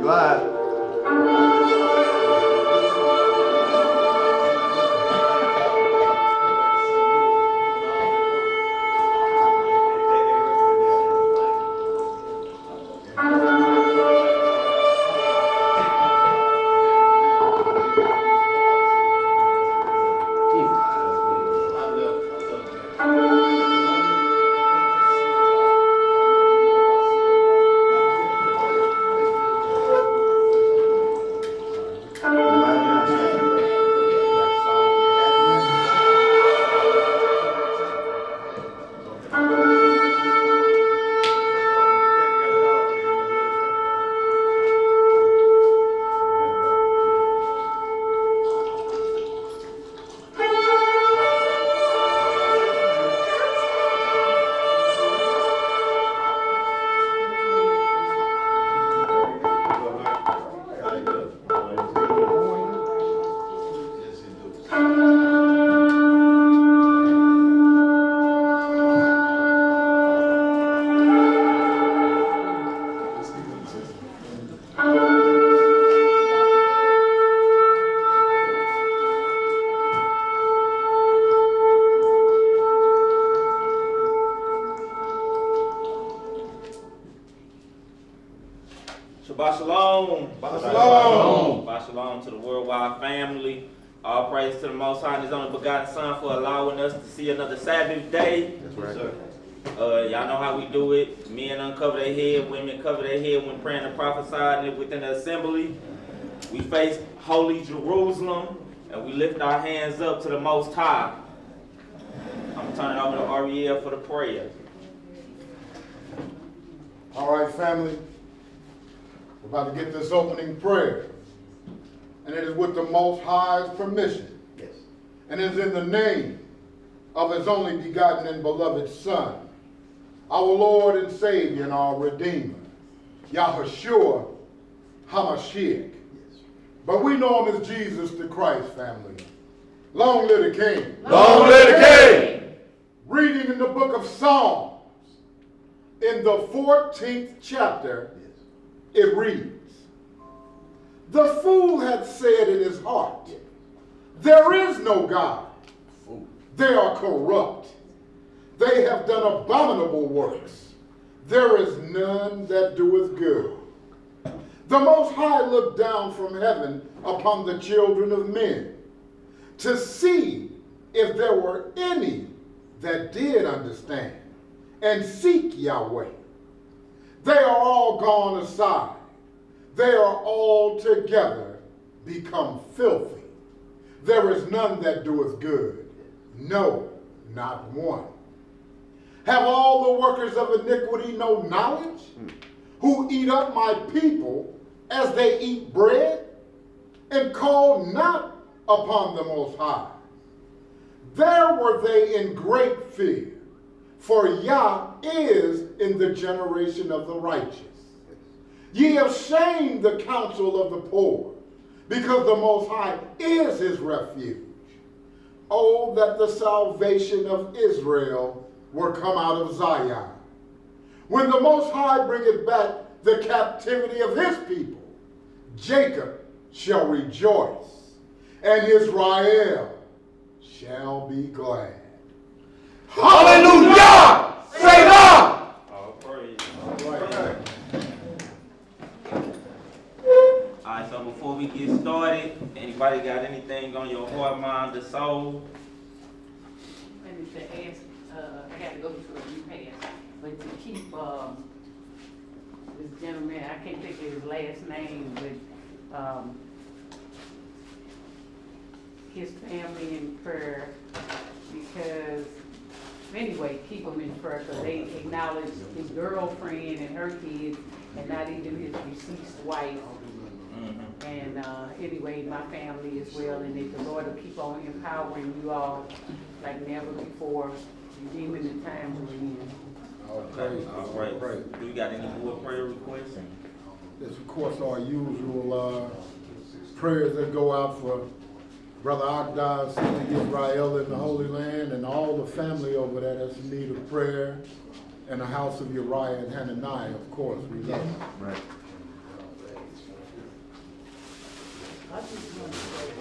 live. Shabbat shalom. Shabbat shalom. Shabbat shalom to the worldwide family. All praise to the Most High and His only begotten Son for allowing us to see another Sabbath day. That's right, sir. Y'all know how we do it. Men uncover their head, women cover their head when praying and prophesying within the assembly. We face holy Jerusalem and we lift our hands up to the Most High. I'm turning it over to Ariel for the prayer. All right, family. We're about to get this opening prayer. And it is with the Most High's permission. Yes. And it is in the name of His only begotten and beloved Son, our Lord and Savior and our Redeemer, Yahushua HaMashiach. Yes. But we know Him as Jesus the Christ, family. Long live the King. Long live the King. Reading in the book of Psalms, in the 14th chapter, it reads, "The fool hath said in his heart, there is no God. They are corrupt. They have done abominable works. There is none that doeth good. The Most High looked down from heaven upon the children of men to see if there were any that did understand and seek Yahweh. They are all gone aside. They are all together become filthy. There is none that doeth good. No, not one. Have all the workers of iniquity no knowledge? Who eat up my people as they eat bread, and call not upon the Most High. There were they in great fear, for Yah is in the generation of the righteous. Ye have shamed the counsel of the poor, because the Most High is his refuge. Oh, that the salvation of Israel were come out of Zion. When the Most High bringeth back the captivity of his people, Jacob shall rejoice, and Israel shall be glad." Hallelujah! Selah! All praise. All right. Alright, so before we get started, anybody got anything on your heart, mind, or soul? I need to ask, I got to go to a new pass, but to keep this gentleman, I can't think of his last name, but his family in prayer, because, anyway, keep him in prayer, because they acknowledge his girlfriend and her kids, and not even his deceased wife. And anyway, my family as well, and that the Lord will keep on empowering you all like never before, redeeming the times we're in. All right. Do we got any more prayer requests? This, of course, our usual prayers that go out for Brother Agda, Sister Israel in the Holy Land, and all the family over there that's in need of prayer, and the house of Uriah and Hananiah, of course, we love them. Right. I just want to say,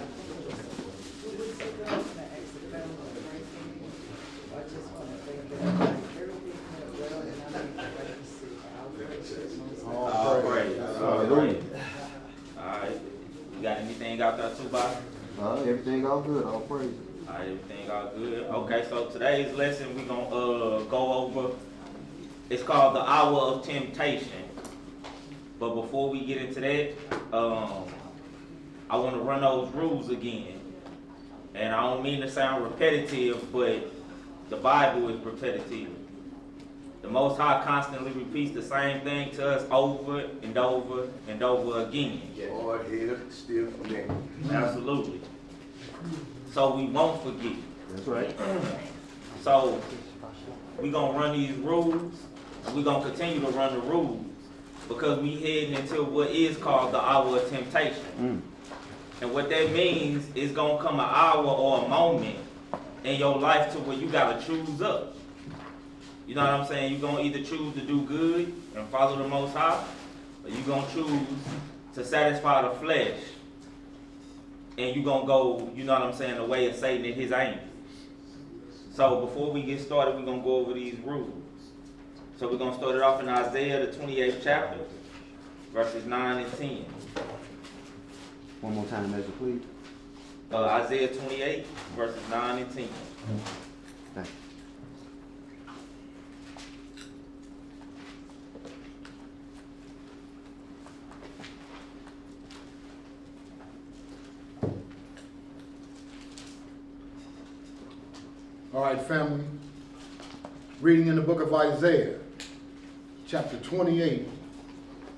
I just want to thank God. Everything went well, and I need to wait and see. I'll pray. All praise. Hallelujah. All right. You got anything out there too, Bob? Everything all good, all praise. All right, everything all good. Okay, so today's lesson we're gonna go over. It's called the hour of temptation. But before we get into that, I want to run those rules again. And I don't mean to sound repetitive, but the Bible is repetitive. The Most High constantly repeats the same thing to us over and over and over again. Hard head, stiff neck. Absolutely. So we won't forget. That's right. So we're going to run these rules, and we're going to continue to run the rules because we heading into what is called the hour of temptation. And what that means is going to come an hour or a moment in your life to where you got to choose up. You know what I'm saying? You're going to either choose to do good and follow the Most High, or you're going to choose to satisfy the flesh. And you're going to go, you know what I'm saying, the way of Satan and his angels. So before we get started, we're going to go over these rules. So we're going to start it off in Isaiah, the 28th chapter, verses 9 and 10. One more time, measure, please. Isaiah 28, verses 9 and 10. Thank you. All right, family. Reading in the book of Isaiah, chapter 28,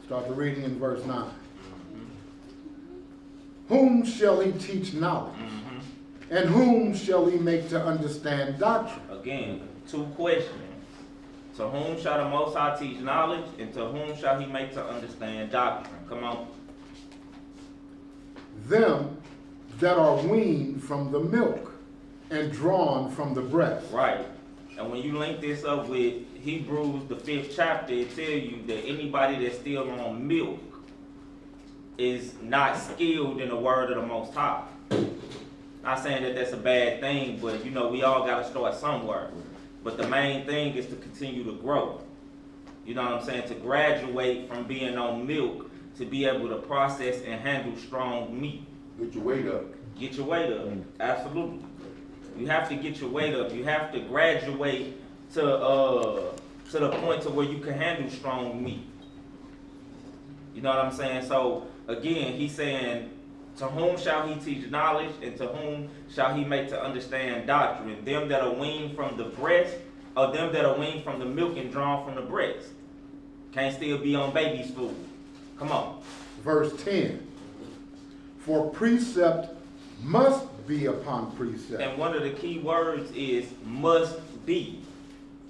start the reading in verse 9. Whom shall he teach knowledge? And whom shall he make to understand doctrine? Again, two questions. To whom shall the Most High teach knowledge, and to whom shall he make to understand doctrine? Come on. Them that are weaned from the milk and drawn from the breast. Right. And when you link this up with Hebrews, the 5th chapter, it tells you that anybody that's still on milk is not skilled in the word of the Most High. Not saying that that's a bad thing, but you know, we all got to start somewhere. But the main thing is to continue to grow. You know what I'm saying? To graduate from being on milk to be able to process and handle strong meat. Get your weight up. Get your weight up. Absolutely. You have to get your weight up. You have to graduate to the point to where you can handle strong meat. You know what I'm saying? So again, he's saying, to whom shall he teach knowledge, and to whom shall he make to understand doctrine? Them that are weaned from the breast, or them that are weaned from the milk and drawn from the breast. Can't still be on baby's food. Come on. Verse 10. For precept must be upon precept. And one of the key words is must be.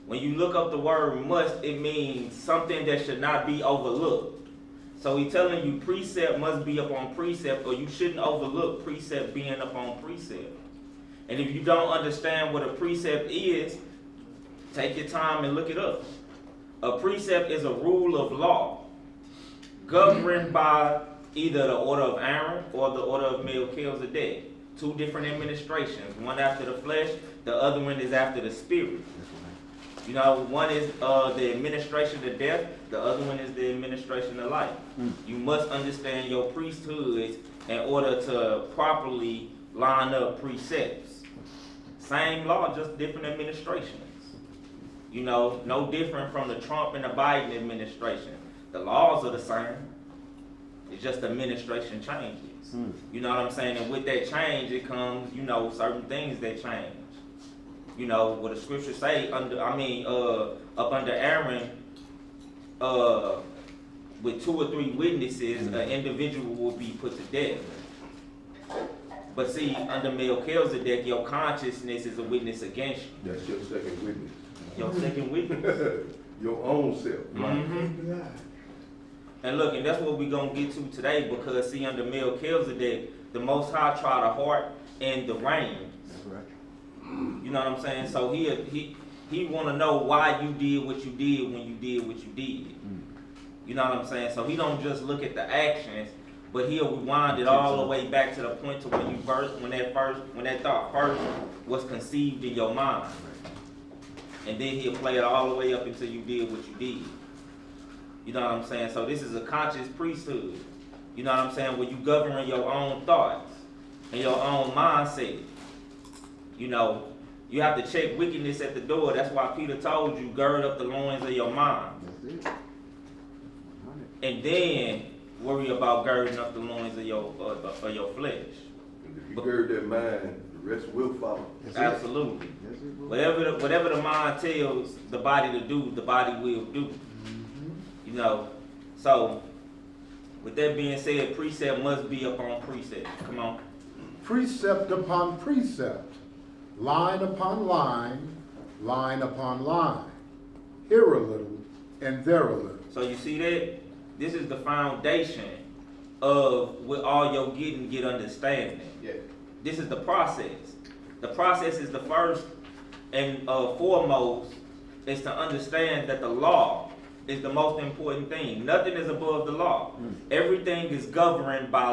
When you look up the word must, it means something that should not be overlooked. So he's telling you precept must be upon precept, or you shouldn't overlook precept being upon precept. And if you don't understand what a precept is, take your time and look it up. A precept is a rule of law governed by either the order of Aaron or the order of Melchizedek. Two different administrations, one after the flesh, the other one is after the spirit. You know, one is the administration of death, the other one is the administration of life. You must understand your priesthoods in order to properly line up precepts. Same law, just different administrations. You know, no different from the Trump and the Biden administration. The laws are the same. It's just administration changes. You know what I'm saying? And with that change, it comes, you know, certain things that change. You know, what the scriptures say, up under Aaron, with 2 or 3 witnesses, an individual will be put to death. But see, under Melchizedek, your consciousness is a witness against you. That's your second witness. Your second witness. Your own self. Mm-hmm. And look, and that's what we're going to get to today, because see, under Melchizedek, the Most High tried the heart and the reins. That's right. You know what I'm saying? So he want to know why you did what you did when you did what you did. You know what I'm saying? So he don't just look at the actions, but he'll rewind it all the way back to the point to when that thought first was conceived in your mind. And then he'll play it all the way up until you did what you did. You know what I'm saying? So this is a conscious priesthood. You know what I'm saying? Where you govern your own thoughts and your own mindset. You know, you have to check wickedness at the door. That's why Peter told you, gird up the loins of your mind. That's it. And then worry about girding up the loins of your flesh. And if you gird that mind, the rest will follow. That's it. Absolutely. That's it, bro. Whatever the mind tells the body to do, the body will do. You know, so with that being said, precept must be upon precept. Come on. Precept upon precept, line upon line, line upon line. Here a little and there a little. So you see that? This is the foundation of what all your get understanding. Yeah. This is the process. The process is the first and foremost is to understand that the law is the most important thing. Nothing is above the law. Everything is governed by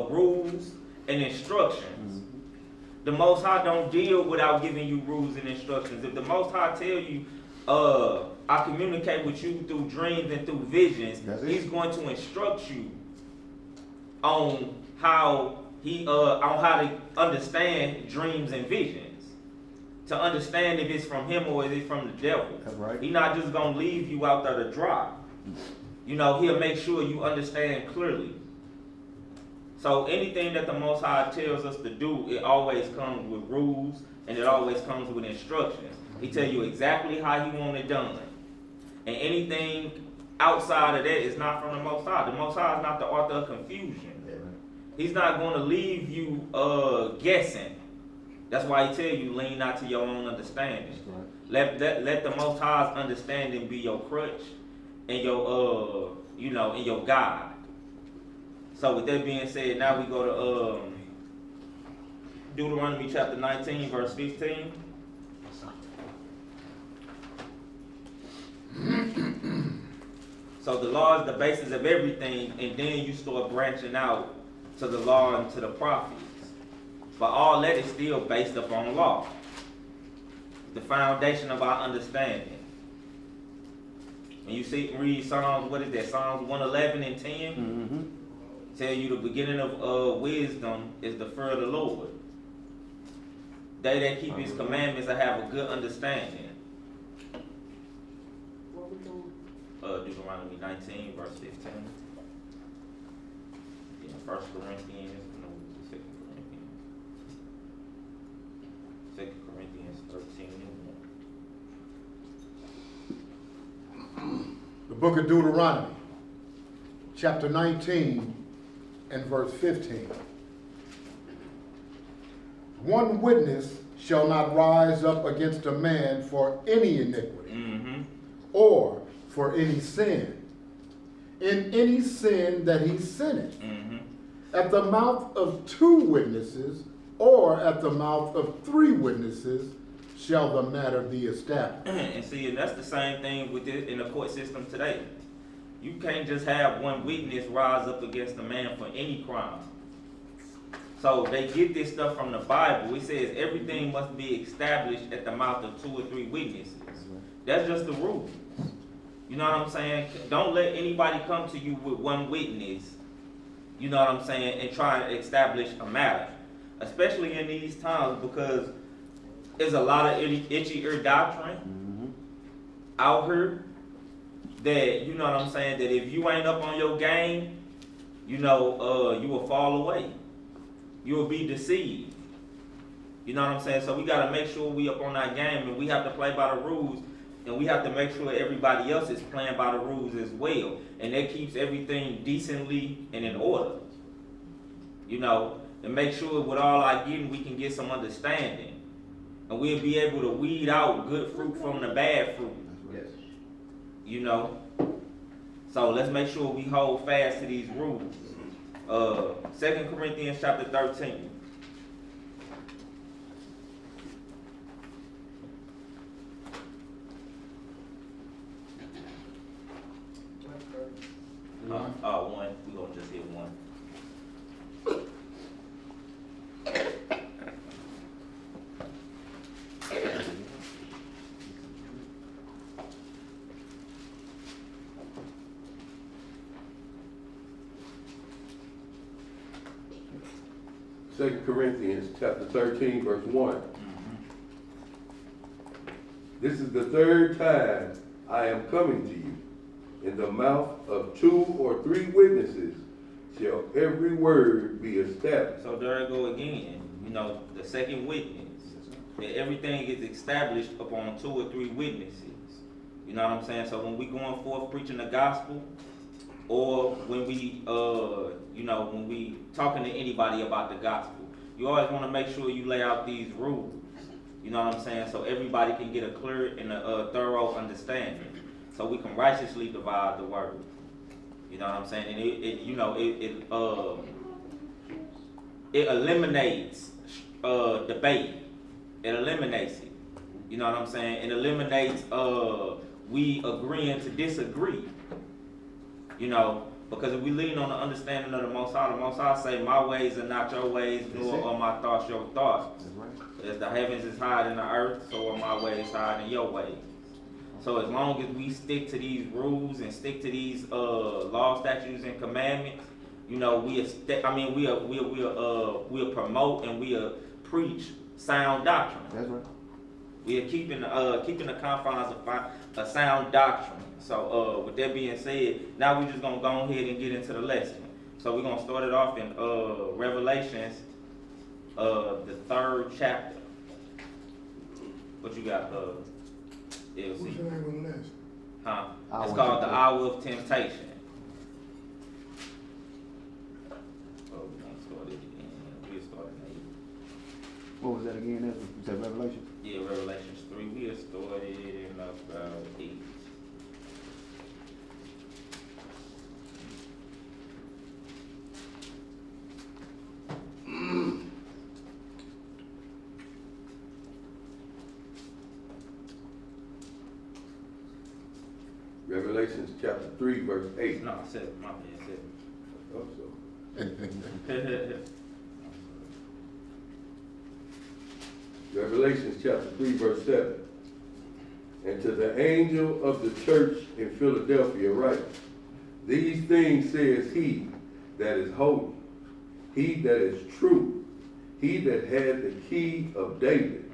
rules and instructions. The Most High don't deal without giving you rules and instructions. If the Most High tell you, I communicate with you through dreams and through visions, That's it. He's going to instruct you on how to understand dreams and visions. To understand if it's from him or if it's from the devil. That's right. He's not just gonna leave you out there to dry. You know, he'll make sure you understand clearly. So anything that the Most High tells us to do, it always comes with rules and it always comes with instructions. He tell you exactly how he want it done. And anything outside of that is not from the Most High. The Most High is not the author of confusion. He's not gonna leave you guessing. That's why he tell you, lean not to your own understanding. Right. Let the Most High's understanding be your crutch and your and your guide. So with that being said, now we go to Deuteronomy chapter 19, verse 15. So the law is the basis of everything, and then you start branching out to the law and to the prophets. But all that is still based upon law. The foundation of our understanding. When you read Psalms, what is that? Psalms 111 and 10? Mm-hmm. Tell you the beginning of wisdom is the fear of the Lord. They that keep his commandments will have a good understanding. What we doing? Deuteronomy 19, verse 15. Yeah, 1 Corinthians, no, 2 Corinthians. 2 Corinthians 13 and 1. The book of Deuteronomy, chapter 19 and verse 15. One witness shall not rise up against a man for any iniquity Mm-hmm. or for any sin, in any sin that he sinneth. Mm-hmm. At the mouth of 2 witnesses or at the mouth of 3 witnesses shall the matter be established. And see, and that's the same thing with it in the court system today. You can't just have one witness rise up against a man for any crime. So they get this stuff from the Bible. It says everything must be established at the mouth of 2 or 3 witnesses. That's just the rule. You know what I'm saying? Don't let anybody come to you with one witness, you know what I'm saying, and try to establish a matter. Especially in these times, because there's a lot of itchy ear doctrine out here that, you know what I'm saying, that if you ain't up on your game, you know, you will fall away. You will be deceived. You know what I'm saying? So we got to make sure we up on our game, and we have to play by the rules, and we have to make sure everybody else is playing by the rules as well. And that keeps everything decently and in order. You know, and make sure with all our getting, we can get some understanding. And we'll be able to weed out good fruit from the bad fruit. Yes. You know? So let's make sure we hold fast to these rules. 2 Corinthians chapter 13. What verse? One. We're gonna just hit one. 2 Corinthians chapter 13, verse 1. This is the third time I am coming to you. In the mouth of 2 or 3 witnesses shall every word be established. So there I go again. You know, the second witness. That everything is established upon 2 or 3 witnesses. You know what I'm saying? So when we going forth preaching the gospel, or when we, when we talking to anybody about the gospel, you always want to make sure you lay out these rules. You know what I'm saying? So everybody can get a clear and a thorough understanding. So we can righteously divide the word. You know what I'm saying? And it eliminates debate. It eliminates it. You know what I'm saying? It eliminates we agreeing to disagree. You know, because if we lean on the understanding of the Most High say, my ways are not your ways, nor are my thoughts your thoughts. That's right. As the heavens is higher than the earth, so are my ways higher than your ways. So as long as we stick to these rules and stick to these law, statutes, and commandments, you know, we'll promote and we'll preach sound doctrine. That's right. We are keeping the confines of a sound doctrine. So with that being said, now we're just gonna go ahead and get into the lesson. So we're gonna start it off in Revelations, the 3rd chapter. What you got, LC? What's your name on the list? Huh? Hour It's of called the Temptation. Hour of Temptation. Oh, we're gonna start it again. We'll start it What was that again? Ezra? You said Revelation? Yeah, Revelations 3. We'll start it in about 8. Revelations chapter 3, verse 8. No, 7. My bad, 7. Also. Revelations chapter 3, verse 7. And to the angel of the church in Philadelphia write, these things says he that is holy, he that is true, he that had the key of David,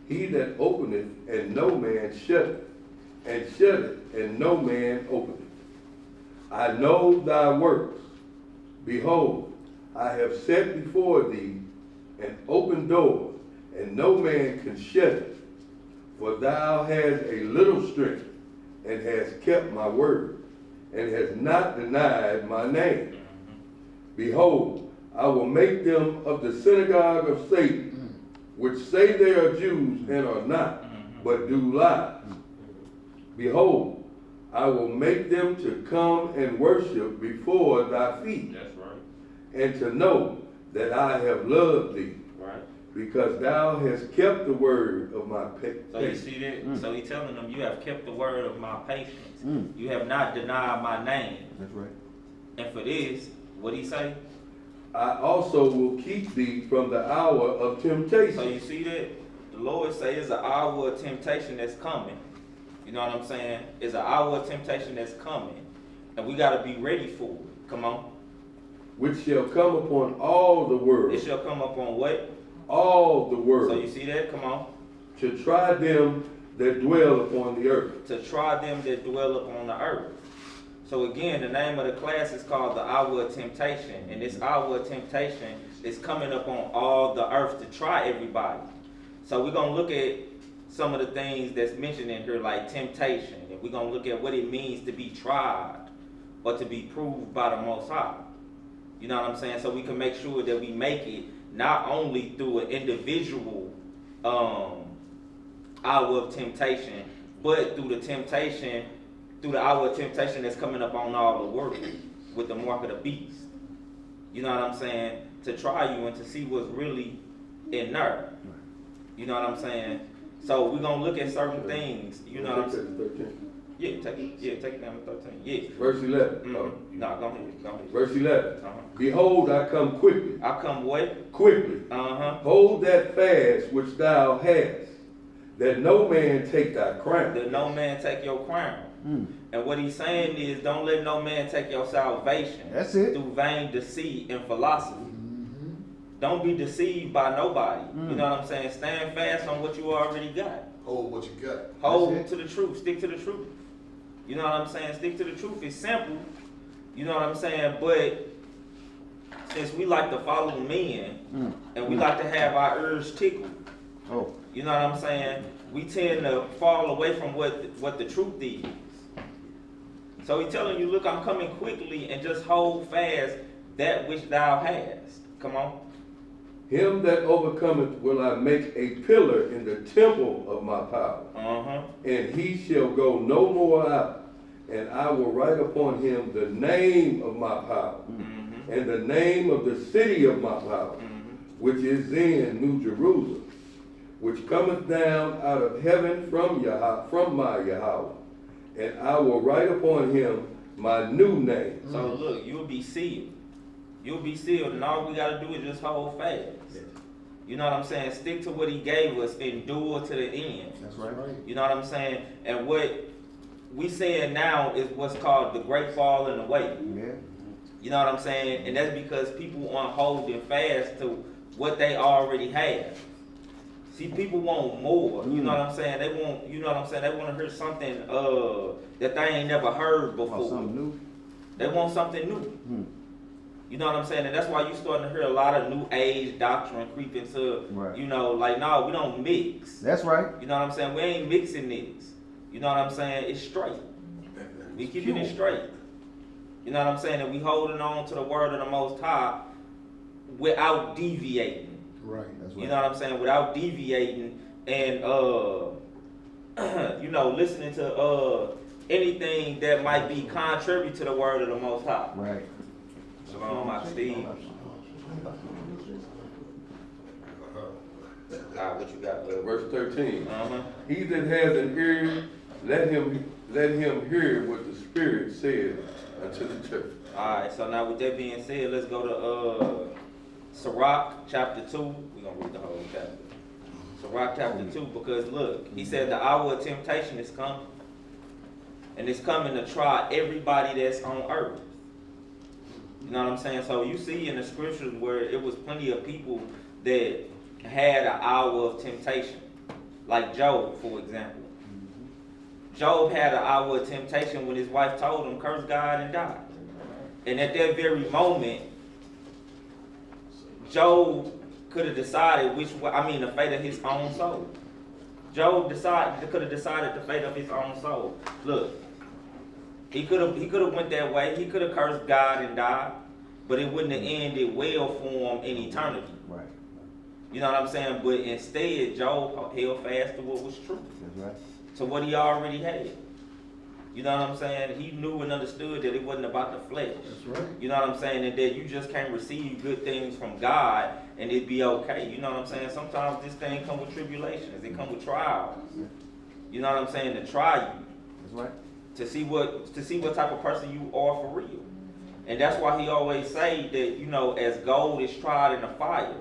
he that openeth and no man shutteth, and shutteth and no man openeth. I know thy works. Behold, I have set before thee an open door, and no man can shut it. For thou hast a little strength, and hast kept my word, and hast not denied my name. Behold, I will make them of the synagogue of Satan, which say they are Jews and are not, but do lie. Behold, I will make them to come and worship before thy feet, That's right. and to know that I have loved thee, Right. because thou hast kept the word of my So you patience. see that? So he's telling them, you have kept the word of my patience. Mm. You have not denied my name. That's right. And for this, what he say? I also will keep thee from the hour of temptation. So you see that? The Lord say it's an hour of temptation that's coming. You know what I'm saying? It's an hour of temptation that's coming. And we got to be ready for it. Come on. which shall come upon all the world. It shall come upon what? All the world. So you see that? Come on. To try them that dwell upon the earth. To try them that dwell upon the earth. So again, the name of the class is called the hour of temptation. And this hour of temptation is coming upon all the earth to try everybody. So we're going to look at some of the things that's mentioned in here, like temptation. And we're going to look at what it means to be tried or to be proved by the Most High. You know what I'm saying? So we can make sure that we make it not only through an individual hour of temptation, but through the temptation, through the hour of temptation that's coming up on all the world with the mark of the beast. You know what I'm saying? To try you and to see what's really in there. You know what I'm saying? So we're gonna look at certain things. You know what I'm saying? 13. Yeah, take it down to 13. Yeah. Verse 11. Mm-hmm. No, go ahead. Verse 11. Uh-huh. Behold, I come quickly. I come what? Quickly. Uh-huh. Hold that fast which thou hast, that no man take thy crown. That no man take your crown. And what he's saying is, don't let no man take your salvation. That's it. Through vain deceit and philosophy. don't be deceived by nobody. You know what I'm saying? Stand fast on what you already got. Hold what you got. Hold to the truth. Stick to the truth. You know what I'm saying? Stick to the truth. It's simple. You know what I'm saying? But since we like to follow men and we like to have our ears tickled, you know what I'm saying? We tend to fall away from what the truth is. So he's telling you, look, I'm coming quickly, and just hold fast that which thou hast. Come on. Him that overcometh will I make a pillar in the temple of my power. And he shall go no more out. And I will write upon him the name of my power. And the name of the city of my power, which is in New Jerusalem, which cometh down out of heaven from my Yahweh. And I will write upon him my new name. So look, you'll be sealed. You'll be sealed, and all we gotta do is just hold fast. You know what I'm saying? Stick to what he gave us, endure to the end. That's right. You know what I'm saying? And what we saying now is what's called the great falling away. Yeah. You know what I'm saying? And that's because people aren't holding fast to what they already have. See, people want more. You know what I'm saying? They want, you know what I'm saying? They want to hear something that they ain't never heard before. Something new. They want something new. You know what I'm saying? And that's why you starting to hear a lot of new age doctrine creep into, you know, like, no, we don't mix. That's right. You know what I'm saying? We ain't mixing this. You know what I'm saying? It's straight. We keeping it straight. You know what I'm saying? And we holding on to the word of the Most High without deviating. Right. That's right. You know what I'm saying? Without deviating and you know, listening to anything that might be contrary to the word of the Most High. Right. Shalom, my Steve. What you got? Verse 13. He that has an ear, let him hear what the Spirit says unto the church. Alright, so now with that being said, let's go to Sirach chapter 2. We're gonna read the whole chapter. Sirach chapter 2, because look, he said the hour of temptation is coming. And it's coming to try everybody that's on earth. You know what I'm saying? So you see in the scriptures where it was plenty of people that had an hour of temptation. Like Job, for example. Job had an hour of temptation when his wife told him, curse God and die. And at that very moment, Job could have decided the fate of his own soul. Job could have decided the fate of his own soul. Look, he could have went that way. He could have cursed God and died, but it wouldn't have ended well for him in eternity. Right. You know what I'm saying? But instead, Job held fast to what was true. That's right. To what he already had. You know what I'm saying? He knew and understood that it wasn't about the flesh. That's right. You know what I'm saying? And that you just can't receive good things from God and it be okay. You know what I'm saying? Sometimes this thing come with tribulations. It come with trials. You know what I'm saying? To try you. That's right. To see what type of person you are for real. And that's why he always say that, you know, as gold is tried in the fire,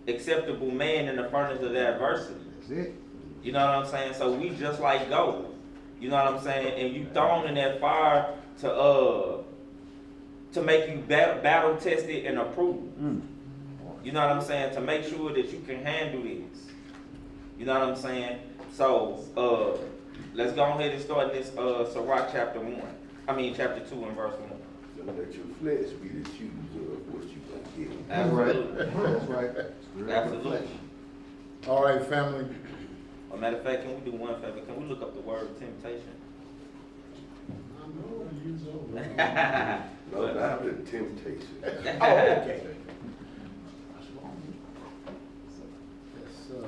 acceptable man in the furnace of adversity. That's it. You know what I'm saying? So we just like gold. You know what I'm saying? And you thrown in that fire to make you battle tested and approved. You know what I'm saying? To make sure that you can handle this. You know what I'm saying? So let's go ahead and start this Sirach chapter 2 and verse 1. Don't let your flesh be the accuser of what you gonna get. Absolutely. That's right. Absolutely. All right, family. As a matter of fact, can we do one favor? Can we look up the word temptation? No, not the temptation. Oh, okay. Yes, sir.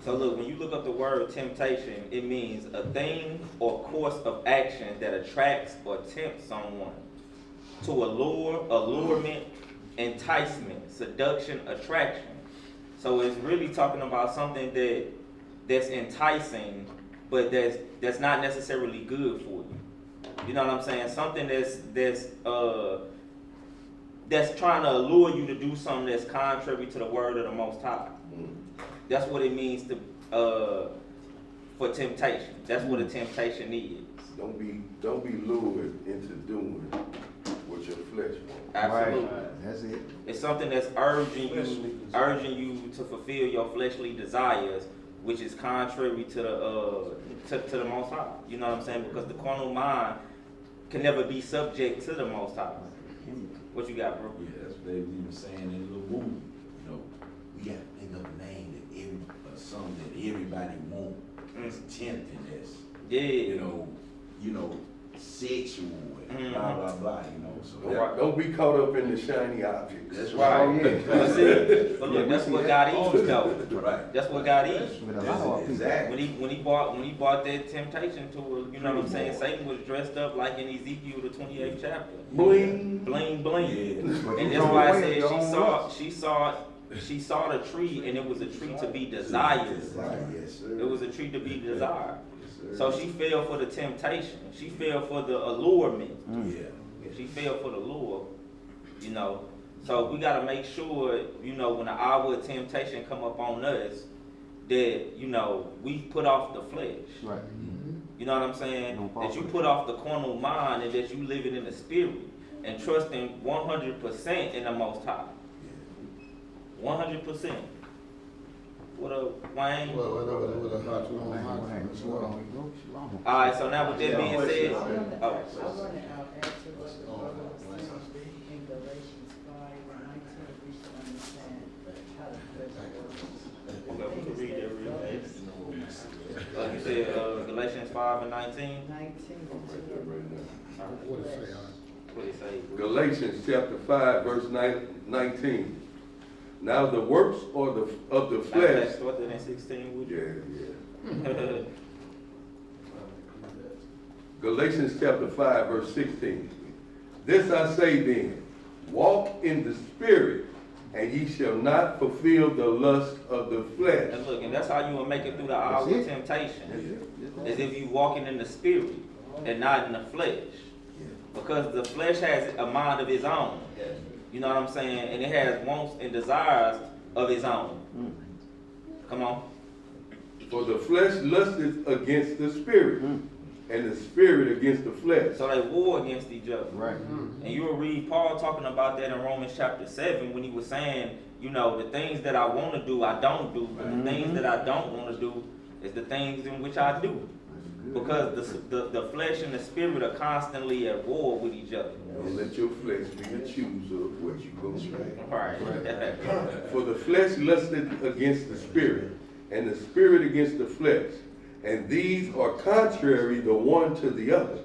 So look, when you look up the word temptation, it means a thing or course of action that attracts or tempts someone to allure, allurement, enticement, seduction, attraction. So it's really talking about something that's enticing, but that's not necessarily good for you. You know what I'm saying? Something that's that's trying to allure you to do something that's contrary to the word of the Most High. That's what it means to for temptation. That's what a temptation is. Don't be lured into doing what your flesh wants. Absolutely. Right. That's it. It's something that's urging you to fulfill your fleshly desires, which is contrary to the Most High. You know what I'm saying? Because the carnal mind can never be subject to the Most High. What you got, bro? Yeah, that's what they even saying in the little movie. You know, we got to think of a name that something that everybody wants. It's tempting. That's you know, sexual and blah blah blah. You know, so Don't be caught up in the shiny objects. that's Right. right. But see, but look, that's what got Eve though. Right. That's what got Eve. With a lot of people. Exactly. When he brought that temptation to her, you know what I'm saying? Satan was dressed up like in Ezekiel the 28th chapter. Bling. Bling bling. Yeah. And that's why I said she saw the tree, and it was a tree to be desired. Right. Yes, sir. It was a tree to be desired. Yes, sir. So she fell for the temptation. She fell for the allurement. Yeah. She fell for the lure, you know. So we gotta make sure, you know, when the hour of temptation come up on us, that, you know, we put off the flesh. Right. You know what I'm saying? Don't fall That you for it. put off the carnal mind and that you living in the spirit and trusting 100% in the Most High. 100%. What up, Wayne? All right, so now with that being said, I want to add to what in Galatians 5:19, we should understand how the flesh works. okay, we can read that real fast. You said Galatians 5:19. 19. What it say, What it say? Galatians chapter 5, verse 19. Now the works of the flesh. Start that in 16, would you? Yeah. Galatians chapter 5, verse 16. This I say then, walk in the spirit, and ye shall not fulfill the lust of the flesh. And look, and that's how you will make it through the hour of temptation. Is if you walking in the spirit and not in the flesh. Because the flesh has a mind of its own. You know what I'm saying? And it has wants and desires of its own. Come on. For the flesh lusteth against the spirit, and the spirit against the flesh. So they war against each other. Right. And you will read Paul talking about that in Romans chapter 7 when he was saying, you know, the things that I want to do, I don't do. But the things that I don't want to do is the things in which I do. Because the flesh and the spirit are constantly at war with each other. Don't let your flesh be the chooser of what you're going to do. Right. For the flesh lusteth against the spirit, and the spirit against the flesh. And these are contrary the one to the other,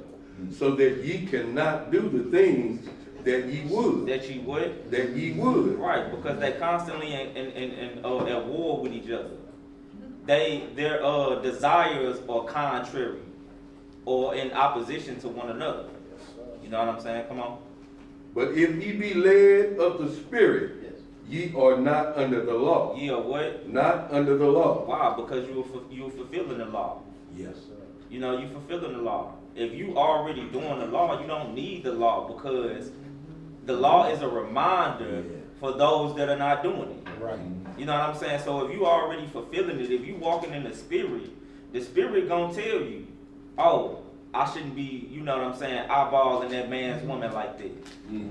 so that ye cannot do the things that ye would. That you would? That ye would. Right, because they constantly at war with each other. Their desires are contrary or in opposition to one another. You know what I'm saying? Come on. But if ye be led of the spirit, ye are not under the law. Ye are what? Not under the law. Why? Because you were fulfilling the law. Yes. You know, you fulfilling the law. If you already doing the law, you don't need the law, because the law is a reminder for those that are not doing it. Right. You know what I'm saying? So if you already fulfilling it, if you walking in the spirit gonna tell you, oh, I shouldn't be, you know what I'm saying, eyeballing that man's woman like that.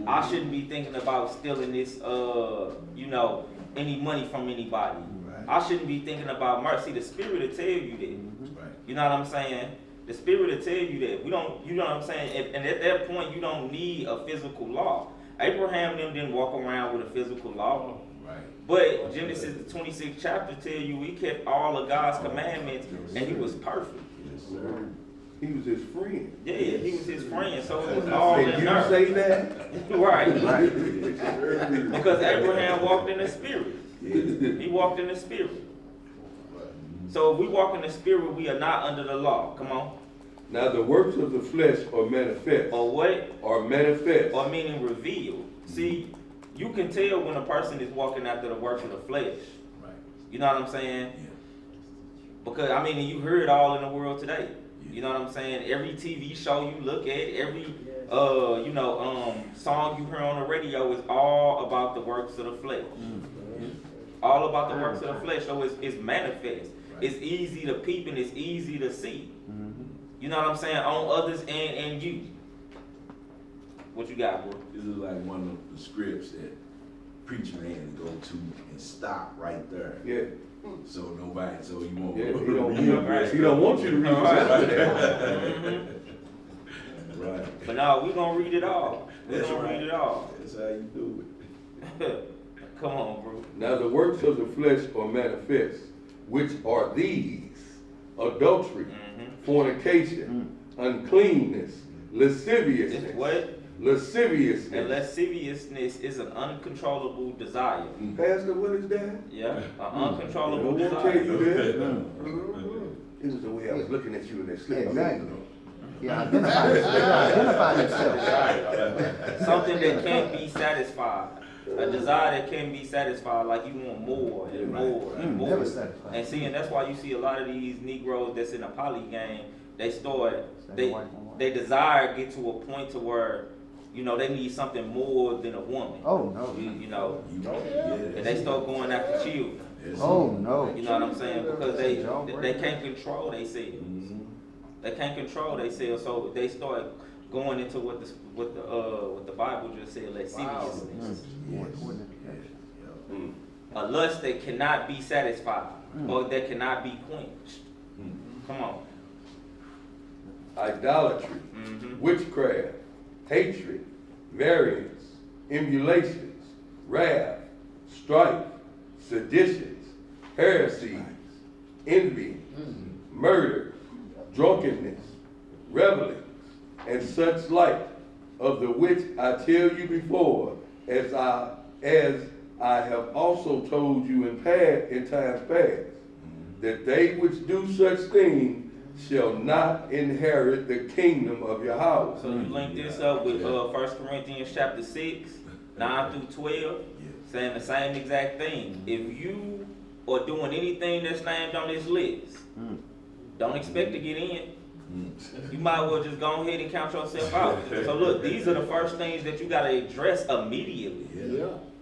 I shouldn't be thinking about stealing this, you know, any money from anybody. I shouldn't be thinking about mercy. The spirit will tell you that. Right. You know what I'm saying? The spirit will tell you that. We don't, you know what I'm saying? And at that point, you don't need a physical law. Abraham them didn't walk around with a physical law. Right. But Genesis the 26th chapter tell you he kept all of God's commandments and he was perfect. Yes, sir. He was his friend. Yeah, he was his friend, so it was all Did in you there. say that? Right. Because Abraham walked in the spirit. He walked in the spirit. So if we walk in the spirit, we are not under the law. Come on. Now the works of the flesh are manifest. Or what? Are manifest. Or meaning revealed. See, you can tell when a person is walking after the works of the flesh. Right. You know what I'm saying? Yeah. Because, I mean, you hear it all in the world today. Yeah. You know what I'm saying? Every TV show you look at, every song you hear on the radio is all about the works of the flesh. All about the works of the flesh. So it's manifest. It's easy to peep and it's easy to see. You know what I'm saying? On others and you. What you got, bro? This is like one of the scripts that preacher man go to and stop right there. Yeah. So you won't. Yeah, he don't want you to read it. Right. But no, we gonna read it all. We That's gonna right. read it all. That's how you do it. Come on, bro. Now the works of the flesh are manifest, which are these: adultery, fornication, uncleanness, lasciviousness. It's what? Lasciviousness. And lasciviousness is an uncontrollable desire. Pastor, what is that? Yeah, an uncontrollable I won't tell desire. you that. This is the way I was looking at you in that slip. Exactly. Yeah, identify yourself. Something that can't be satisfied. A desire that can't be satisfied, like you want more and more and more. Never satisfied. And see, and that's why you see a lot of these Negroes that's in a poly game, they desire get to a point to where, they need something more than a woman. Oh, no. And they start going after children. Oh, no. You know what I'm saying? Because they can't control themselves. They can't control themselves, so they start going into what the Bible just said, lasciviousness. A lust that cannot be satisfied or that cannot be quenched. Come on. Idolatry, witchcraft, hatred, variance, emulations, wrath, strife, seditions, heresies, envy, murder, drunkenness, revelings, and such like, of the which I tell you before, as I have also told you in times past, that they which do such things shall not inherit the kingdom of your house. So you link this up with 1 Corinthians chapter 6, 9 through 12, saying the same exact thing. If you are doing anything that's named on this list, don't expect to get in. You might well just go ahead and count yourself out. So look, these are the first things that you got to address immediately.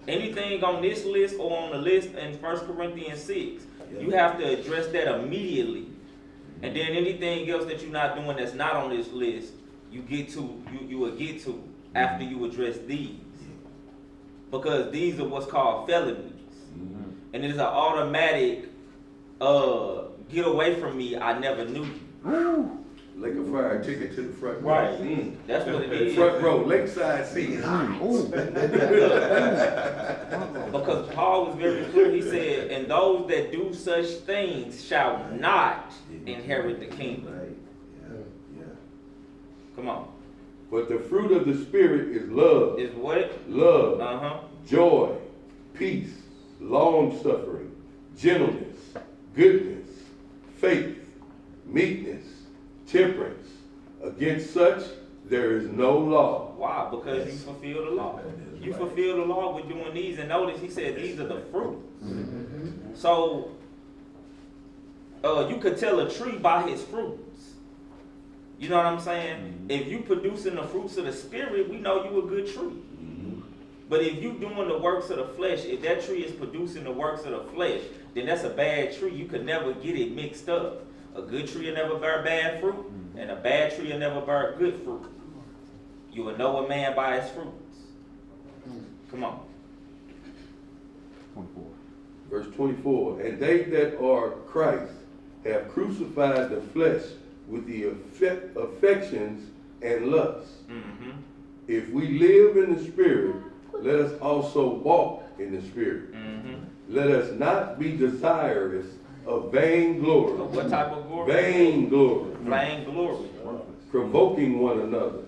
Anything on this list or on the list in 1 Corinthians 6, you have to address that immediately. And then anything else that you're not doing that's not on this list, you will get to after you address these. Because these are what's called felonies. And it is an automatic get away from me, I never knew you. Lake of Fire ticket to the front row. Right. That's what it is. Front row, lakeside seat. Because Paul was very clear. He said, and those that do such things shall not inherit the kingdom. Come on. But the fruit of the Spirit is love. Is what? Love, joy, peace, long-suffering, gentleness, goodness, faith, meekness, temperance. Against such there is no law. Why? Because you fulfill the law. You fulfill the law with doing these. And notice he said these are the fruits. So you could tell a tree by his fruits. You know what I'm saying? If you producing the fruits of the Spirit, we know you a good tree. But if you doing the works of the flesh, if that tree is producing the works of the flesh, then that's a bad tree. You could never get it mixed up. A good tree will never bear bad fruit, and a bad tree will never bear good fruit. You will know a man by his fruits. Come on. 24. Verse 24, and they that are Christ have crucified the flesh with the affections and lusts. If we live in the Spirit, let us also walk in the Spirit. Let us not be desirous of vain glory. What type of glory? Vain glory. Vain glory. Provoking one another.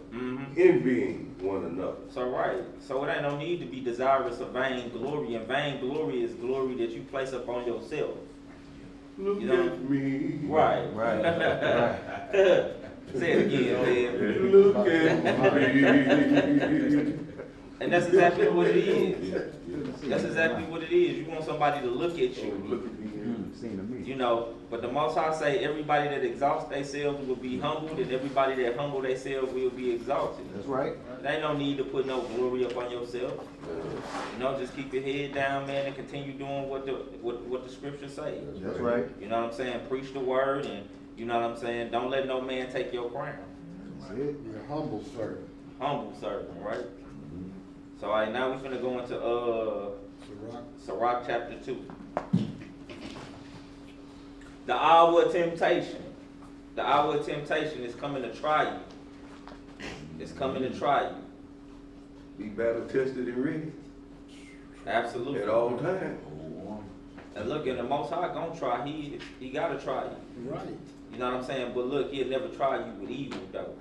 Envying one another. So right. So it ain't no need to be desirous of vain glory. And vain glory is glory that you place upon yourself. Look You know? at me. Right. Say it again, man. Look at me. And that's exactly what it is. That's exactly what it is. You want somebody to look at you. Look at me. seem to me. You know, but the Most High say everybody that exalts themselves will be humbled, and everybody that humble themselves will be exalted. That's right. There ain't no need to put no glory up on yourself. You know, just keep your head down, man, and continue doing what the scriptures say. That's right. You know what I'm saying? Preach the word, and you know what I'm saying? Don't let no man take your crown. That's it. Be a humble servant. Humble servant, right? So all right, now we're finna go into Sirach chapter 2. The hour of temptation. The hour of temptation is coming to try you. It's coming to try you. Be battle tested and ready Absolutely. at all times. And look, and the Most High gonna try. He gotta try you. Right. You know what I'm saying? But look, he'll never try you with evil, though.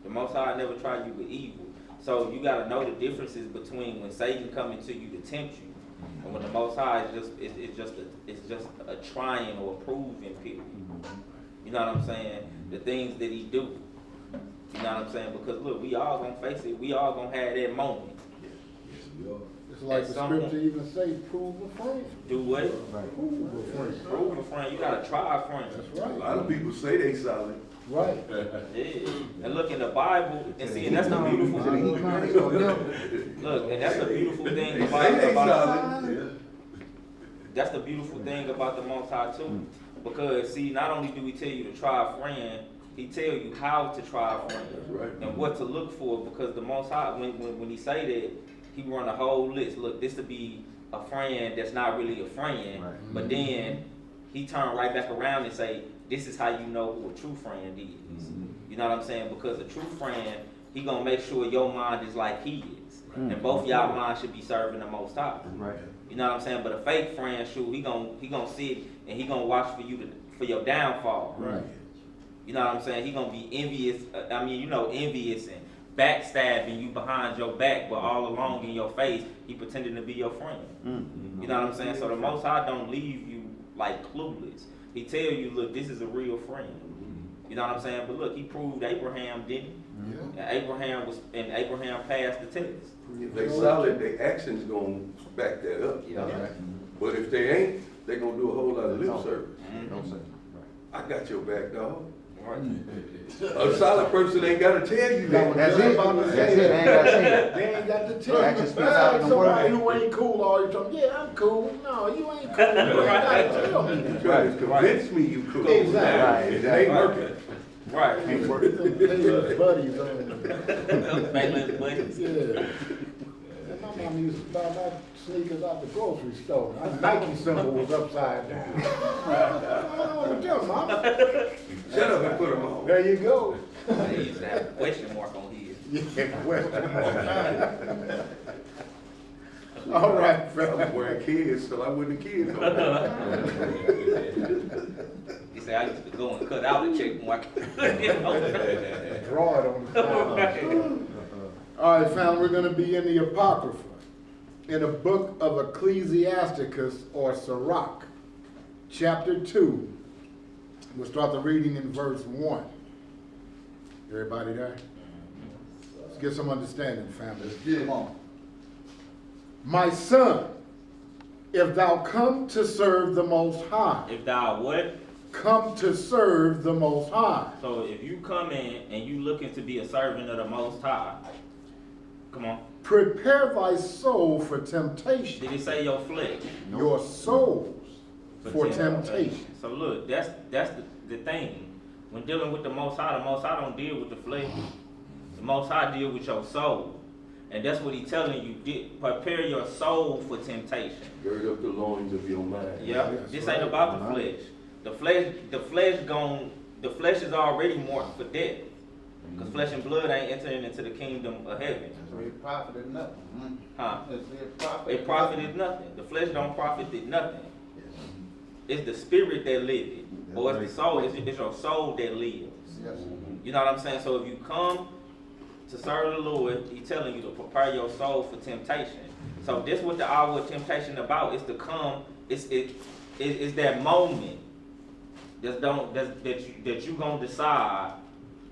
The Most High never try you with evil. So you gotta know the differences between when Satan coming to you to tempt you, and when the Most High it's just a trying or a proving period. You know what I'm saying? The things that he do. You know what I'm saying? Because look, we all gonna face it. We all gonna have that moment. Yes, we are. It's like At the some scripture point. even say, prove a friend. Do what? Right. Prove a friend. Prove a friend. You gotta try a friend. That's A right. lot of people say they solid. Right. Yeah. And look in the Bible and see, and that's the beautiful thing. Look, and that's the beautiful thing They say they about solid. that's the beautiful thing about the Most High too. Because see, not only do he tell you to try a friend, he tell you how to try a friend. That's right. And what to look for, because the Most High, when he say that, he run a whole list. Look, this to be a friend that's not really a friend, Right. but then he turn right back around and say, this is how you know who a true friend is. You know what I'm saying? Because a true friend, he gonna make sure your mind is like he is. And both y'all minds should be serving the Most High. Right. You know what I'm saying? But a fake friend, shoot, he gonna sit and he gonna watch for your downfall. Right. You know what I'm saying? He gonna be envious. Envious and backstabbing you behind your back, but all along in your face, he pretending to be your friend. You know what I'm saying? So the Most High don't leave you like clueless. He tell you, look, this is a real friend. You know what I'm saying? But look, he proved Abraham, didn't he? Yeah. And Abraham passed the test. If they solid, their actions gonna back that up. Yeah. But if they ain't, they gonna do a whole lot of lip service. Don't say. I got your back, dog. Right. A solid person ain't gotta tell you that. That's it. That's it. They ain't got to say it. They ain't got to tell Action you. speaks out in the Somebody word. who ain't cool all the time. Yeah, I'm cool. No, you ain't cool. You ain't gotta tell me. You try to convince me you cool. Exactly. Right, It exactly. ain't working. Right. Ain't working. His buddies on Backlit buddies. Yeah. And my mom used to buy my sneakers out the grocery store. My Nike symbol was upside down. Oh, tell Mom. Shut up and put them on. There you go. They used to have a question mark on his. Yeah, well. All right, I was fella. wearing kids, so I wasn't a kid. He said, I used to go and cut out a check mark. Draw it on the side. All right, family, we're going to be in the Apocrypha, in the book of Ecclesiasticus or Sirach, chapter 2. We'll start the reading in verse 1. Everybody there? Let's get some understanding, family. Come on. My son, if thou come to serve the Most High, If thou what? come to serve the Most High. So if you come in and you looking to be a servant of the Most High, come on. Prepare thy soul for temptation, Did he say your flesh? your souls for temptation. So look, that's the thing. When dealing with the Most High don't deal with the flesh. The Most High deal with your soul. And that's what he's telling you. Prepare your soul for temptation. Gird up the loins of your mind. Yeah, Yes, this right. ain't about the flesh. The flesh is already marked for death. Because flesh and blood ain't entering into the kingdom of heaven. It profited nothing. Huh? It It profited nothing. The flesh don't profit nothing. It's the spirit that lives. Or it's the soul. It's your soul that lives. Yes. You know what I'm saying? So if you come to serve the Lord, he's telling you to prepare your soul for temptation. So this what the hour of temptation about. It's to come. It's that moment that you gonna decide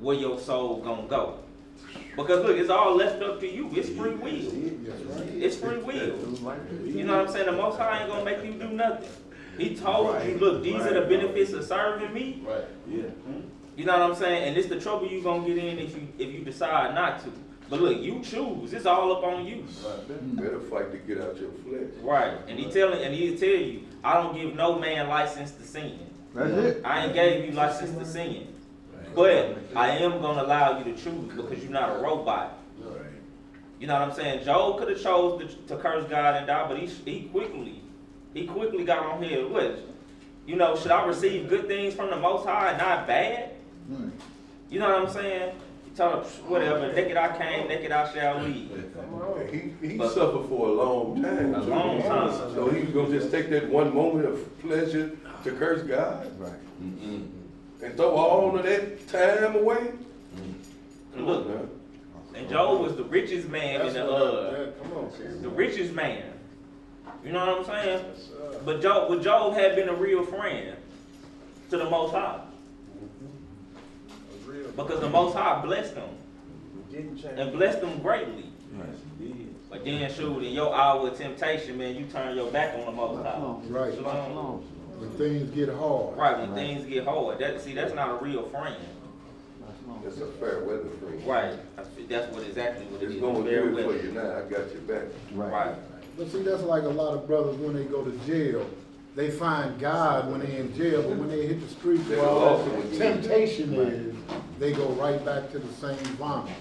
where your soul gonna go. Because look, it's all left up to you. It's free will. Yes, right. It's free will. You know what I'm saying? The Most High ain't gonna make you do nothing. He told you, look, these are the benefits of serving me. Right, yeah. You know what I'm saying? And it's the trouble you gonna get in if you decide not to. But look, you choose. It's all up on you. Better fight to get out your flesh. Right. And he'll tell you, I don't give no man license to sin. That's it. I ain't gave you license to sin. But I am gonna allow you to choose because you're not a robot. Right. You know what I'm saying? Job could have chose to curse God and die, but he quickly got on here. What? You know, should I receive good things from the Most High and not bad? You know what I'm saying? He told him, whatever, naked I came, naked I shall leave. He suffered for a long time. A long time. So he's gonna just take that one moment of pleasure to curse God Right. and throw all of that time away? And look, and Job was the richest man in the richest man. You know what I'm saying? But Job had been a real friend to the Most High. Because the Most High blessed him. And blessed him greatly. But then shoot, in your hour of temptation, man, you turn your back on the Most High. Right. Shalom. When things get hard. Right, when things get hard. That's not a real friend. That's a fair weather friend. Right. That's exactly what it It's is. going Fair good for weather. you now. I got your back. Right. But see, that's like a lot of brothers when they go to jail. They find God when they're in jail, but when they hit the streets They where go all off that again. temptation is, they go right back to the same vomit.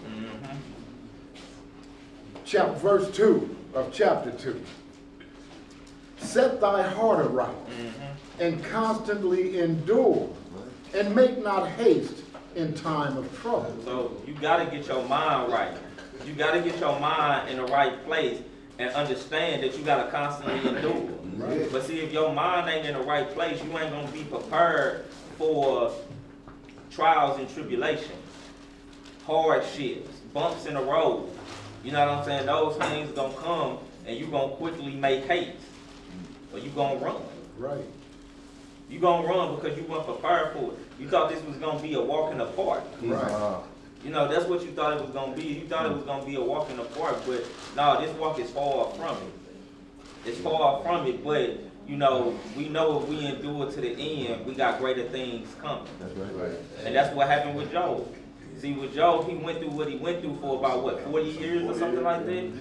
Verse 2 of chapter 2. Set thy heart aright, and constantly endure, and make not haste in time of trouble. So you gotta get your mind right. You gotta get your mind in the right place and understand that you gotta constantly endure. Right. But see, if your mind ain't in the right place, you ain't gonna be prepared for trials and tribulations, hardships, bumps in the road. You know what I'm saying? Those things gonna come and you gonna quickly make haste. Or you gonna run. Right. You gonna run because you weren't prepared for it. You thought this was gonna be a walk in the park. Right. You know, that's what you thought it was gonna be. You thought it was gonna be a walk in the park, but no, this walk is far from it. It's far from it, but you know, we know if we endure to the end, we got greater things coming. That's right. And that's what happened with Job. See, with Job, he went through what he went through for about, what, 40 years or something like that?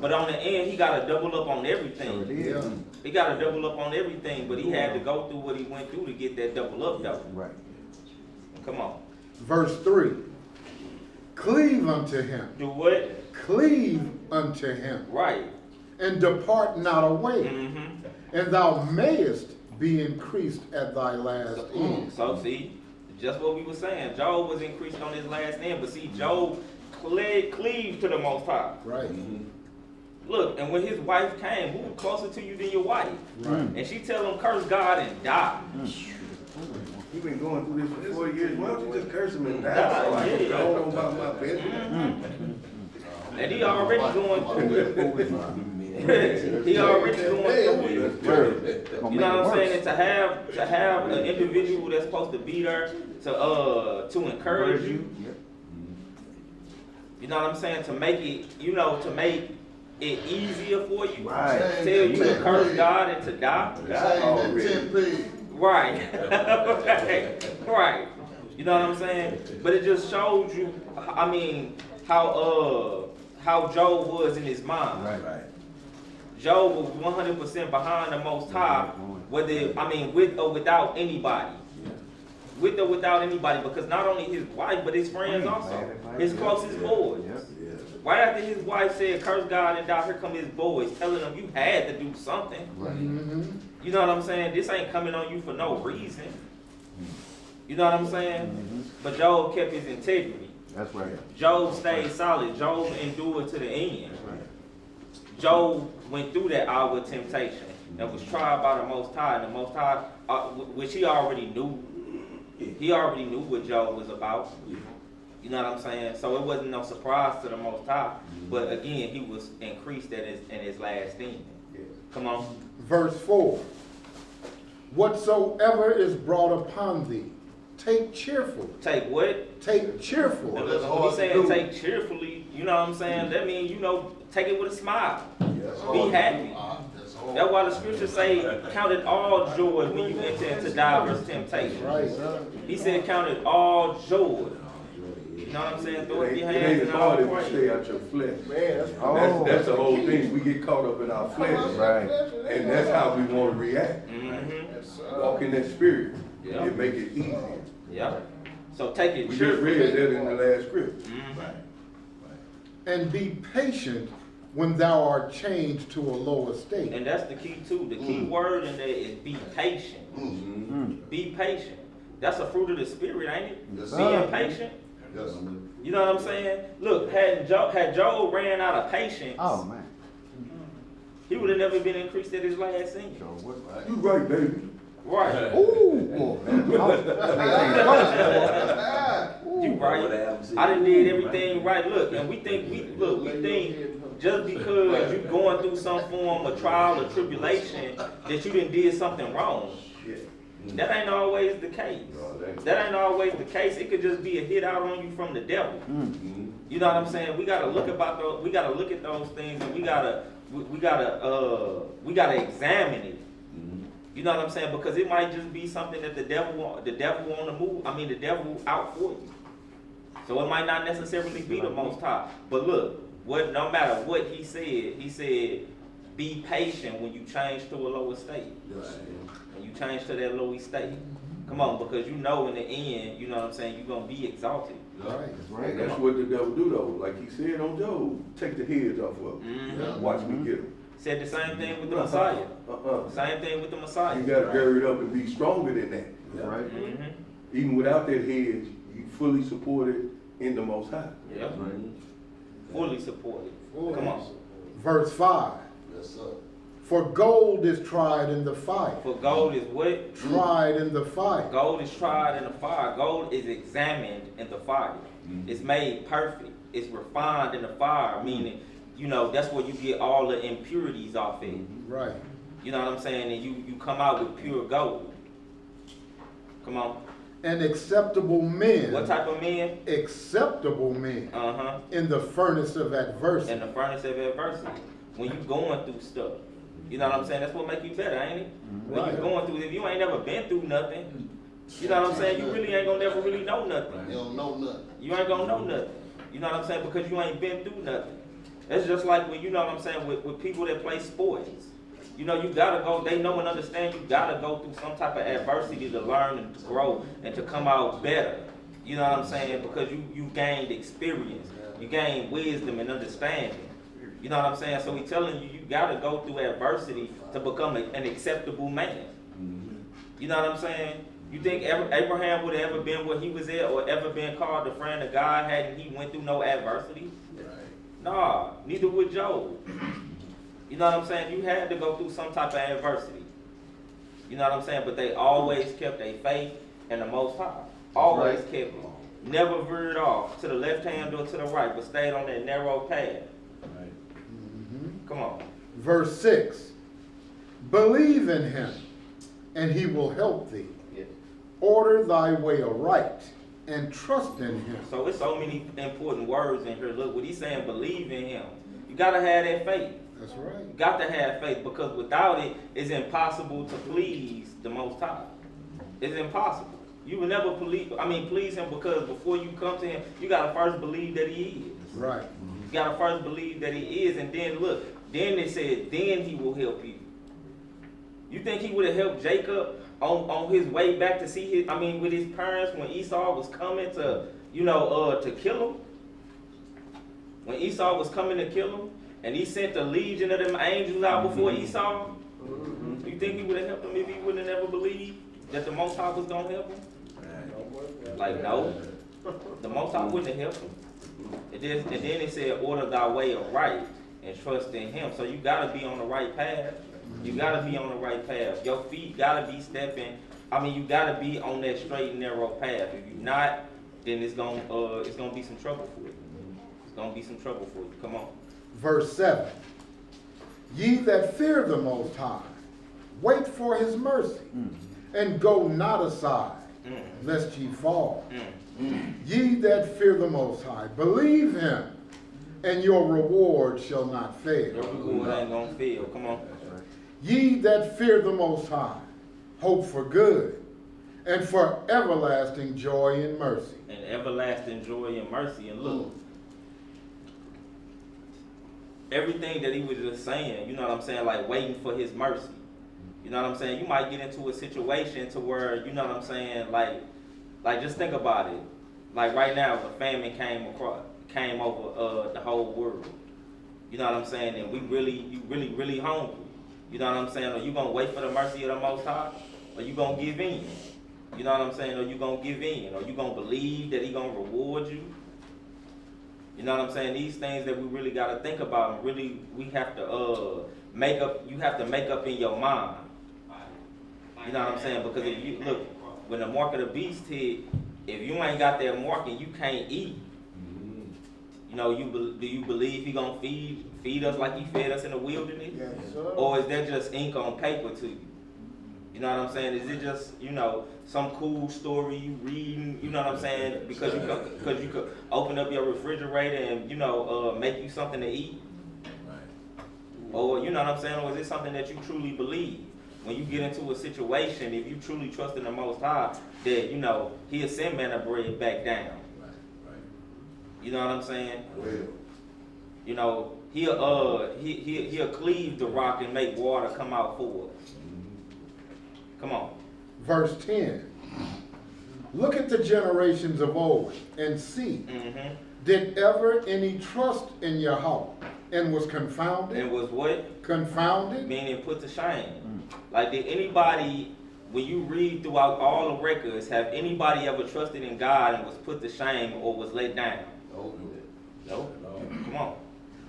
But on the end, he got to double up on everything. Yeah. He got to double up on everything, but he had to go through what he went through to get that double up, though. Right. Come on. Verse 3. Cleave unto him. Do what? Cleave unto him. Right. And depart not away. Mm-hmm. And thou mayest be increased at thy last end. So see, just what we were saying. Job was increased on his last end, but see, Job cleaved to the Most High. Right. Look, and when his wife came, who was closer to you than your wife? Right. And she tell him, curse God and die. You've been going through this for 4 years. Why don't you just curse him and die? Die, So I yeah. don't know about my business. And he already going through it. He already going through it. You know what I'm saying? And to have an individual that's supposed to be there to encourage you. You know what I'm saying? To make it, to make it easier for you. Right. Tell you to curse God and to die. Right. Right. You know what I'm saying? But it just shows you, I mean, how Job was in his mind. Right. Job was 100% behind the Most High, with or without anybody. With or without anybody, because not only his wife, but his friends also. His closest boys. Right after his wife said, curse God and die, here come his boys telling him, you had to do something. Mm-hmm. You know what I'm saying? This ain't coming on you for no reason. You know what I'm saying? But Job kept his integrity. That's right. Job stayed solid. Job endured to the end. Job went through that hour of temptation and was tried by the Most High. And the Most High, which he already knew. He already knew what Job was about. You know what I'm saying? So it wasn't no surprise to the Most High. But again, he was increased in his last end. Come on. Verse 4. Whatsoever is brought upon thee, take cheerfully. Take what? Take cheerfully. When he's saying take cheerfully, you know what I'm saying? That means, take it with a smile. Be happy. That's why the scriptures say, count it all joy when you enter into diverse temptation. Right. He said, count it all joy. You know what I'm saying? Throw up your It hands ain't and all hard if you praise. stay out your flesh. Oh. That's the whole thing. We get caught up in our flesh. Right. And that's how we want to react. Walk in that spirit. Yeah. It make it easier. Yeah. So take it We just read cheerfully. that in the last script. And be patient when thou art changed to a lower state. And that's the key too. The key word in there is be patient. Be patient. That's a fruit of the spirit, ain't it? Yes, Being sir. patient. Yes. You know what I'm saying? Look, had Job ran out of patience, Oh, man. he would have never been increased at his last singing. So what? You right, baby. Right. Ooh, boy. You right. I done did everything right. Look, and we think just because you going through some form of trial or tribulation that you done did something wrong. That ain't always the case. That ain't always the case. It could just be a hit out on you from the devil. You know what I'm saying? We gotta look about those. We gotta look at those things, and we gotta examine it. You know what I'm saying? Because it might just be something that the devil want to move. I mean, the devil out for you. So it might not necessarily be the Most High. But look, no matter what he said, be patient when you change to a lower state. When you change to that lower state. Come on, because you know in the end, you know what I'm saying, you're going to be exalted. Right. And that's what the devil do though. Like he said on Job, take the heads off of him. Watch me get him. Said the same thing with the Messiah. Same thing with the Messiah. You gotta bear it up and be stronger than that. Right. Even without that hedge, you fully supported in the Most High. Yep. Fully supported. Come on. Verse 5. Yes, sir. For gold is tried in the fire. For gold is what? Tried in the fire. Gold is tried in the fire. Gold is examined in the fire. It's made perfect. It's refined in the fire, meaning, you know, that's where you get all the impurities off it. Right. You know what I'm saying? And you come out with pure gold. Come on. And acceptable men. What type of men? Acceptable men. In the furnace of adversity. In the furnace of adversity. When you going through stuff. You know what I'm saying? That's what make you better, ain't it? When you going through, if you ain't never been through nothing, you know what I'm saying? You really ain't gonna never really know nothing. You don't know nothing. You ain't gonna know nothing. You know what I'm saying? Because you ain't been through nothing. It's just like when, you know what I'm saying, with people that play sports. You know, you gotta go, they know and understand you gotta go through some type of adversity to learn and to grow and to come out better. You know what I'm saying? Because you gained experience. You gained wisdom and understanding. You know what I'm saying? So he's telling you, you gotta go through adversity to become an acceptable man. You know what I'm saying? You think Abraham would have ever been where he was at or ever been called the friend of God hadn't he went through no adversity? Nah, neither would Job. You know what I'm saying? You had to go through some type of adversity. You know what I'm saying? But they always kept their faith in the Most High. Always kept it. Never veered off to the left hand or to the right, but stayed on that narrow path. Come on. Verse 6. Believe in him, and he will help thee. Order thy way aright, and trust in him. So it's so many important words in here. Look, what he's saying, believe in him. You gotta have that faith. That's right. You got to have faith, because without it, it's impossible to please the Most High. It's impossible. You will never please him, because before you come to him, you gotta first believe that he is. Right. You gotta first believe that he is, and then look, then it said, then he will help you. You think he would have helped Jacob on his way back to see with his parents when Esau was coming to, to kill him? When Esau was coming to kill him, and he sent a legion of them angels out before Esau, you think he would have helped him if he wouldn't have never believed that the Most High was gonna help him? Like, no. The Most High wouldn't have helped him. And then it said, order thy way aright and trust in him. So you gotta be on the right path. You gotta be on the right path. Your feet gotta be stepping. You gotta be on that straight and narrow path. If you're not, then it's gonna be some trouble for you. It's gonna be some trouble for you. Come on. Verse 7. Ye that fear the Most High, wait for his mercy, and go not aside, lest ye fall. Ye that fear the Most High, believe him, and your reward shall not fail. Your reward ain't gonna fail. Come on. Ye that fear the Most High, hope for good, and for everlasting joy and mercy. And everlasting joy and mercy. And look, everything that he was just saying, you know what I'm saying, like waiting for his mercy. You know what I'm saying? You might get into a situation to where, you know what I'm saying, like just think about it. Like right now, the famine came over the whole world. You know what I'm saying? And you really hungry. You know what I'm saying? Are you gonna wait for the mercy of the Most High? Or you gonna give in? You know what I'm saying? Or you gonna give in? Or you gonna believe that he gonna reward you? You know what I'm saying? These things that we really gotta think about, and really we have to make up. You have to make up in your mind. You know what I'm saying? Because if you look, when the mark of the beast hit, if you ain't got that mark and you can't eat, you know, do you believe he gonna feed us like he fed us in the wilderness? Yes, sir. Or is that just ink on paper to you? You know what I'm saying? Is it just, you know, some cool story you reading? You know what I'm saying? Because you could open up your refrigerator and, you know, make you something to eat. Or, you know what I'm saying? Or is it something that you truly believe? When you get into a situation, if you truly trust in the Most High, that, you know, he'll send manna bread back down. You know what I'm saying? Well, You know, he'll cleave the rock and make water come out for us. Come on. Verse 10. Look at the generations of old and see, did ever any trust in Yahweh and was confounded? And was what? Confounded? Meaning put to shame. Like, did anybody, when you read throughout all the records, have anybody ever trusted in God and was put to shame or was let down? No. Come on.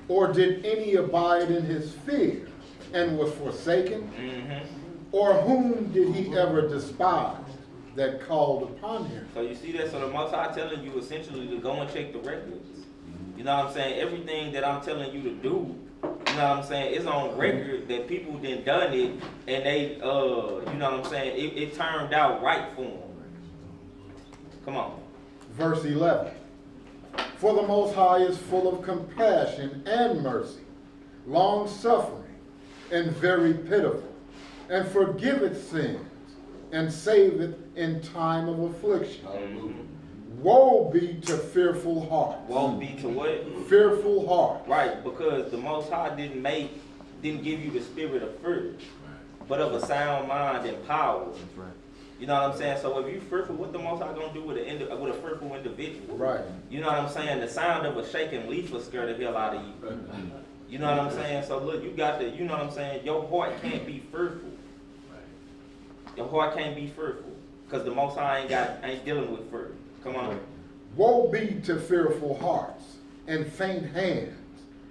Or did any abide in his fear and was forsaken? Or whom did he ever despise that called upon him? So you see that? So the Most High telling you essentially to go and check the records. You know what I'm saying? Everything that I'm telling you to do, you know what I'm saying, it's on record that people done it and they, you know what I'm saying, it turned out right for them. Come on. Verse 11. For the Most High is full of compassion and mercy, long-suffering, and very pitiful, and forgiveth sins, and saveth in time of affliction. Hallelujah. Woe be to fearful hearts. Woe be to what? Fearful hearts. Right, because the Most High didn't give you the spirit of fear, but of a sound mind and power. That's right. You know what I'm saying? So if you fearful, what the Most High gonna do with a fearful individual? Right. You know what I'm saying? The sound of a shaking leaf will scare the hell out of you. You know what I'm saying? So look, you got to, you know what I'm saying? Your heart can't be fearful. Your heart can't be fearful, because the Most High ain't dealing with fear. Come on. Woe be to fearful hearts, and faint hands,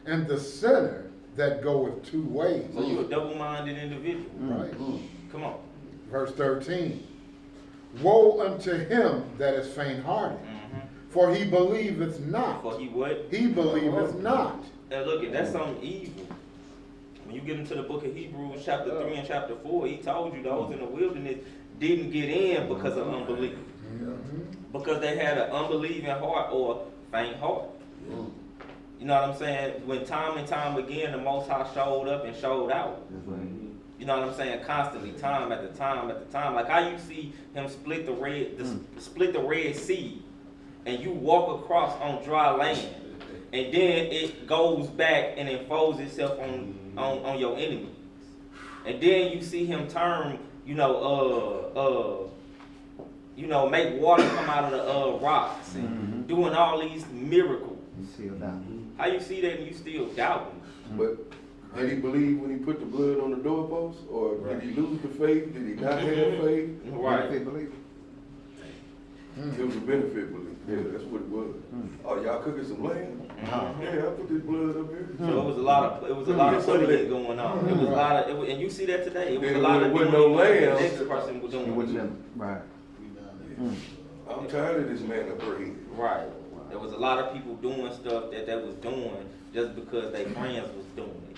and the sinner that goeth two ways. So you're a double-minded individual. Right. Come on. Verse 13. Woe unto him that is faint-hearted, for he believeth not. For he what? He believeth not. And look, that's something evil. When you get into the book of Hebrews, chapter 3 and chapter 4, he told you those in the wilderness didn't get in because of unbelief. Because they had an unbelieving heart or faint heart. You know what I'm saying? When time and time again, the Most High showed up and showed out. You know what I'm saying? Constantly, time after time after time. Like how you see him split the Red Sea, and you walk across on dry land, and then it goes back and enfolds itself on your enemies. And then you see him turn, make water come out of the rocks and doing all these miracles. You see that? How you see that and you still doubting? But did he believe when he put the blood on the doorpost? Or did he lose the faith? Did he not have faith? Right. Benefit belief. It was a benefit belief. Yeah, that's what it was. Oh, y'all cooking some lamb? Yeah, I put this blood up here. So it was a lot of putting going on. It was a lot of, and you see that today. It was a lot of With no doing lamb. the next person was doing. With them, right. I'm tired of this man of bread. Right. There was a lot of people doing stuff that they was doing just because their friends was doing it.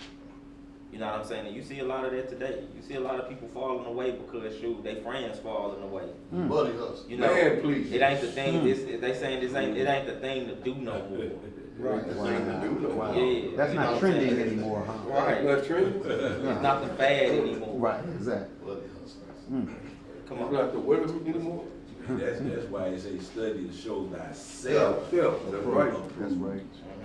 You know what I'm saying? And you see a lot of that today. You see a lot of people falling away because their friends falling away. Buddy hustle. You know, Man, please. it ain't the thing. They saying it ain't the thing to do no more. Right. That's nothing to do, no. You Yeah. That's You know not what I'm trending saying? anymore, huh? Right. Not trending. It's not the fad anymore. Right, exactly. Come It's on. not the what anymore. That's why it say study to show Self, thyself. that's right. That's right.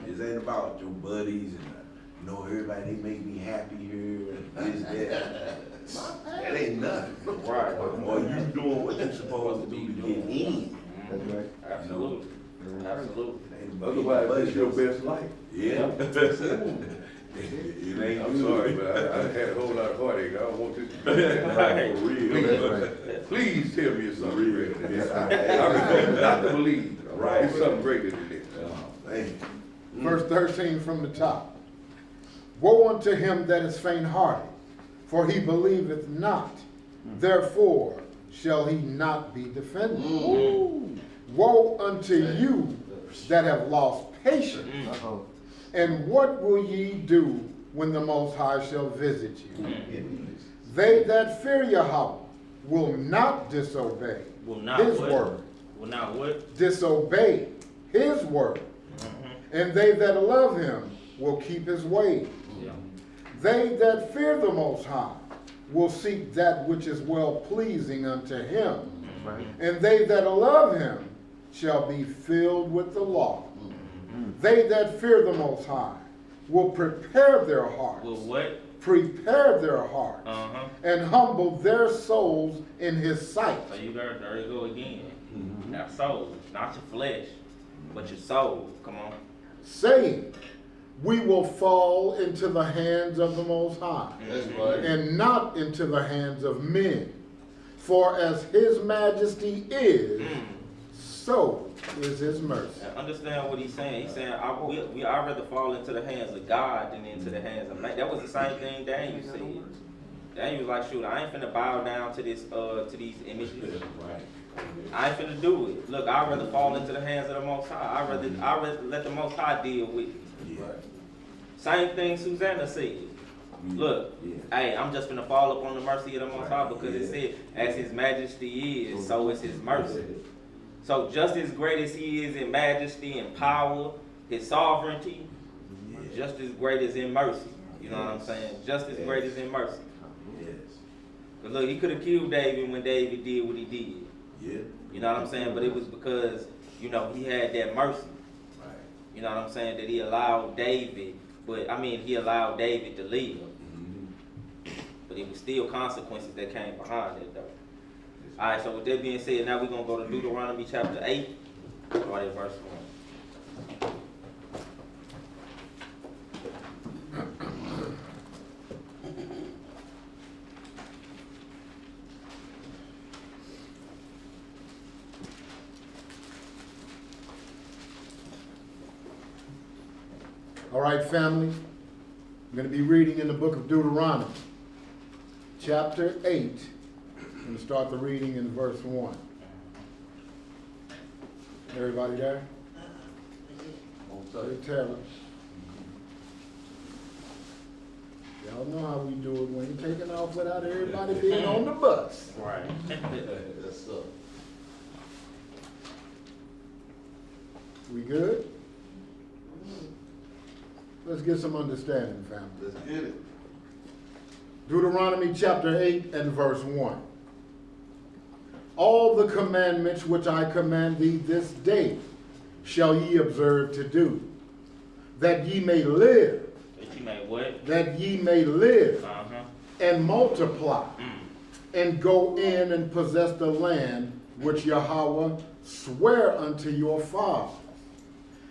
It ain't about your buddies and, everybody, they make me happy here and this, that. That ain't nothing. Right. Or you doing what you're supposed to do to get in. That's right. Absolutely. Absolutely. It ain't about Otherwise, it's your buddies. best life. Yeah. It ain't I'm good. sorry, but I had a whole lot of heartache. I don't want this to be. Right. For real. Right. Please tell me it's something greater than this. I Right. refuse not to believe. Right. It's something greater than this. Oh, man. Verse 13 from the top. Woe unto him that is faint-hearted, for he believeth not. Therefore shall he not be defended. Woe unto you that have lost patience. Uh-oh. And what will ye do when the Most High shall visit you? They that fear Yahweh will not disobey Will not his what? word. Will not what? Disobey his word. And they that love him will keep his ways. Yeah. They that fear the Most High will seek that which is well pleasing unto him. Right. And they that love him shall be filled with the law. They that fear the Most High will prepare their hearts. Will what? Prepare their hearts. And humble their souls in his sight. So there you go again. Our souls, not your flesh, but your soul. Come on. Saying, we will fall into the hands of the Most High. That's right. And not into the hands of men. For as his majesty is, so is his mercy. And understand what he's saying. He's saying, I'd rather fall into the hands of God than into the hands of man. That was the same thing Daniel said. Daniel was like, shoot, I ain't finna bow down to this, to these images. I ain't finna do it. Look, I'd rather fall into the hands of the Most High. I'd rather let the Most High deal with it. Same thing Susanna said. Look, hey, I'm just finna fall upon the mercy of the Most High because it said, as his majesty is, so is his mercy. So just as great as he is in majesty and power, his sovereignty, just as great as in mercy. You know what I'm saying? Just as great as in mercy. But look, he could have killed David when David did what he did. You know what I'm saying? But it was because, he had that mercy. You know what I'm saying? That he allowed David, he allowed David to live. But it was still consequences that came behind it, though. All right, so with that being said, now we're going to go to Deuteronomy chapter 8, start at verse 1. All right, family. I'm going to be reading in the book of Deuteronomy, chapter 8. I'm going to start the reading in verse 1. Everybody there? Hey, Taylor. Y'all know how we do it when you're taking off without everybody being on the bus. Right. That's up. We good? Let's get some understanding, family. Let's get it. Deuteronomy chapter 8 and verse 1. All the commandments which I command thee this day shall ye observe to do, that ye may live. That you may what? That ye may live and multiply Mm. and go in and possess the land which Yahweh sware unto your fathers.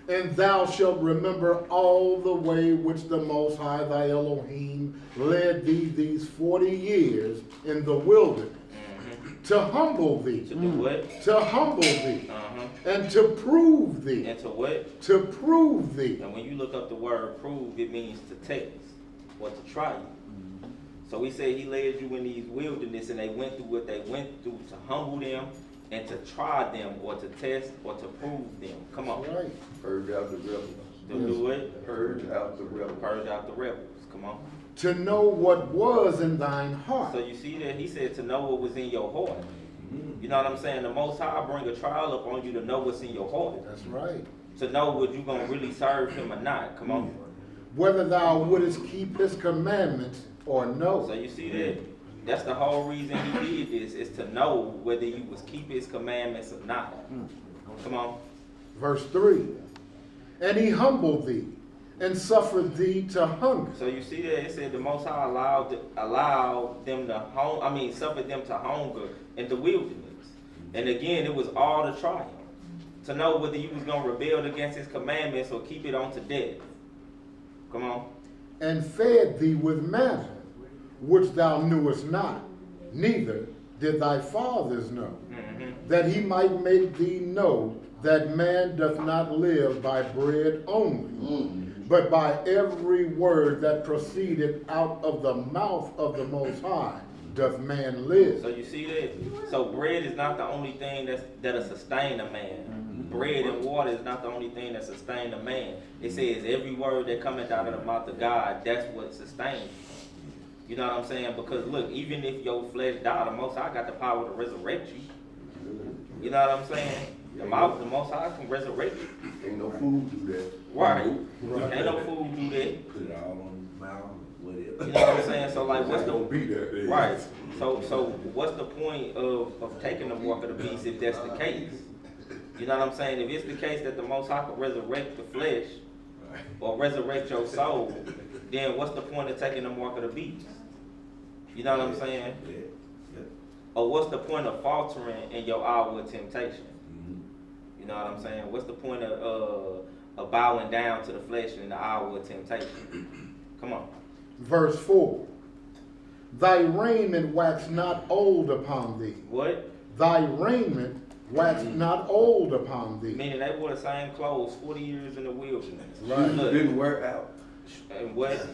And thou shalt remember all the way which the Most High thy Elohim led thee these 40 years in the wilderness, to humble thee. To do what? To humble thee. And to prove thee. And to what? To prove thee. And when you look up the word prove, it means to test or to try you. So we say he led you in these wilderness and they went through what they went through to humble them and to try them or to test or to prove them. Come on. All right. Purge out the rebels. To do it. Purge out the rebels. Purge out the rebels. Come on. To know what was in thine heart. So you see that he said to know what was in your heart. You know what I'm saying? The Most High bring a trial up on you to know what's in your heart. That's right. To know what you gonna really serve him or not. Come on. whether thou wouldest keep his commandments or no. So you see that? That's the whole reason he did this, is to know whether you was keep his commandments or not. Come on. Verse 3, and he humbled thee, and suffered thee to hunger. So you see that it said the Most High suffered them to hunger in the wilderness. And again, it was all the trial. To know whether you was going to rebel against his commandments or keep it on to death. Come on. And fed thee with manna, which thou knewest not, neither did thy fathers know, that he might make thee know that man doth not live by bread only, but by every word that proceeded out of the mouth of the Most High doth man live. So you see that? So bread is not the only thing that'll sustain a man. Bread and water is not the only thing that sustain a man. It says every word that cometh out of the mouth of God, that's what sustains you. You know what I'm saying? Because look, even if your flesh die, the Most High got the power to resurrect you. You know what I'm saying? The Most High can resurrect you. Ain't no food do that. Right. Ain't no food do that. Put it all on his mouth, whatever. You know what I'm saying? So like, what's Don't the be that day. right? So what's the point of taking the mark of the beast if that's the case? You know what I'm saying? If it's the case that the Most High can resurrect the flesh or resurrect your soul, then what's the point of taking the mark of the beast? You know what I'm saying? Yeah. Or what's the point of faltering in your hour of temptation? You know what I'm saying? What's the point of bowing down to the flesh in the hour of temptation? Come on. Verse 4, thy raiment wax not old upon thee. What? Thy raiment wax not old upon thee. Meaning they wore the same clothes 40 years in the wilderness. Shoes Look, didn't wear out. and what?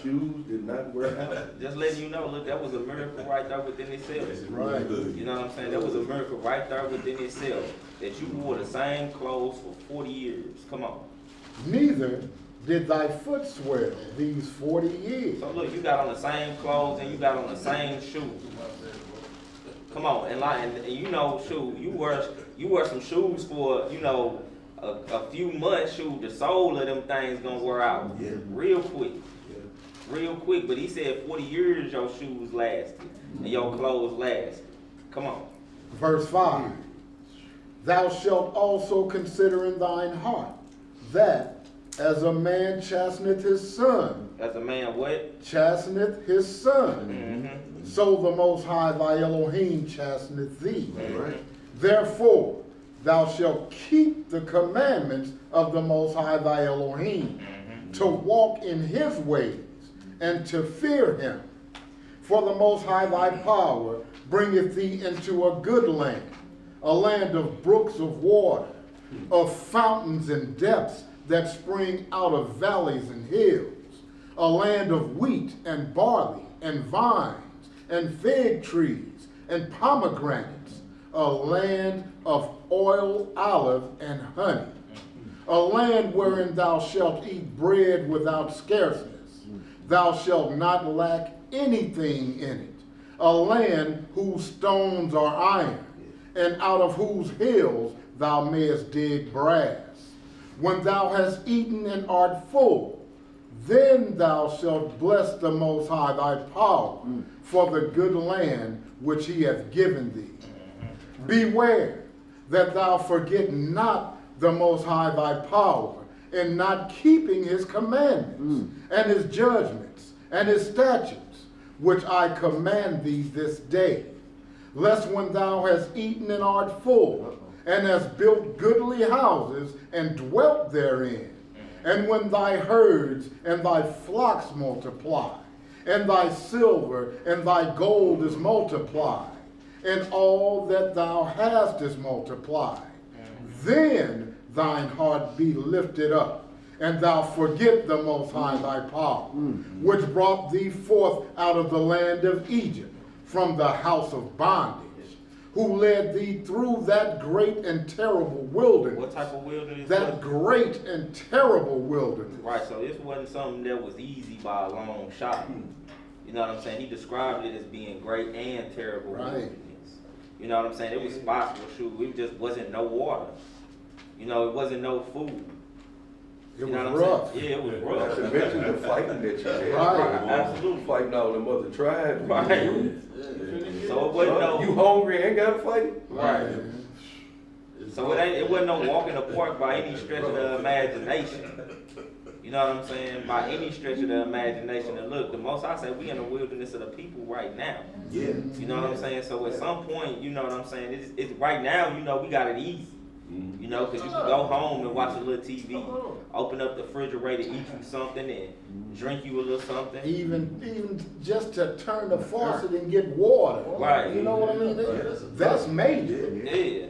Shoes did not wear out. Just letting you know, look, that was a miracle right there within itself. Right. You know what I'm saying? That was a miracle right there within itself. That you wore the same clothes for 40 years. Come on. Neither did thy foot swell these 40 years. So look, you got on the same clothes and you got on the same shoes. Come on, and you know, shoot, you wear some shoes for, you know, a few months. Shoot, the sole of them things gonna wear out real quick. Real quick, but he said 40 years your shoes lasted and your clothes lasted. Come on. Verse 5, thou shalt also consider in thine heart that as a man chasteneth his son, As a man what? chasteneth his son, so the Most High thy Elohim chasteneth thee. Therefore thou shalt keep the commandments of the Most High thy Elohim, to walk in his ways, and to fear him. For the Most High thy power bringeth thee into a good land, a land of brooks of water, of fountains and depths that spring out of valleys and hills, a land of wheat and barley and vines and fig trees and pomegranates, a land of oil, olive, and honey, a land wherein thou shalt eat bread without scarceness. Thou shalt not lack anything in it, a land whose stones are iron, and out of whose hills thou mayest dig brass. When thou hast eaten and art full, then thou shalt bless the Most High thy power for the good land which he hath given thee. Beware that thou forget not the Most High thy power, in not keeping his commandments and his judgments and his statutes, which I command thee this day, lest when thou hast eaten and art full, and hast built goodly houses and dwelt therein, and when thy herds and thy flocks multiply, and thy silver and thy gold is multiplied, and all that thou hast is multiplied, then thine heart be lifted up, and thou forget the Most High thy power, which brought thee forth out of the land of Egypt, from the house of bondage, who led thee through that great and terrible wilderness. What type of wilderness? That great and terrible wilderness. Right, so this wasn't something that was easy by a long shot. You know what I'm saying? He described it as being great and terrible wilderness. You know what I'm saying? It was spots where, shoot, it just wasn't no water. You know, it wasn't no food. It You know was what I'm rough. saying? Yeah, it was Not rough. to mention the fighting that you had. Right. Absolutely. Fighting all them other tribes. Right. So it wasn't You no, hungry, ain't gotta fight? right. So it wasn't no walk in the park by any stretch of the imagination. You know what I'm saying? By any stretch of the imagination. And look, the most I say, we in the wilderness of the people right now. Yeah. You know what I'm saying? So at some point, you know what I'm saying? It's right now, you know, we got it easy. You know, because you can go home and watch a little TV, open up the refrigerator, eat you something, and drink you a little something. Even just to turn the faucet and get water. Right. You know what I mean? That's major. Yeah.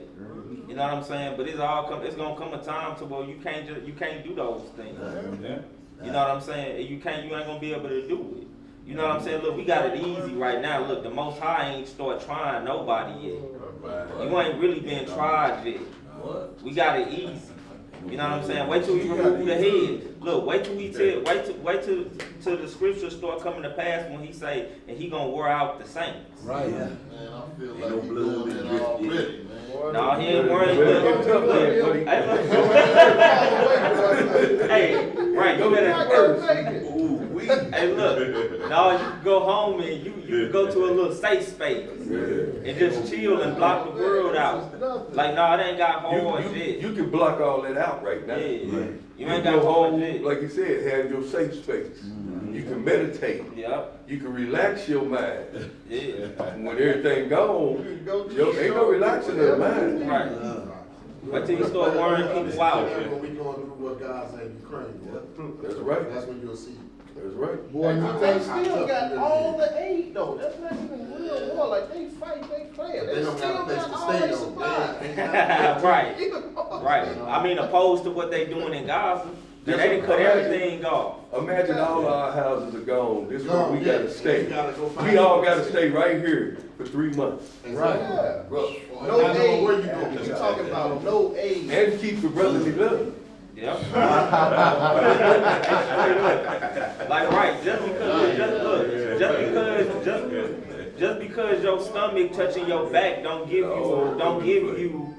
You know what I'm saying? But it's gonna come a time to where you can't do those things. You know what I'm saying? You ain't gonna be able to do it. You know what I'm saying? Look, we got it easy right now. Look, the Most High ain't start trying nobody yet. You ain't really been tried yet. We got it easy. You know what I'm saying? Wait till we remove the head. Look, wait till the scriptures start coming to pass when he say, and he gonna wear out the saints. Right. Man, I feel Ain't like no he blood doing in it this already, man. No, he ain't worrying. Well, get tough there, buddy. Hey, right, you better. Ooh, we. Hey, look. No, you can go home and you can go to a little safe space and just chill and block the world out. Like, no, it ain't got hard shit. You can block all that out right now. Yeah. You You ain't go got hard home, shit. like you said, have your safe space. You can meditate. Yep. You can relax your mind. Yeah. When everything gone, ain't no relaxing of the mind. Right. Wait till you start worrying people out. When we going through what God said in Ukraine, That's right. that's when you'll see. That's right. Boy, you They think still got all the aid though. That's not even real war. Like they fight, they play. They don't still got a place got to all stay their though. supplies. Right. Right. I mean, opposed to what they doing in Gaza, they done cut everything off. Imagine all our houses are gone. This is where we Gone, gotta yeah. stay. We gotta go find We all somewhere gotta to stay right here for 3 months. Right. Yeah. No aid. Where you going? You talking about no aid? And keep the brotherly love. Yep. Like, right, just because your stomach touching your back don't give you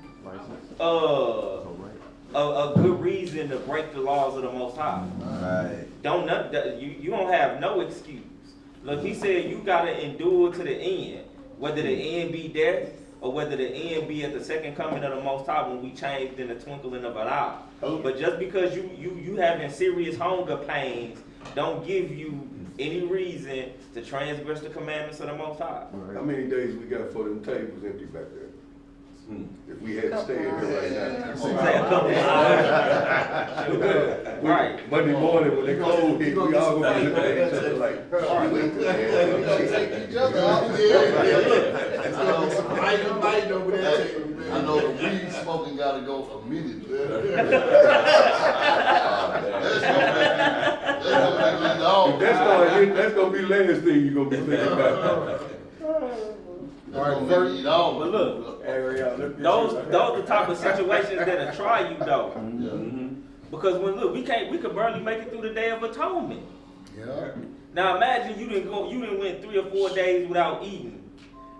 a good reason to break the laws of the Most High. Right. You don't have no excuse. Look, he said you gotta endure to the end, whether the end be death or whether the end be at the second coming of the Most High when we changed in the twinkling of an eye. But just because you having serious hunger pains don't give you any reason to transgress the commandments of the Most High. How many days we got for them tables empty back there? If we had to stay in here right now. Say a couple hours. Right. Monday morning when they close, we all gonna be looking at each other like, Each other out I know the weed smoking gotta go immediately. that's gonna be the last thing you're gonna be thinking about. All right, But look, those the type of situations that'll try you though. Because we could barely make it through the Day of Atonement. Yeah. Now imagine you didn't went 3 or 4 days without eating.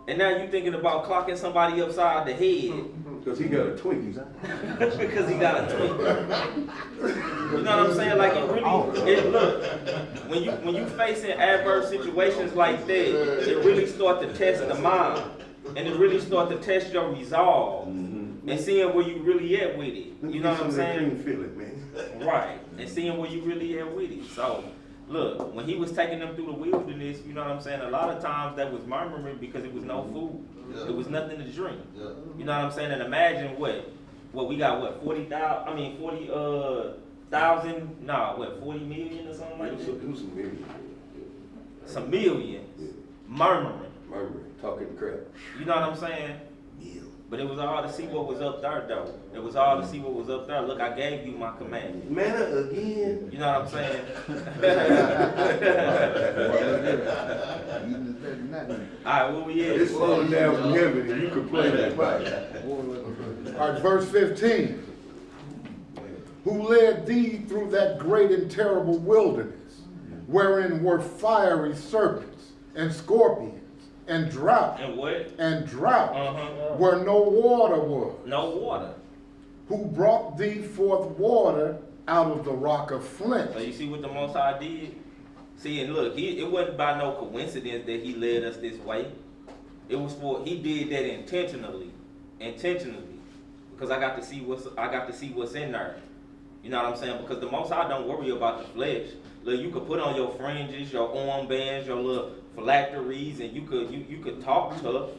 And now you thinking about clocking somebody upside the head. Because he got a Twinkie. Because he got a Twinkie. You know what I'm saying? Like look, when you facing adverse situations like that, it really start to test the mind. And it really start to test your resolve. And seeing where you really at with it. You know what I'm saying? Feel it, man. Right. And seeing where you really at with it. So look, when he was taking them through the wilderness, you know what I'm saying? A lot of times that was murmuring because it was no food. Yeah. It was nothing to drink. Yeah. You know what I'm saying? And imagine what we got 40 million or something like that? It was some million. Some millions. Murmuring. Talking crap. You know what I'm saying? But it was all to see what was up there though. It was all to see what was up there. Look, I gave you my command. Manna again. You know what I'm saying? Alright, where we at? It's falling down from heaven and you complain about it. All right, verse 15. Who led thee through that great and terrible wilderness, wherein were fiery serpents and scorpions and drought. And what? And drought, where no water was. No water. Who brought thee forth water out of the rock of flint. So you see what the Most High did? See, and look, it wasn't by no coincidence that he led us this way. It was he did that intentionally, because I got to see what's in there. You know what I'm saying? Because the Most High don't worry about the flesh. Look, you could put on your fringes, your armbands, your little phylacteries, and you could talk tough.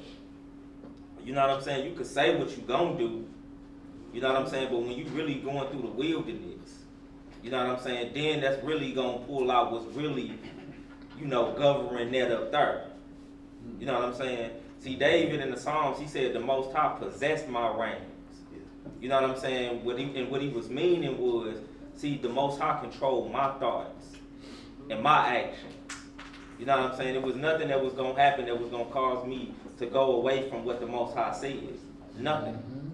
You know what I'm saying? You could say what you gonna do. You know what I'm saying? But when you really going through the wilderness, you know what I'm saying? Then that's really gonna pull out what's really, governing that up there. You know what I'm saying? See, David in the Psalms, he said the Most High possessed my reins. You know what I'm saying? What he was meaning was, see, the Most High controlled my thoughts and my actions. You know what I'm saying? It was nothing that was going to happen that was going to cause me to go away from what the Most High says. Nothing. Mm-hmm.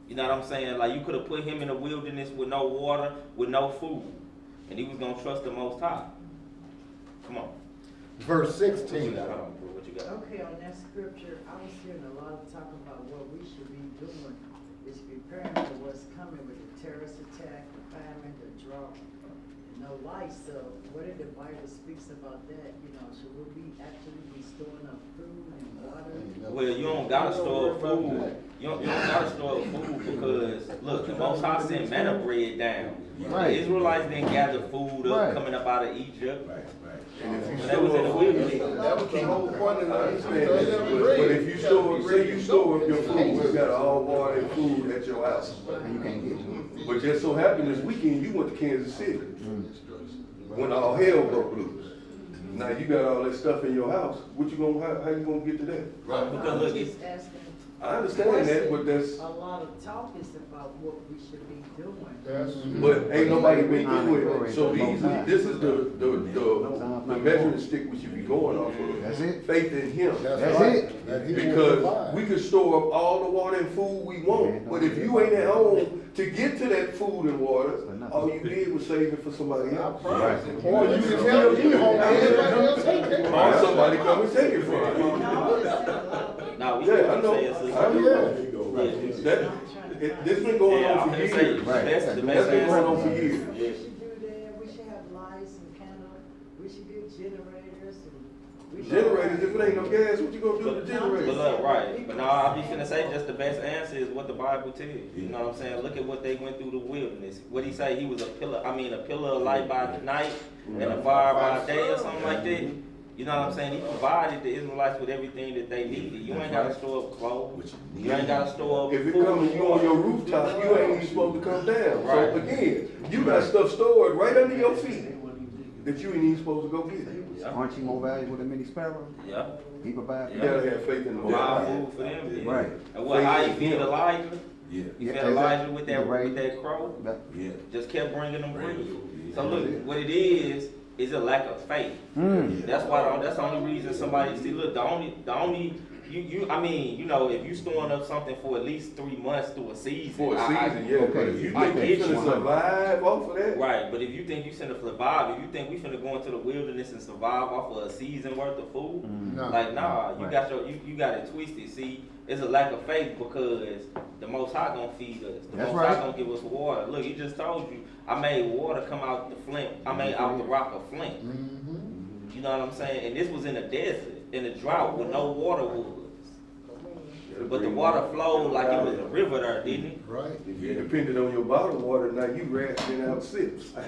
You know what I'm saying? Like, you could have put him in the wilderness with no water, with no food, and he was going to trust the Most High. Come on. Verse What you 16. got? What you got? Okay, on that scripture, I was hearing a lot of talk about what we should be doing is preparing for what's coming with the terrorist attack, the famine, the drought, and no light. So what did the Bible speaks about that? Should we actually be storing up food and water? Well, you don't gotta store food. You don't gotta store food because look, the Most High sent manna bread down. Right. The Israelites didn't gather food up Right. coming up out of Egypt. Right. And if you That was in the wilderness. That was the whole point of I the understand that, but if you store up your food, you got all water and food at your house. And you can't get it. But just so happened this weekend, you went to Kansas City, when all hell broke loose. Now you got all that stuff in your house, how you gonna get to that? Right. Because look, Just asking. I understand that, but that's, A lot of talk is about what we should be doing. Yes. but ain't nobody been doing it. So this is the measuring stick we should be going off of. That's it. Faith in him. That's right. it. That he will Because provide. we can store up all the water and food we want, but if you ain't at home to get to that food and water, all you did was save it for somebody else. Or you can tell me home and come and take it. Or somebody come and take it from you. now we Yeah, I know. say it's This been going yeah, on I'm for gonna say years. the best That's been going on for years. We should do that, we should have lights and candles, we should get generators and. we should- Generators, if it ain't no gas, what you gonna do with the But generators? look, right. But now I be finna say just the best answer is what the Bible tells you. You know what I'm saying? Look at what they went through the wilderness. What he say? He was a pillar of light by night and a fire by day or something like that. You know what I'm saying? He provided the Israelites with everything that they needed. You ain't gotta store up clothes. You ain't gotta store up If it food. comes you on your rooftop, you ain't even supposed to come down. Right. So again, you got stuff stored right under your feet that you ain't even supposed to go get. Aren't you more valuable than many sparrows? Yeah. He provide. You gotta have faith in the Most Provide High. food for them. Yeah. Right. And what, how you feed Elijah? Yeah. You Yeah, fed Elijah exactly. with that Right. crow? Yeah. Just kept bringing them bread. Yeah. So look, what it is a lack of faith. That's why. That's the only reason somebody see. Look, the only. I mean, if you storing up something for at least 3 months through a season. For a season, yeah. okay. But if you I think you get finna you. survive off of that, Right, but if you think you finna survive, if you think we finna go into the wilderness and survive off of a season worth of food, No. like nah, you Right. got you got it twisted. See, it's a lack of faith because the Most High gonna feed us. The That's Most High right. gonna give us water. Look, he just told you, I made water come out the flint. I made out the rock of flint. Mm-hmm. You know what I'm saying? And this was in a desert, in a drought where no water was. But the water flowed like it was a river there, didn't it? Right. if you depended on your bottled water, now you rationing out sips. Right.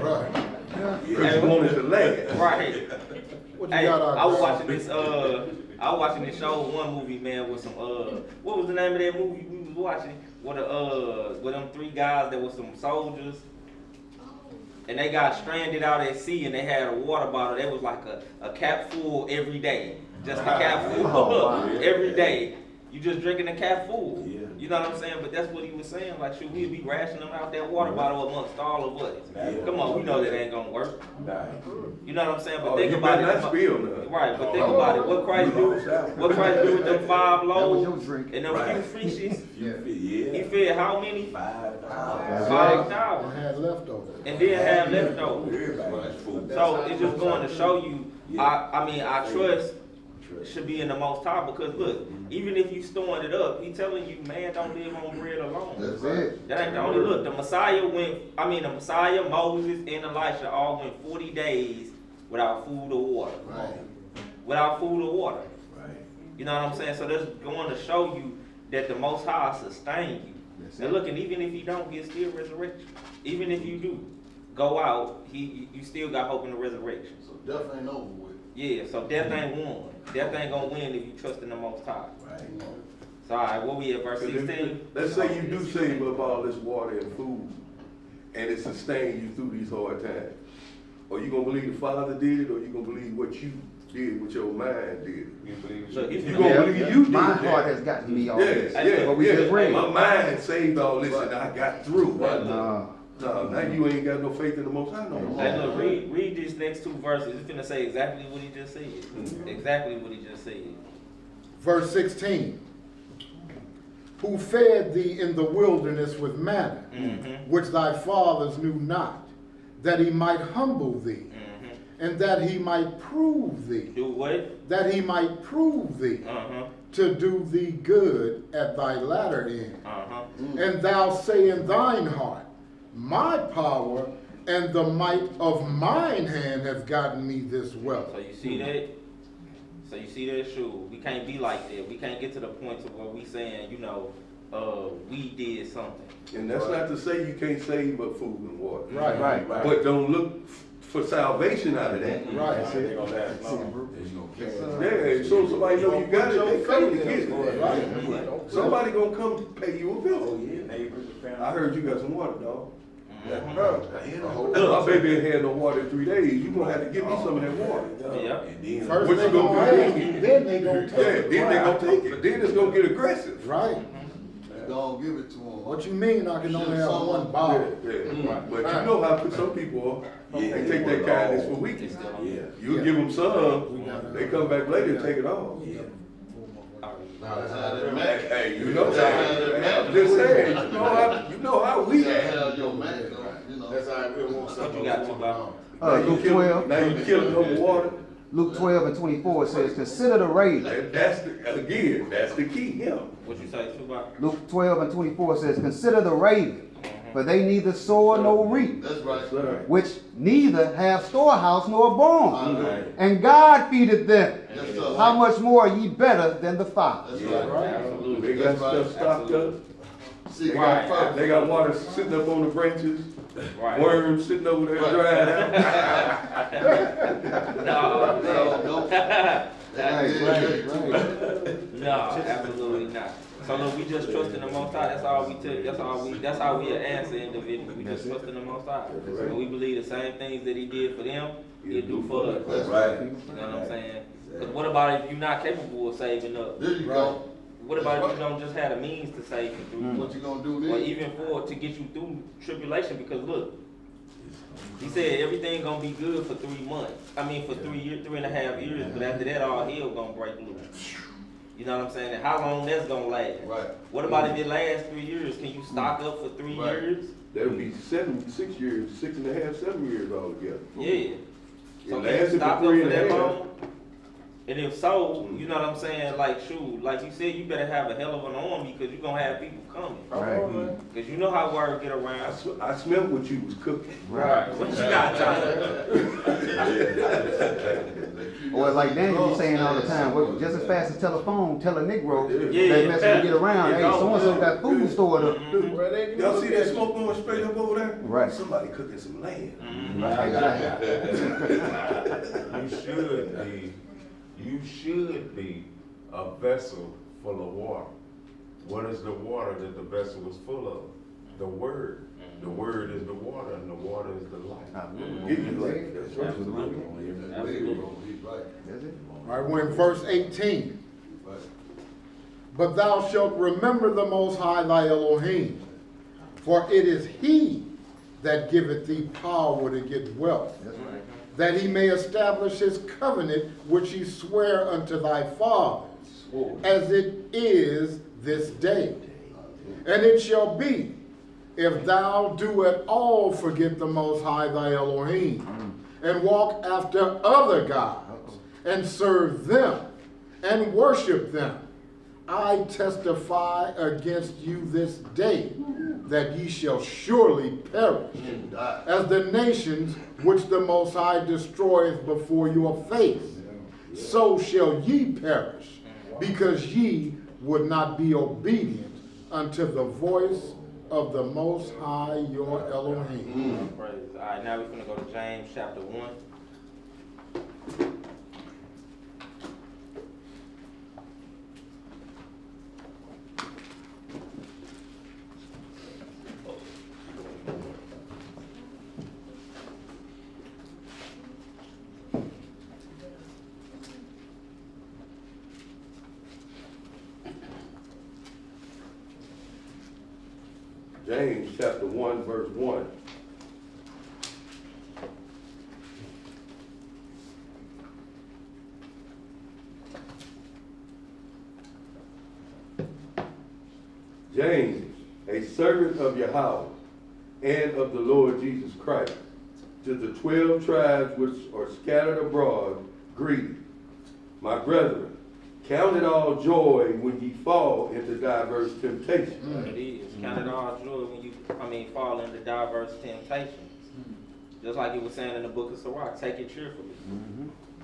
Right. Because you wanted to last. Right. What you Hey, got I was out watching this. I was watching this show. One movie, man, with some. What was the name of that movie we was watching? With them 3 guys that was some soldiers, and they got stranded out at sea, and they had a water bottle. That was like a cap full every day, just a cap full every day. You just drinking a cap full. Yeah. You know what I'm saying? But that's what he was saying. Like, should we be rationing out that water bottle amongst all of us? Yeah. Come on, we know that ain't gonna work. Right. You know what I'm saying? But Oh, think you about better it. not spill nothing. Right, but think about it. What Christ do? What Christ do with them 5 That was loaves your drink. and them Right. few fishes? Yeah. He fed how many? 5,000. That's I 5,000. had leftovers. And then have leftovers. Everybody's food. So it's just going to show you. I mean, I should be in the Most High, because look, even if you storing it up, he telling you, man, don't live on bread alone. That's it. That ain't the only look. The Messiah, Moses, and Elisha all went 40 days without food or water. Right. Without food or water. Right. You know what I'm saying? So that's going to show you that the Most High sustain you. And look, and even if you don't, he'll still resurrect you. Even if you do go out, you still got hope in the resurrection. So death ain't over with. Yeah, so death ain't won. Death ain't gonna win if you trust in the Most High. Right. So all right, what we at, verse So 16? let's say you do save up all this water and food, and it sustained you through these hard times. Are you gonna believe the Father did it, or you gonna believe what you did, what your mind did? Look, You gonna believe you did My that. heart has gotten me all Yes, this. What we yeah, just yeah. read. My mind saved all this and I got through. Nah. No, now you ain't got no faith in the Most High no more. Hey, look, read these next two verses. It's gonna say exactly what he just said. Exactly what he just said. Verse 16. Who fed thee in the wilderness with manna, which thy fathers knew not, that he might humble thee, and that he might prove thee. Do what? That he might prove thee, to do thee good at thy latter end. And thou say in thine heart, my power and the might of mine hand have gotten me this wealth. So you see that? So you see that? Sure. We can't be like that. We can't get to the point to where we saying, we did something. And that's not to say you can't save but food and water. Right. But don't look for salvation out of that. Right. Yeah, so somebody know you got it, they come to get it. Right. Somebody gonna come pay you a visit. I heard you got some water, dog. My baby ain't had no water in 3 days. You gonna have to give me some of that water. Yeah. And then, First What they you gonna gonna do? have, then they gonna Yeah, take then it. they gonna take it. Then it's gonna get aggressive. Right. Don't give it to them. What you mean I can only have one Yeah, bottle? yeah. But you know how some people are. They take that kindness for weakness. yeah. You give them some, they come back later and take it all. That's how they make it. Hey, you know that. I'm just saying, you know how we You act. have your man, you know. That's how I really want What you got to about? Luke 12. Now you killing over water. Luke 12 and 24 says, consider the raven. That's the key. Him. What you say, Tupac? Luke 12 and 24 says, consider the raven, for they neither sow nor reap, That's right. Sir. which neither have storehouse nor barn, Right. and God feedeth them. Yes, sir. How much more are ye better than the Father? That's Yeah, right. absolutely. They got stuff stocked up. See, Right. They got water sitting up on the branches. Right. Worms sitting over there drying out. No, absolutely not. So look, we just trust in the Most High. That's all we took. That's how we answer individually. We just trust in the Most High. And we believe the same things that he did for them, he'll do for us. That's right. You know what I'm saying? Because what about if you're not capable of saving up? There you go. What about if you don't just have the means to save you through? What you gonna do Or then? even to get you through tribulation? Because look, he said everything gonna be good for 3 months. I mean for 3.5 years, but after that all hell gonna break loose. You know what I'm saying? And how long that's gonna last? Right. What about if it lasts 3 years? Can you stock up for 3 Right. years? That'll be 6 years, 6.5, 7 years altogether. Yeah. So It can you lasted stock for up 3 for and a that half. long? And if so, you know what I'm saying? Like, shoot, like you said, you better have a hell of an army because you're gonna have people coming. Right. Because you know how word get around. I smelled what you was cooking. Right. What you got, Or it's like Daniel be saying all the time, well, just as fast as telephone, tell a Negro Yeah. that message to get around, hey, so-and-so got food stored up. Y'all see that smoke going straight up over there? Right. Somebody cooking some lamb. You should be a vessel full of water. What is the water that the vessel was full of? The word. The word is the water, and the water is the life. Give you like, that's right. All right, we're in verse 18. But thou shalt remember the Most High thy Elohim, for it is he that giveth thee power to get wealth, that he may establish his covenant which he sware unto thy fathers, as it is this day. And it shall be, if thou do at all forget the Most High thy Elohim, and walk after other gods, and serve them, and worship them. I testify against you this day that ye shall surely perish as the nations which the Most High destroyeth before your face. So shall ye perish, because ye would not be obedient unto the voice of the Most High your Elohim. Praise. All right, now we're going to go to James chapter 1. James chapter 1, verse 1. James, a servant of Yahweh and of the Lord Jesus Christ, to the 12 tribes which are scattered abroad, greeting. My brethren, count it all joy when ye fall into diverse temptations. It is. Count it all joy when you, fall into diverse temptations. Just like it was saying in the book of Sirach, take it cheerfully.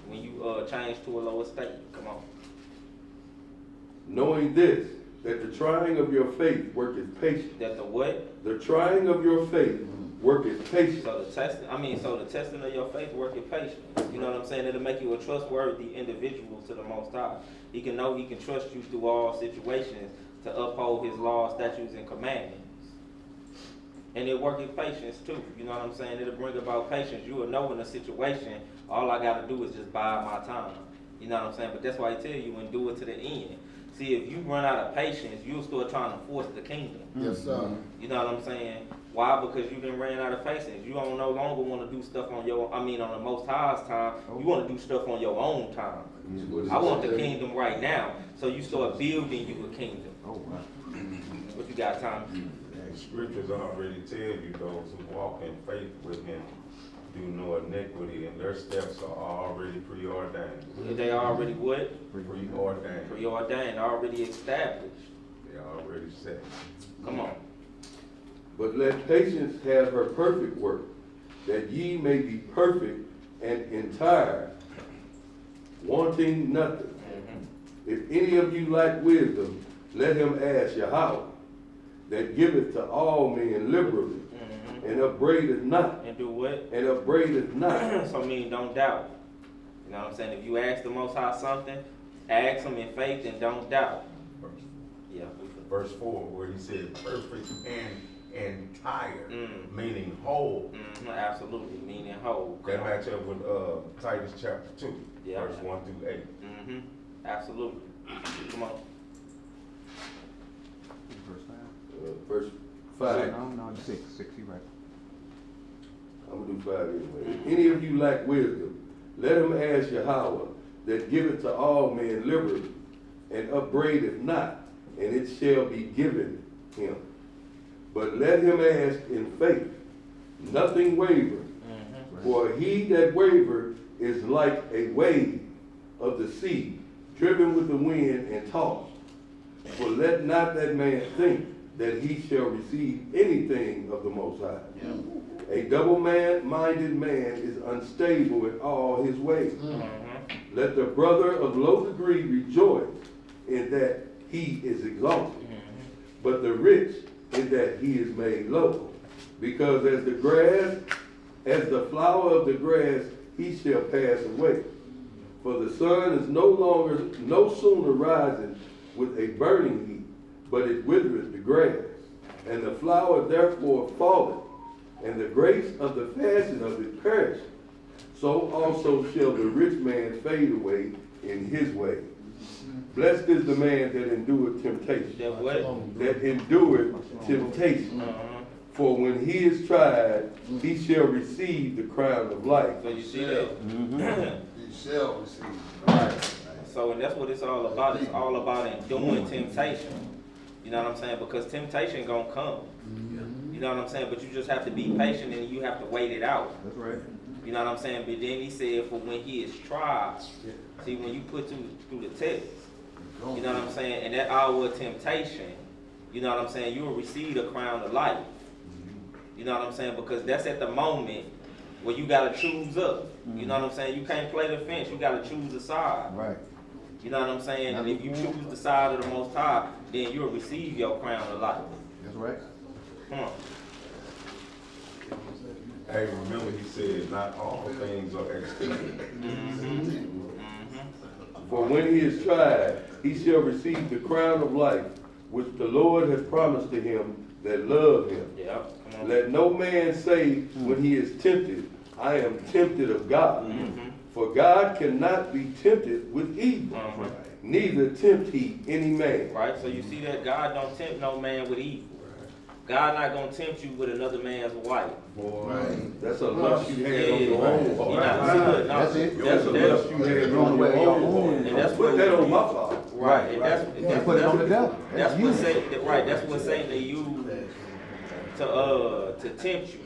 When you change to a lower state. Come on. Knowing this, that the trying of your faith worketh patience. That the what? The trying of your faith worketh patience. So the testing of your faith worketh patience. You know what I'm saying? It'll make you a trustworthy individual to the Most High. He can know he can trust you through all situations to uphold his laws, statutes, and commandments. And it worketh patience too. You know what I'm saying? It'll bring about patience. You will know in a situation, all I gotta do is just bide my time. You know what I'm saying? But that's why he tell you endure to the end. See, if you run out of patience, you'll start trying to force the kingdom. Yes, sir. You know what I'm saying? Why? Because you done ran out of patience. You don't no longer want to do stuff on on the Most High's time. You want to do stuff on your own time. I want the kingdom right now. So you start building you a kingdom. What you got, Tommy? Scriptures already tell you those who walk in faith with him do no iniquity, and their steps are already preordained. They already what? Preordained. Preordained, already established. They already set. Come on. But let patience have her perfect work, that ye may be perfect and entire, wanting nothing. If any of you lack wisdom, let him ask Yahweh, that giveth to all men liberally, and upbraideth not. And do what? And upbraideth not. So don't doubt. You know what I'm saying? If you ask the Most High something, ask him in faith and don't doubt. Yeah. Verse 4, where he said perfect and entire, meaning whole. Absolutely, meaning whole. That match up with Titus chapter 2, verse 1 through 8. Absolutely. Come on. Verse 5. No, 6, you're right. I'm going to do 5 anyway. If any of you lack wisdom, let him ask Yahweh, that giveth to all men liberally, and upbraideth not, and it shall be given him. But let him ask in faith, nothing waver. For he that waver is like a wave of the sea, driven with the wind and tossed. For let not that man think that he shall receive anything of the Most High. A double-minded man is unstable in all his ways. Let the brother of low degree rejoice in that he is exalted, but the rich in that he is made low. Because as the flower of the grass, he shall pass away. For the sun is no sooner rising with a burning heat, but it withereth the grass, and the flower therefore falleth, and the grace of the fashion of it perisheth. So also shall the rich man fade away in his way. Blessed is the man that endureth temptation. That what? That endureth temptation. For when he is tried, he shall receive the crown of life. So you see that? He shall receive. Right. So and that's what it's all about. It's all about enduring temptation. You know what I'm saying? Because temptation gonna come. You know what I'm saying? But you just have to be patient and you have to wait it out. That's right. You know what I'm saying? But then he said, for when he is tried, see, when you put through the test, you know what I'm saying? And that hour of temptation, you know what I'm saying? You will receive the crown of life. You know what I'm saying? Because that's at the moment where you got to choose up. You know what I'm saying? You can't play the fence. You got to choose a side. Right. You know what I'm saying? And if you choose the side of the Most High, then you'll receive your crown of life. That's right. Come on. Hey, remember he said, not all things are exterior. For when he is tried, he shall receive the crown of life, which the Lord has promised to him that love him. Yeah. Come on. Let no man say when he is tempted, I am tempted of God. For God cannot be tempted with evil, neither tempt he any man. Right? So you see that God don't tempt no man with evil. God not gonna tempt you with another man's wife. Boy, that's a lust you had on your own heart. That's it. That's a lust you had on your own heart. And that's Put that on my father. Right. And You put it on the devil. That's what Satan. Right. That's what Satan they use to tempt you.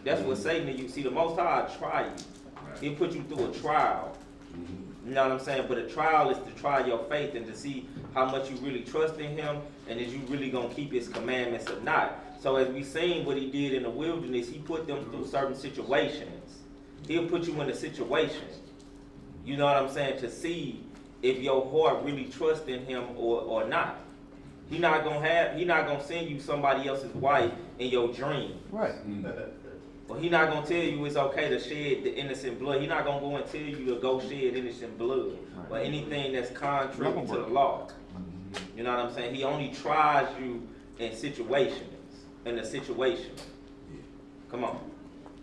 That's what Satan you see. The Most High try you. He'll put you through a trial. You know what I'm saying? But a trial is to try your faith and to see how much you really trust in him and is you really gonna keep his commandments or not. So as we seen what he did in the wilderness, he put them through certain situations. He'll put you in a situation. You know what I'm saying? To see if your heart really trusts in him or not. He not gonna send you somebody else's wife in your dream. Right. Well, he not gonna tell you it's okay to shed the innocent blood. He not gonna go and tell you to go shed innocent blood or anything that's contrary to the law. You know what I'm saying? He only tries you in situations, in a situation. Come on.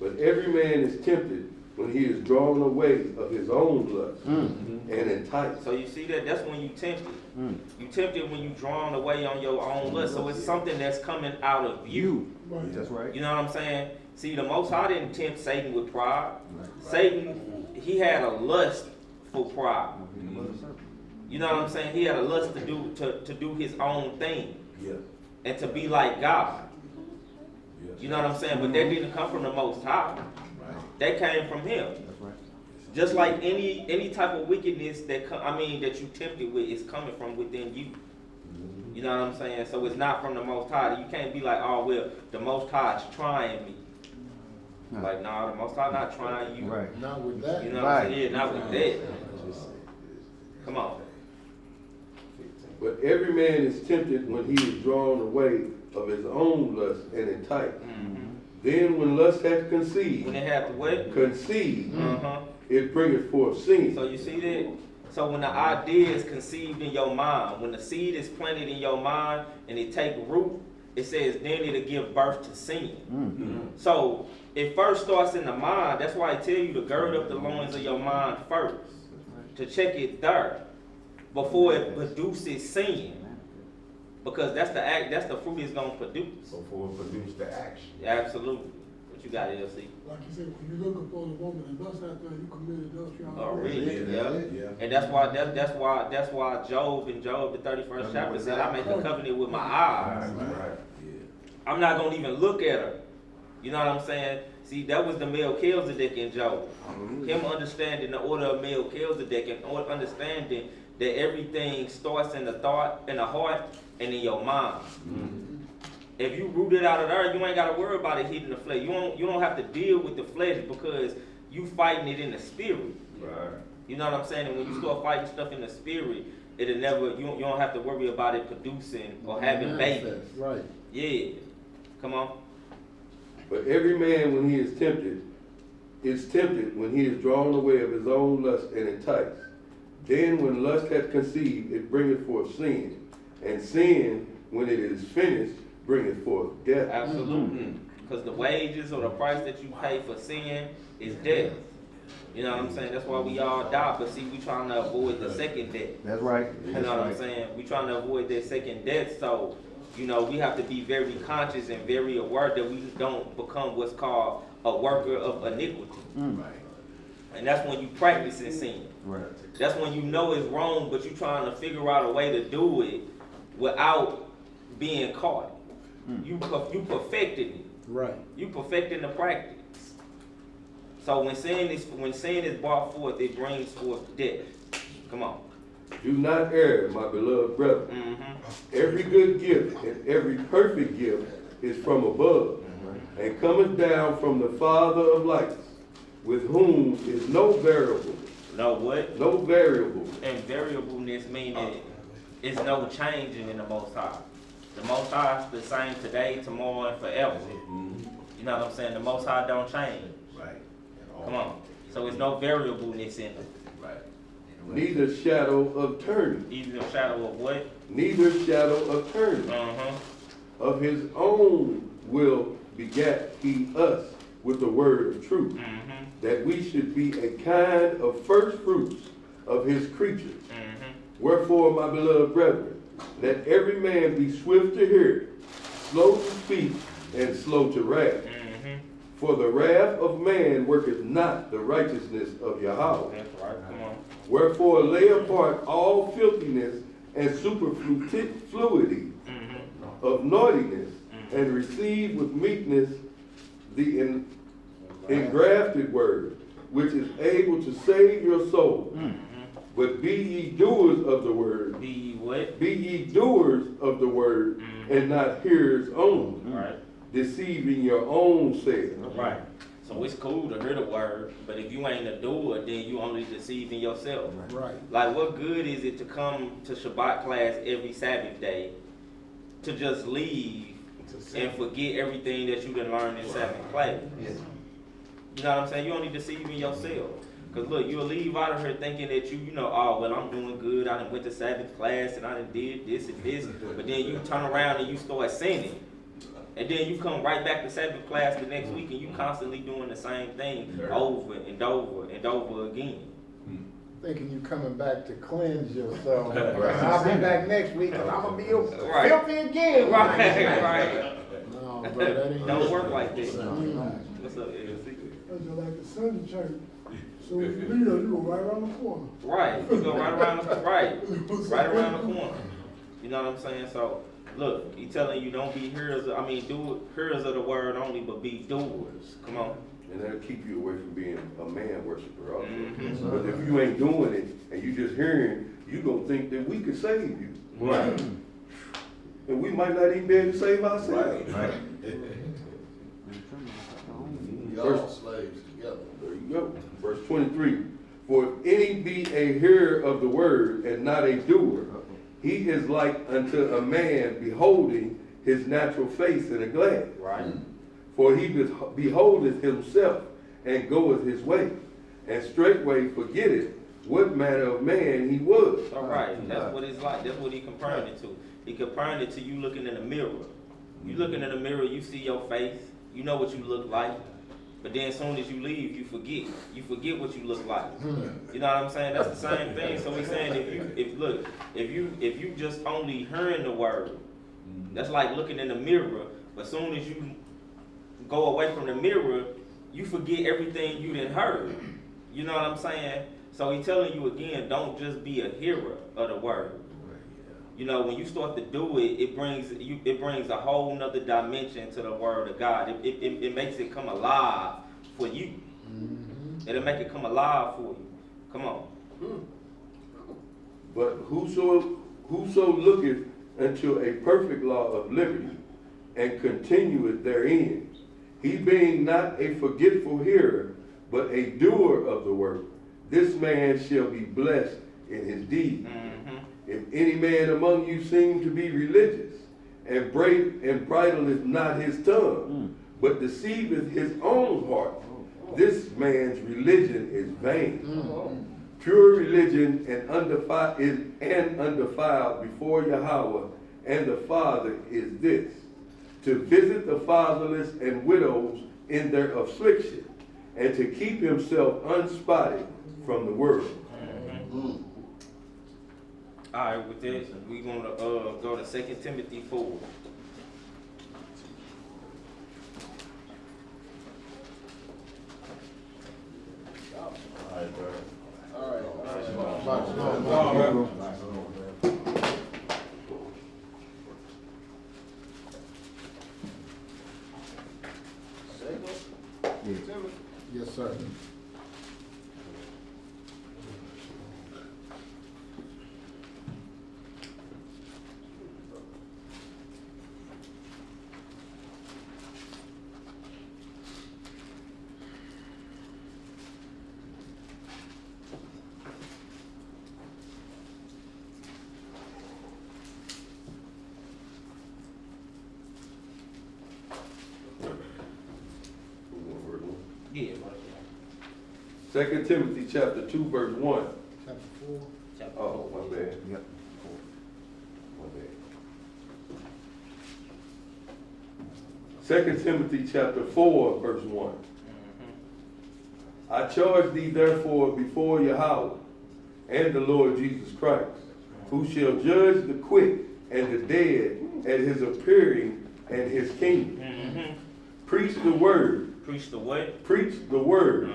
But every man is tempted when he is drawn away of his own lust and enticed. So you see that? That's when you tempted. You tempted when you drawn away on your own lust. So it's something that's coming out of you. That's right. You know what I'm saying? See, the Most High didn't tempt Satan with pride. Satan, he had a lust for pride. You know what I'm saying? He had a lust to do his own thing. And to be like God. You know what I'm saying? But that didn't come from the Most High. That came from him. Just like any type of wickedness that you tempted with is coming from within you. You know what I'm saying? So it's not from the Most High. You can't be like, oh well, the Most High is trying me. Like, nah, the Most High not trying you. Right. Not with that. You know what I'm saying? Yeah, not with that. Come on. But every man is tempted when he is drawn away of his own lust and enticed. Then when lust hath conceived, When they have to what? it bringeth forth sin. So you see that? So when the idea is conceived in your mind, when the seed is planted in your mind and it take root, it says then it'll give birth to sin. So it first starts in the mind. That's why I tell you to gird up the loins of your mind first, to check it there before it produces sin, because that's the fruit it's gonna produce. Before it produce the action. Absolutely. What you got, LC? Like you said, when you look upon a woman and lust after her, you committed adultery. Oh, really? Yeah. And that's why Job in Job the 31st chapter said, I make a covenant with my eyes. I'm not gonna even look at her. You know what I'm saying? See, that was the Melchizedek in Job. Him understanding the order of Melchizedek and understanding that everything starts in the thought, in the heart, and in your mind. If you root it out of there, you ain't got to worry about it hitting the flesh. You don't have to deal with the flesh because you fighting it in the spirit. Right. You know what I'm saying? And when you start fighting stuff in the spirit, it'll never. You don't have to worry about it producing or having babies. Right. Yeah. Come on. But every man when he is tempted when he is drawn away of his own lust and enticed. Then when lust hath conceived, it bringeth forth sin. And sin, when it is finished, bringeth forth death. Absolutely. Because the wages or the price that you pay for sin is death. You know what I'm saying? That's why we all die. But see, we trying to avoid the second death. That's right. You know what I'm saying? We trying to avoid that second death. So, you know, we have to be very conscious and very aware that we don't become what's called a worker of iniquity. And that's when you practice in sin. Right. That's when you know it's wrong, but you're trying to figure out a way to do it without being caught. You perfected it. Right. You perfecting the practice. So when sin is brought forth, it brings forth death. Come on. Do not err, my beloved brother. Every good gift and every perfect gift is from above, and cometh down from the Father of lights, with whom is no variable. No what? No variable. And variableness meaning it's no changing in the Most High. The Most High is the same today, tomorrow, and forever. You know what I'm saying? The Most High don't change. Right. Come on. So there's no variableness in it. Right. Neither shadow of turning. Even the shadow of what? Neither shadow of turning. Of his own will begat he us with the word of truth, that we should be a kind of first fruits of his creatures. Wherefore, my beloved brethren, let every man be swift to hear, slow to speak, and slow to wrath. For the wrath of man worketh not the righteousness of Yahweh. That's right. Come on. Wherefore lay apart all filthiness and superfluity of naughtiness, and receive with meekness the engrafted word, which is able to save your soul. But be ye doers of the word. Be ye what? Be ye doers of the word, and not hearers only. Right. Deceiving your own self. Right. So it's cool to hear the word, but if you ain't a doer, then you only deceiving yourself. Right. Like, what good is it to come to Shabbat class every Sabbath day to just leave and forget everything that you done learned in Sabbath class? You know what I'm saying? You only deceiving yourself. Because look, you'll leave out of here thinking that you know, oh, well, I'm doing good. I done went to Sabbath class and I done did this and this. But then you turn around and you start sinning. And then you come right back to Sabbath class the next week and you constantly doing the same thing over and over and over again. Thinking you coming back to cleanse yourself. I'll be back next week and I'm going to be filthy again. Right. No, bro, that ain't Don't work like that. Mm. What's up, ALC? That's just like the Sunday church. So if you leave there, you go right around the corner. Right. You go right around the right around the corner. You know what I'm saying? So look, he telling you don't be hearers of the word only, but be doers. Come on. And that'll keep you away from being a man worshiper also. Because if you ain't doing it and you just hearing, you gonna think that we could save you. Right. And we might not even be able to save ourselves. Right. Y'all slaves together. There you go. Verse 23. For if any be a hearer of the word and not a doer, he is like unto a man beholding his natural face in a glass. Right. For he beholdeth himself and goeth his way, and straightway forgetteth what manner of man he was. All right. That's what it's like. That's what he comparing it to. He comparing it to you looking in the mirror. You looking in the mirror, you see your face. You know what you look like. But then as soon as you leave, you forget. You forget what you look like. You know what I'm saying? That's the same thing. So he's saying if you just only hearing the word, that's like looking in the mirror. But as soon as you go away from the mirror, you forget everything you done heard. You know what I'm saying? So he's telling you again, don't just be a hearer of the word. You know, when you start to do it, it brings a whole nother dimension to the word of God. It makes it come alive for you. It'll make it come alive for you. Come on. But whoso looketh unto a perfect law of liberty, and continueth therein, he being not a forgetful hearer, but a doer of the word, this man shall be blessed in his deed. If any man among you seem to be religious, and bridleth not his tongue, but deceiveth his own heart, this man's religion is vain. Pure religion and undefiled before Yahweh and the Father is this, to visit the fatherless and widows in their affliction, and to keep himself unspotted from the world. All right, with this, we're going to go to 2 Timothy 4. Yes, sir. 2 Timothy chapter 2, verse 1. Chapter 4. Oh, my bad. Yep. My bad. 2 Timothy chapter 4, verse 1. I charge thee therefore before Yahweh and the Lord Jesus Christ, who shall judge the quick and the dead at his appearing and his kingdom. Preach the word. Preach the what? Preach the word.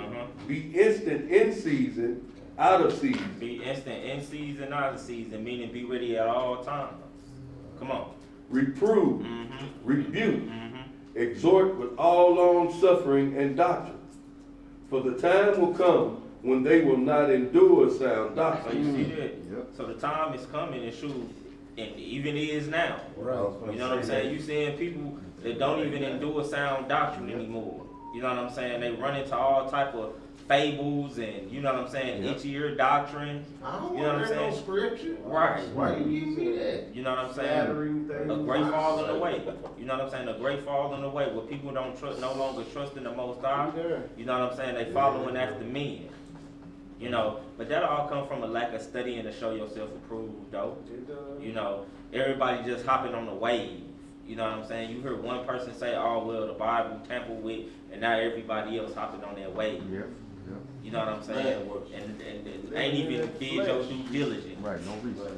Be instant in season, out of season. Be instant in season, out of season, meaning be ready at all times. Come on. Reprove, rebuke, exhort with all long suffering and doctrine. For the time will come when they will not endure sound So doctrine. you see that? Yep. So the time is coming and shoot, and even is now. Right. You know what I'm saying? You seeing people that don't even endure sound doctrine anymore. You know what I'm saying? They run into all type of fables and, you know what I'm saying, Yep. itchy-ear doctrine. I don't You know what I'm want to hear no saying? scripture. Right. Why you give me that? You know what I'm saying? Flattering things. A great falling away. You know what I'm saying? A great falling away where people don't no longer trust in the Most High. You know what I'm saying? They following after men. You know, but that all come from a lack of studying to show yourself approved, though. You know, everybody just hopping on the wave. You know what I'm saying? You heard one person say, "Oh well, the Bible tampered with," and now everybody else hopping on that wave. Yep. You know what I'm saying? And ain't even did your due diligence. Right, no reason.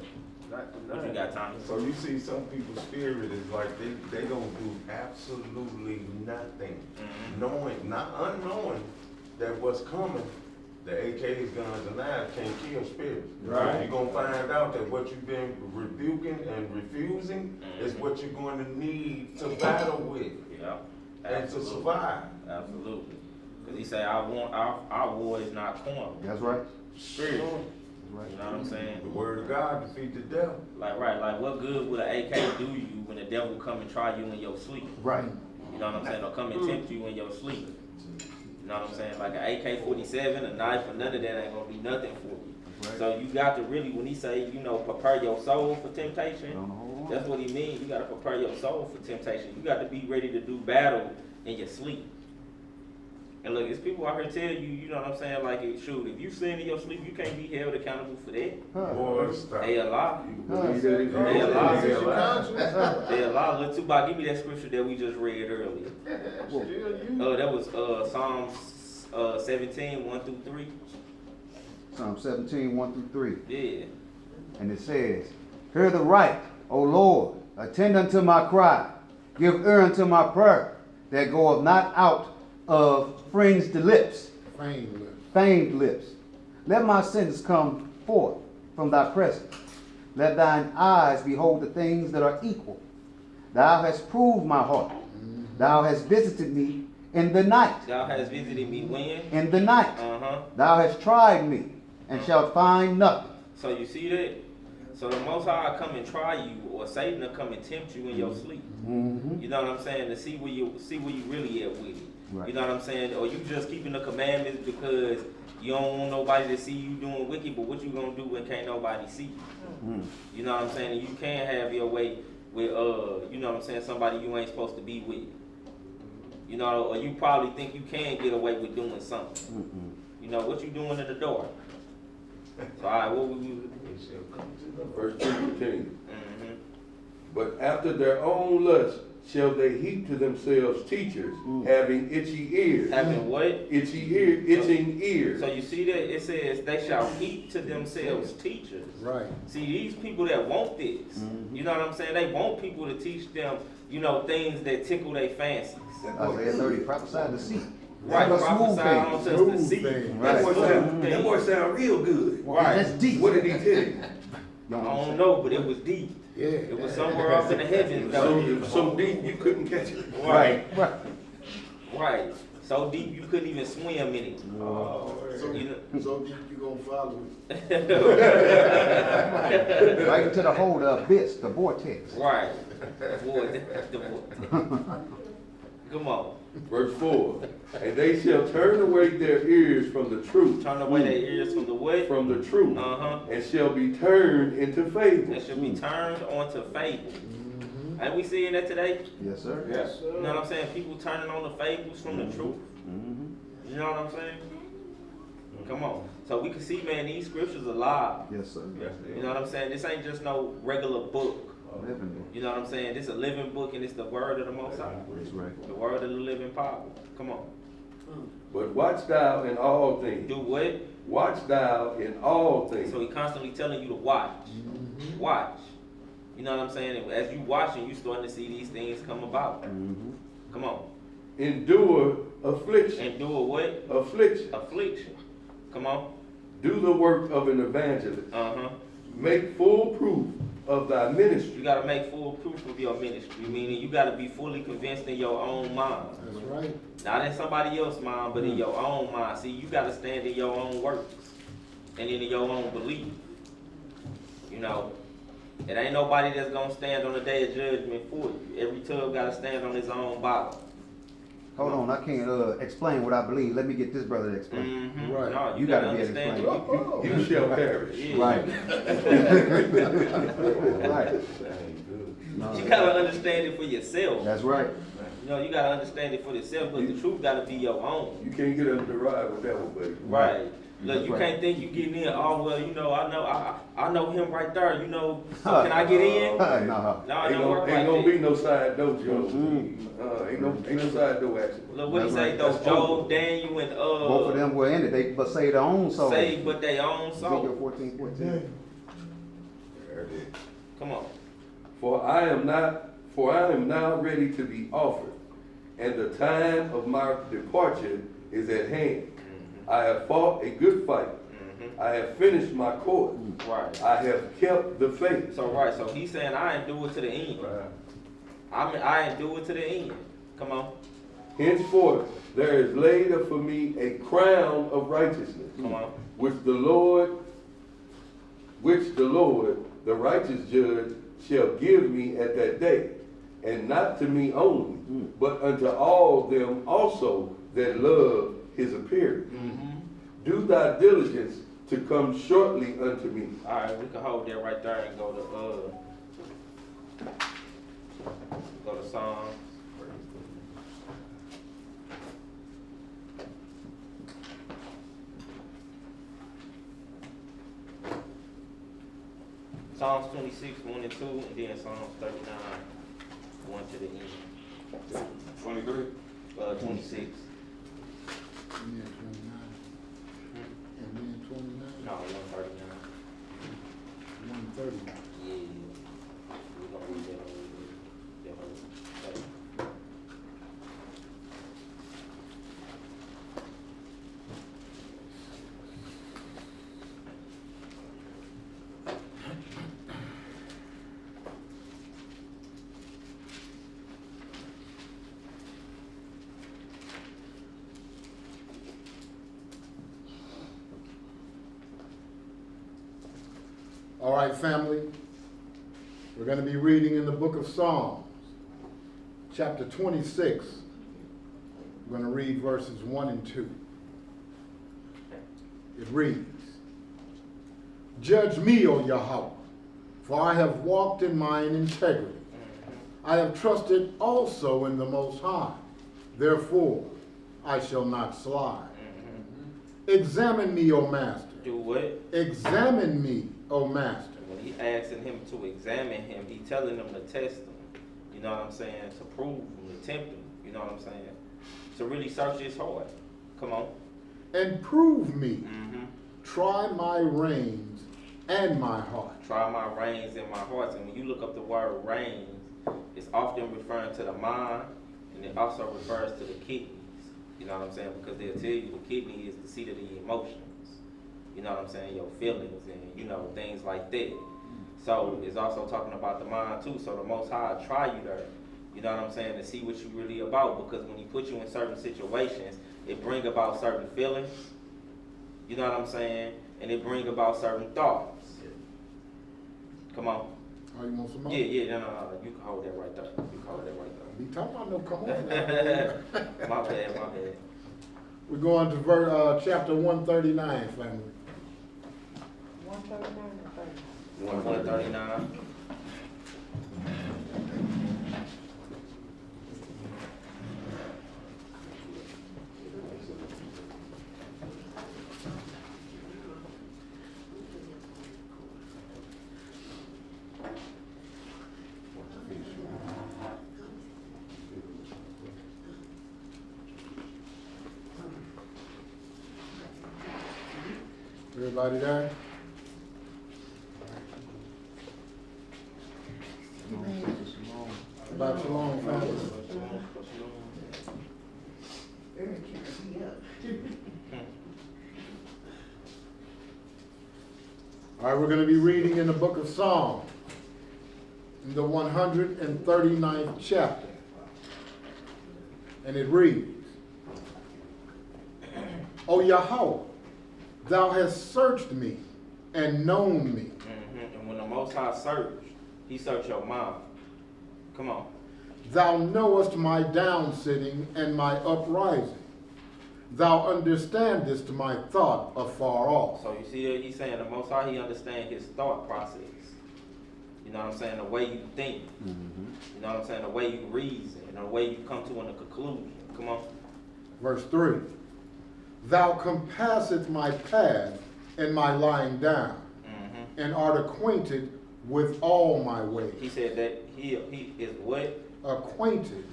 What you got, Tommy? So you see some people's spirit is like they gonna do absolutely nothing, knowing, not unknowing that what's coming, the AKs, guns, and knives can't kill spirits. Right. You're gonna find out that what you've been rebuking and refusing is what you're going to need to battle with Yeah. and to survive. Absolutely. Because he said, our war is not carnal. That's right. Spiritual. That's You know what I'm saying? The word of God defeat the devil. Like what good would an AK do you when the devil come and try you in your sleep? Right. You know what I'm saying? Or come and tempt you in your sleep. You know what I'm saying? Like an AK-47, a knife, or none of that ain't gonna be nothing for you. Right. So you got to really, when he say, you know, prepare your soul for temptation, Don't hold on. that's what he means. You got to prepare your soul for temptation. You got to be ready to do battle in your sleep. And look, it's people out here tell you, you know what I'm saying, like, shoot, if you sin in your sleep, you can't be held accountable for that. Boy, stop. They a lie. Believe that if you- They a lie. They a lie. They a lie. Look, Tupac, give me that scripture that we just read earlier. Still you. That was Psalms 17, 1 through 3. Psalm 17, 1 through 3. Yeah. And it says, Hear the right, O Lord, attend unto my cry. Give ear unto my prayer, that goeth not out of fringed lips, feigned lips. Let my sentence come forth from thy presence. Let thine eyes behold the things that are equal. Thou hast proved my heart. Thou hast visited me in the night. Thou hast visited me when? In the night. Thou hast tried me, and shalt find nothing. So you see that? So the Most High come and try you, or Satan will come and tempt you in your sleep. You know what I'm saying? To see where you really at with it. Right. You know what I'm saying? Or you just keeping the commandments because you don't want nobody to see you doing wicked, but what you gonna do when can't nobody see you? You know what I'm saying? And you can't have your way with you know what I'm saying, somebody you ain't supposed to be with. You know, or you probably think you can get away with doing something. You know, what you doing in the door? So alright, what would you Verse 2 continues. But after their own lust shall they heap to themselves teachers, having itchy ears. Having what? Itching ears. So you see that? It says they shall heap to themselves teachers. Right. See, these people that want this, you know what I'm saying? They want people to teach them, you know, things that tickle their fancies. Isaiah 30 prophesied the seed. Right, That's a smooth prophesy on thing. us to see. Right. That boy sound real good. Right. That's deep. What did he tell you? I don't know, but it was deep. Yeah. It was somewhere up in the heavens, So, though. it was so deep you couldn't catch it. Right. Right. Right. So deep you couldn't even swim in it. You know? So deep you gonna follow it. Right into the hole, the abyss, the vortex. Right. Boy, the come on. Verse 4. And they shall turn away their ears from the truth. Turn away their ears from the what? From the truth. And shall be turned into fables. They should be turned onto fables. Ain't we seeing that today? Yes, sir. Yes. You know what I'm saying? People turning on the fables from the truth. You know what I'm saying? Come on. So we can see, man, these scriptures are alive. Yes, sir. You know what I'm saying? This ain't just no regular book. Living book. You know what I'm saying? This is a living book, and it's the word of the Most High. That's right. The word of the living power. Come on. But watch thou in all things. Do what? Watch thou in all things. So he constantly telling you to watch. Watch. You know what I'm saying? And as you watching, you starting to see these things come about. Come on. Endure affliction. Endure what? Affliction. Affliction. Come on. Do the work of an evangelist. Make full proof of thy ministry. You got to make full proof of your ministry. Meaning you got to be fully convinced in your own mind. That's right. Not in somebody else's mind, but in your own mind. See, you got to stand in your own works and in your own belief. You know, it ain't nobody that's going to stand on the day of judgment for you. Every tub got to stand on his own bottom. Hold on, I can't explain what I believe. Let me get this brother to explain. Right. No, You gotta be able to understand. explain. You shall perish. Yeah. Right. Right. You got to understand it for yourself. That's right. You know, you got to understand it for yourself, but the truth got to be your own. You can't get under the ride with that one, buddy. Right. Look, That's you right. can't think you getting in. Oh well, you know, I know him right there. You know, so can I get in? No. No, it Ain't don't work gonna like be that. no side door, Joe. Ain't no side door action. Look, what he That's say right. though? That's Job, over. Daniel, and Both of them were in it. They but say their own soul. saved, but they own Ezekiel soul. 14:14. Come on. For I am now ready to be offered, and the time of my departure is at hand. I have fought a good fight. I have finished my course. Right. I have kept the faith. So he's saying I endure to the end. I endure to the end. Come on. Henceforth there is laid up for me a crown of righteousness, Come on. which the Lord, the righteous judge, shall give me at that day, and not to me only, but unto all them also that love his appearing. Do thy diligence to come shortly unto me. All right, we can hold that right there and go to Psalms. Psalms 26, 1 and 2, and then Psalms 39, 1 to the end. 23. 26. And then 29. And then 29. No, 139. 130. Yeah. We're gonna read that over. All right, family. We're going to be reading in the book of Psalms, chapter 26. We're going to read verses 1 and 2. It reads, Judge me, O Yahweh, for I have walked in mine integrity. I have trusted also in the Most High. Therefore, I shall not slide. Examine me, O Master. Do what? Examine me, O Master. When he asking him to examine him, he telling him to test him. You know what I'm saying? To prove him, to tempt him. You know what I'm saying? To really search his heart. Come on. And prove me. Try my reins and my heart. Try my reins and my heart. And when you look up the word reins, it's often referring to the mind, and it also refers to the kidneys. You know what I'm saying? Because they'll tell you the kidney is the seat of the emotions. You know what I'm saying? Your feelings and, you know, things like that. So it's also talking about the mind too. So the Most High will try you there. You know what I'm saying? To see what you really about. Because when he put you in certain situations, it bring about certain feelings. You know what I'm saying? And it bring about certain thoughts. Come on. Oh, you want some more? Yeah, no. You can hold that right there. You can hold that right Be talking about no come on. there. My bad. We're going to chapter 139, family. 139 or 30? 139. Everybody there? About shalom, family. All right, we're going to be reading in the book of Psalms, in the 139th chapter. And it reads, O Yahweh, thou hast searched me and known me. And when the Most High searched, he searched your mind. Come on. Thou knowest my downsitting and my uprising. Thou understandest my thought afar off. So you see, he's saying the Most High, he understands his thought process. You know what I'm saying? The way you think. You know what I'm saying? The way you reason. And the way you come to a conclusion. Come on. Verse 3. Thou compassest my path and my lying down, and art acquainted with all my ways. He said that he is what? Acquainted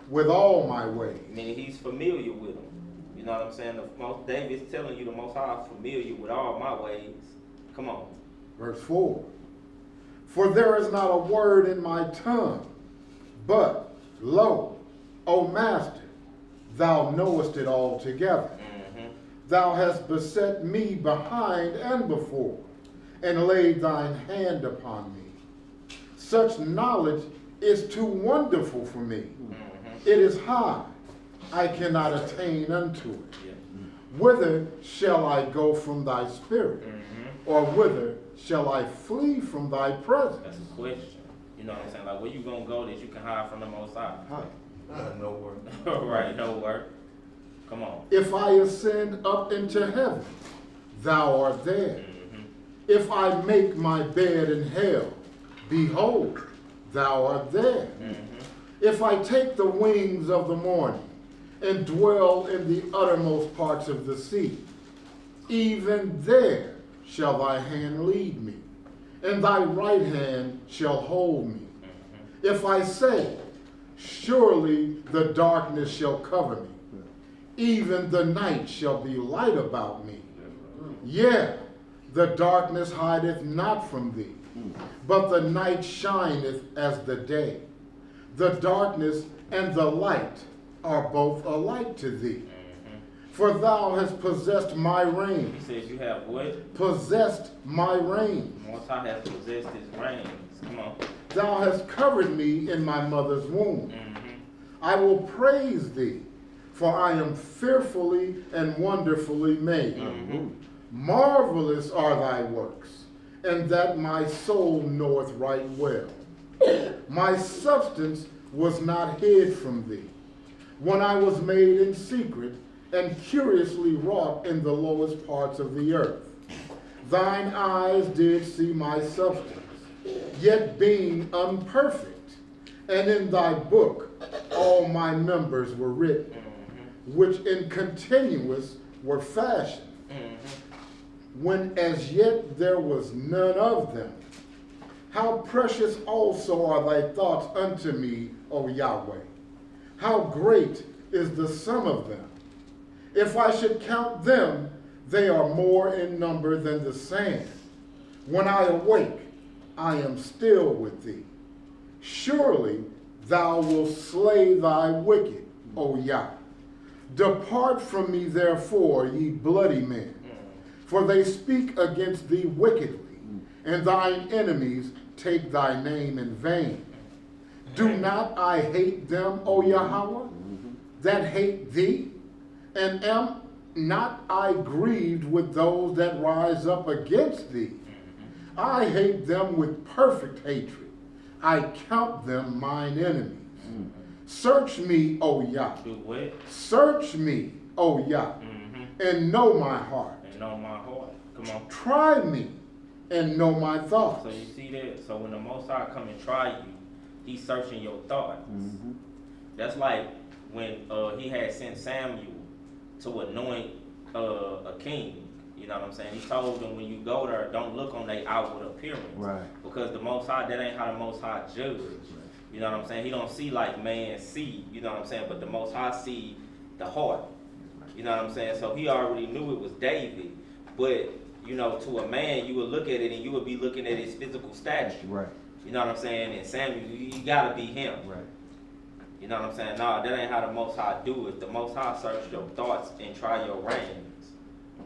with all my ways. Meaning he's familiar with them. You know what I'm saying? David's telling you the Most High is familiar with all my ways. Come on. Verse 4. For there is not a word in my tongue, but, lo, O Master, thou knowest it altogether. Thou hast beset me behind and before, and laid thine hand upon me. Such knowledge is too wonderful for me. It is high. I cannot attain unto it. Whither shall I go from thy spirit? Or whither shall I flee from thy presence? That's a question. You know what I'm saying? Like, where you going to go that you can hide from the Most High? Nowhere. Right, nowhere. Come on. If I ascend up into heaven, thou art there. If I make my bed in hell, behold, thou art there. If I take the wings of the morning and dwell in the uttermost parts of the sea, even there shall thy hand lead me, and thy right hand shall hold me. If I say, surely the darkness shall cover me, even the night shall be light about me. Yea, the darkness hideth not from thee, but the night shineth as the day. The darkness and the light are both alike to thee. For thou hast possessed my reins. He says you have what? Possessed my reins. Most High has possessed his reins. Come on. Thou hast covered me in my mother's womb. I will praise thee, for I am fearfully and wonderfully made. Marvelous are thy works, and that my soul knoweth right well. My substance was not hid from thee, when I was made in secret and curiously wrought in the lowest parts of the earth. Thine eyes did see my substance, yet being unperfect, and in thy book all my members were written, which in continuous were fashioned, when as yet there was none of them. How precious also are thy thoughts unto me, O Yahweh! How great is the sum of them! If I should count them, they are more in number than the sand. When I awake, I am still with thee. Surely thou wilt slay thy wicked, O Yah. Depart from me, therefore, ye bloody men, for they speak against thee wickedly, and thine enemies take thy name in vain. Do not I hate them, O Yahweh, that hate thee? And am not I grieved with those that rise up against thee? I hate them with perfect hatred. I count them mine enemies. Search me, O Yah. Do what? Search me, O Yah, and know my heart. And know my heart. Come on. Try me and know my thoughts. So you see that? So when the Most High come and try you, he's searching your thoughts. That's like when he had sent Samuel to anoint a king. You know what I'm saying? He told them when you go there, don't look on their outward appearance. Right. Because the Most High, that ain't how the Most High judge. You know what I'm saying? He don't see like man see, you know what I'm saying? But the Most High see the heart. You know what I'm saying? So he already knew it was David. But you know, to a man, you would look at it and you would be looking at his physical stature. Right. You know what I'm saying? And Samuel, you gotta be him. Right. You know what I'm saying? No, that ain't how the Most High do it. The Most High search your thoughts and try your reins.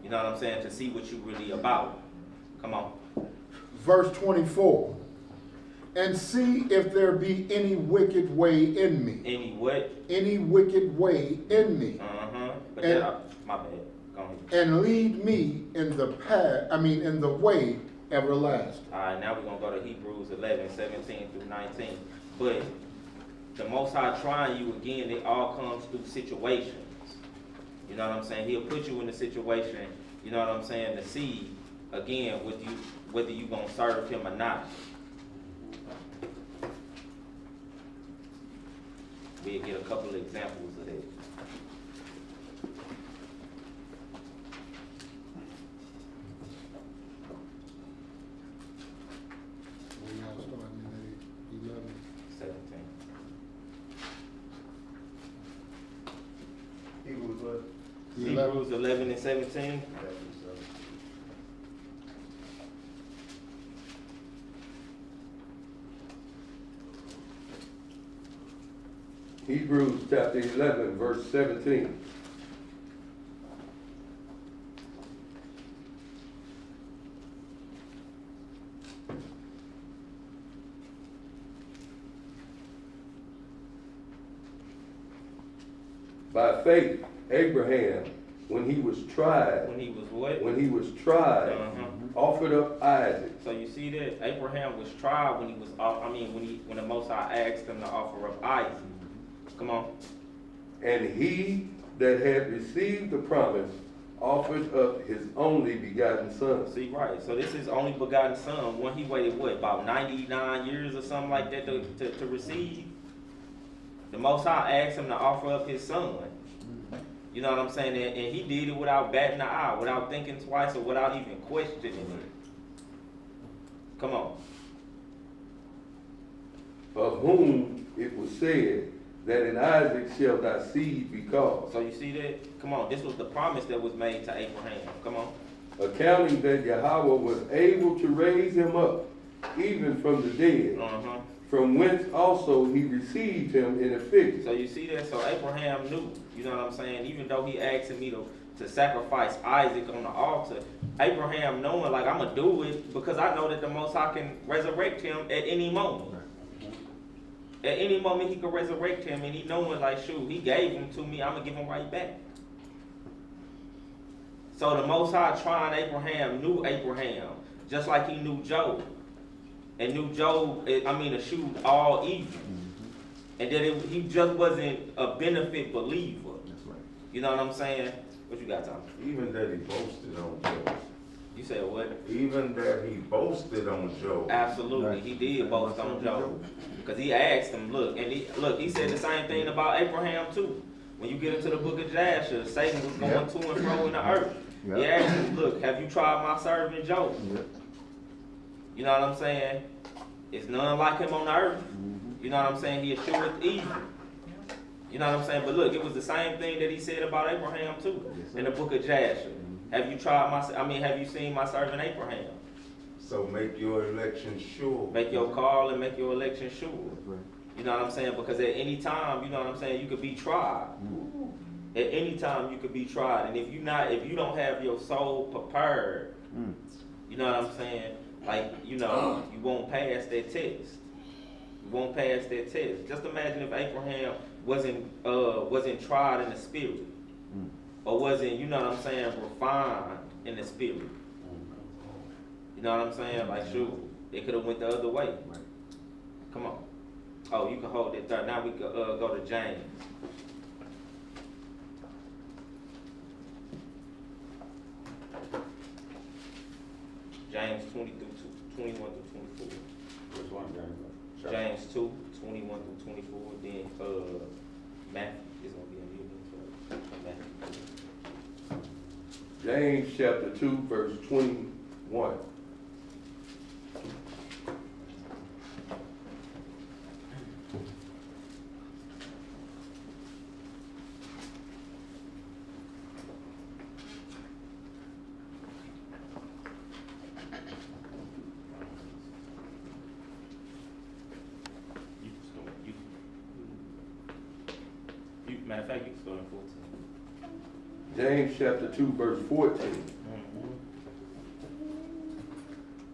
You know what I'm saying? To see what you really about. Come on. Verse 24. And see if there be any wicked way in me. Any what? Any wicked way in me. But And- my bad. Go ahead. And lead me in the path, in the way everlasting. All right, now we're going to go to Hebrews 11, 17 through 19. But the Most High trying you again, it all comes through situations. You know what I'm saying? He'll put you in a situation, you know what I'm saying, to see, again, with you, whether you going to serve him or not. We'll get a couple of examples of that. We all starting in 11. 17. Hebrews what? Hebrews 11 and 17. Hebrews chapter 11, verse 17. By faith, Abraham, when he was tried, When he was what? when he was tried, offered up Isaac. So you see that Abraham was tried when he was when the Most High asked him to offer up Isaac. Come on. And he that had received the promise offered up his only begotten son. See, right. So this is only begotten son. When he waited what, about 99 years or something like that to receive. The Most High asked him to offer up his son. You know what I'm saying? And he did it without batting an eye, without thinking twice, or without even questioning it. Come on. Of whom it was said that in Isaac shall thy seed be called. So you see that? Come on. This was the promise that was made to Abraham. Come on. Accounting that Yahweh was able to raise him up, even from the dead, from whence also he received him in a figure. So you see that? So Abraham knew, you know what I'm saying? Even though he asked me to sacrifice Isaac on the altar, Abraham knowing, like, I'm going to do it because I know that the Most High can resurrect him at any moment. At any moment he could resurrect him, and he knowing, like, shoot, he gave him to me, I'm going to give him right back. So the Most High trying Abraham knew Abraham, just like he knew Job. And knew Job, eschewed all evil. And that he just wasn't a benefit believer. That's right. You know what I'm saying? What you got, Tom? Even that he boasted on Job. You said what? Even that he boasted on Job. Absolutely, Right. he did boast on Job. Because he asked him, he said the same thing about Abraham too. When you get into the book of Jasher, Satan was going to and fro in the earth. Yep. He asked him, look, have you tried my servant Job? Yep. You know what I'm saying? It's none like him on the earth. You know what I'm saying? He escheweth evil. You know what I'm saying? But look, it was the same thing that he said about Abraham too, in the book of Jasher. Have you have you seen my servant Abraham? So make your election sure. Make your call and make your election sure. Right. You know what I'm saying? Because at any time, you know what I'm saying, you could be tried. At any time you could be tried. And if you don't have your soul prepared, you know what I'm saying? Like, you won't pass that test. You won't pass that test. Just imagine if Abraham wasn't tried in the spirit. Or wasn't, you know what I'm saying, refined in the spirit. You know what I'm saying? Like, shoot, it could have went the other way. Right. Come on. Oh, you can hold it there. Now we can go to James. James 20 through 21 through 24. Which one, James? James 2, 21 through 24. Then Matthew is going to be in the Matthew. James chapter 2, verse 21. of fact, you can start at 14. James chapter 2, verse 14.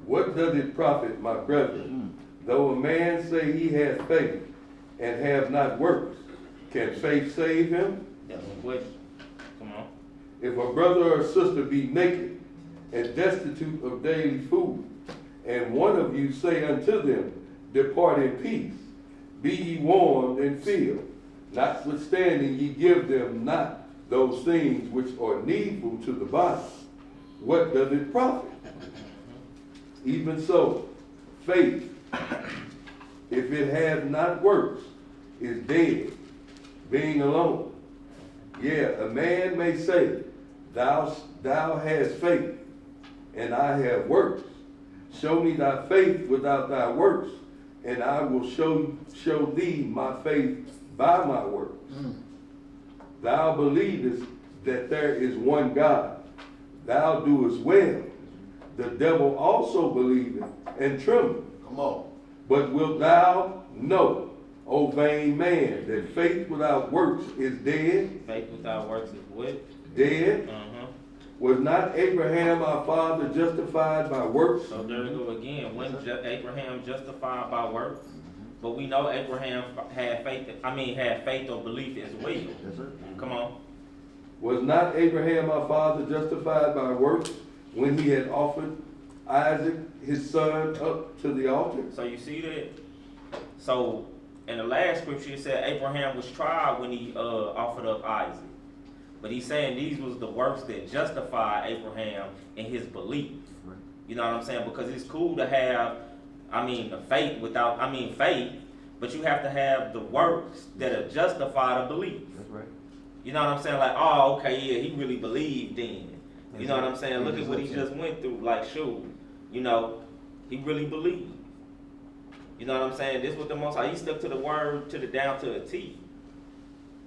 What does it profit, my brethren, though a man say he has faith and have not works? Can faith save him? That's one question. Come on. If a brother or sister be naked and destitute of daily food, and one of you say unto them, depart in peace, be ye warmed and filled, notwithstanding ye give them not those things which are needful to the body, what does it profit? Even so, faith, if it have not works, is dead, being alone. Yeah, a man may say, thou hast faith, and I have works. Show me thy faith without thy works, and I will show thee my faith by my works. Thou believest that there is one God. Thou doest well. The devil also believeth and trembleth. Come on. But wilt thou know, O vain man, that faith without works is dead? Faith without works is what? Dead? Was not Abraham our father justified by works? So there we go again. When Abraham justified by works, but we know Abraham had faith or belief as well. Yes, sir. Come on. Was not Abraham our father justified by works when he had offered Isaac his son up to the altar? So you see that? So in the last scripture it said Abraham was tried when he offered up Isaac. But he's saying these was the works that justify Abraham in his belief. Right. You know what I'm saying? Because it's cool to have, faith, but you have to have the works that justify the belief. That's right. You know what I'm saying? Like, oh, okay, yeah, he really believed then. You know what I'm saying? Look at what he just went through. Like, shoot, he really believed. You know what I'm saying? This was the Most High. He stuck to the word, down to a T.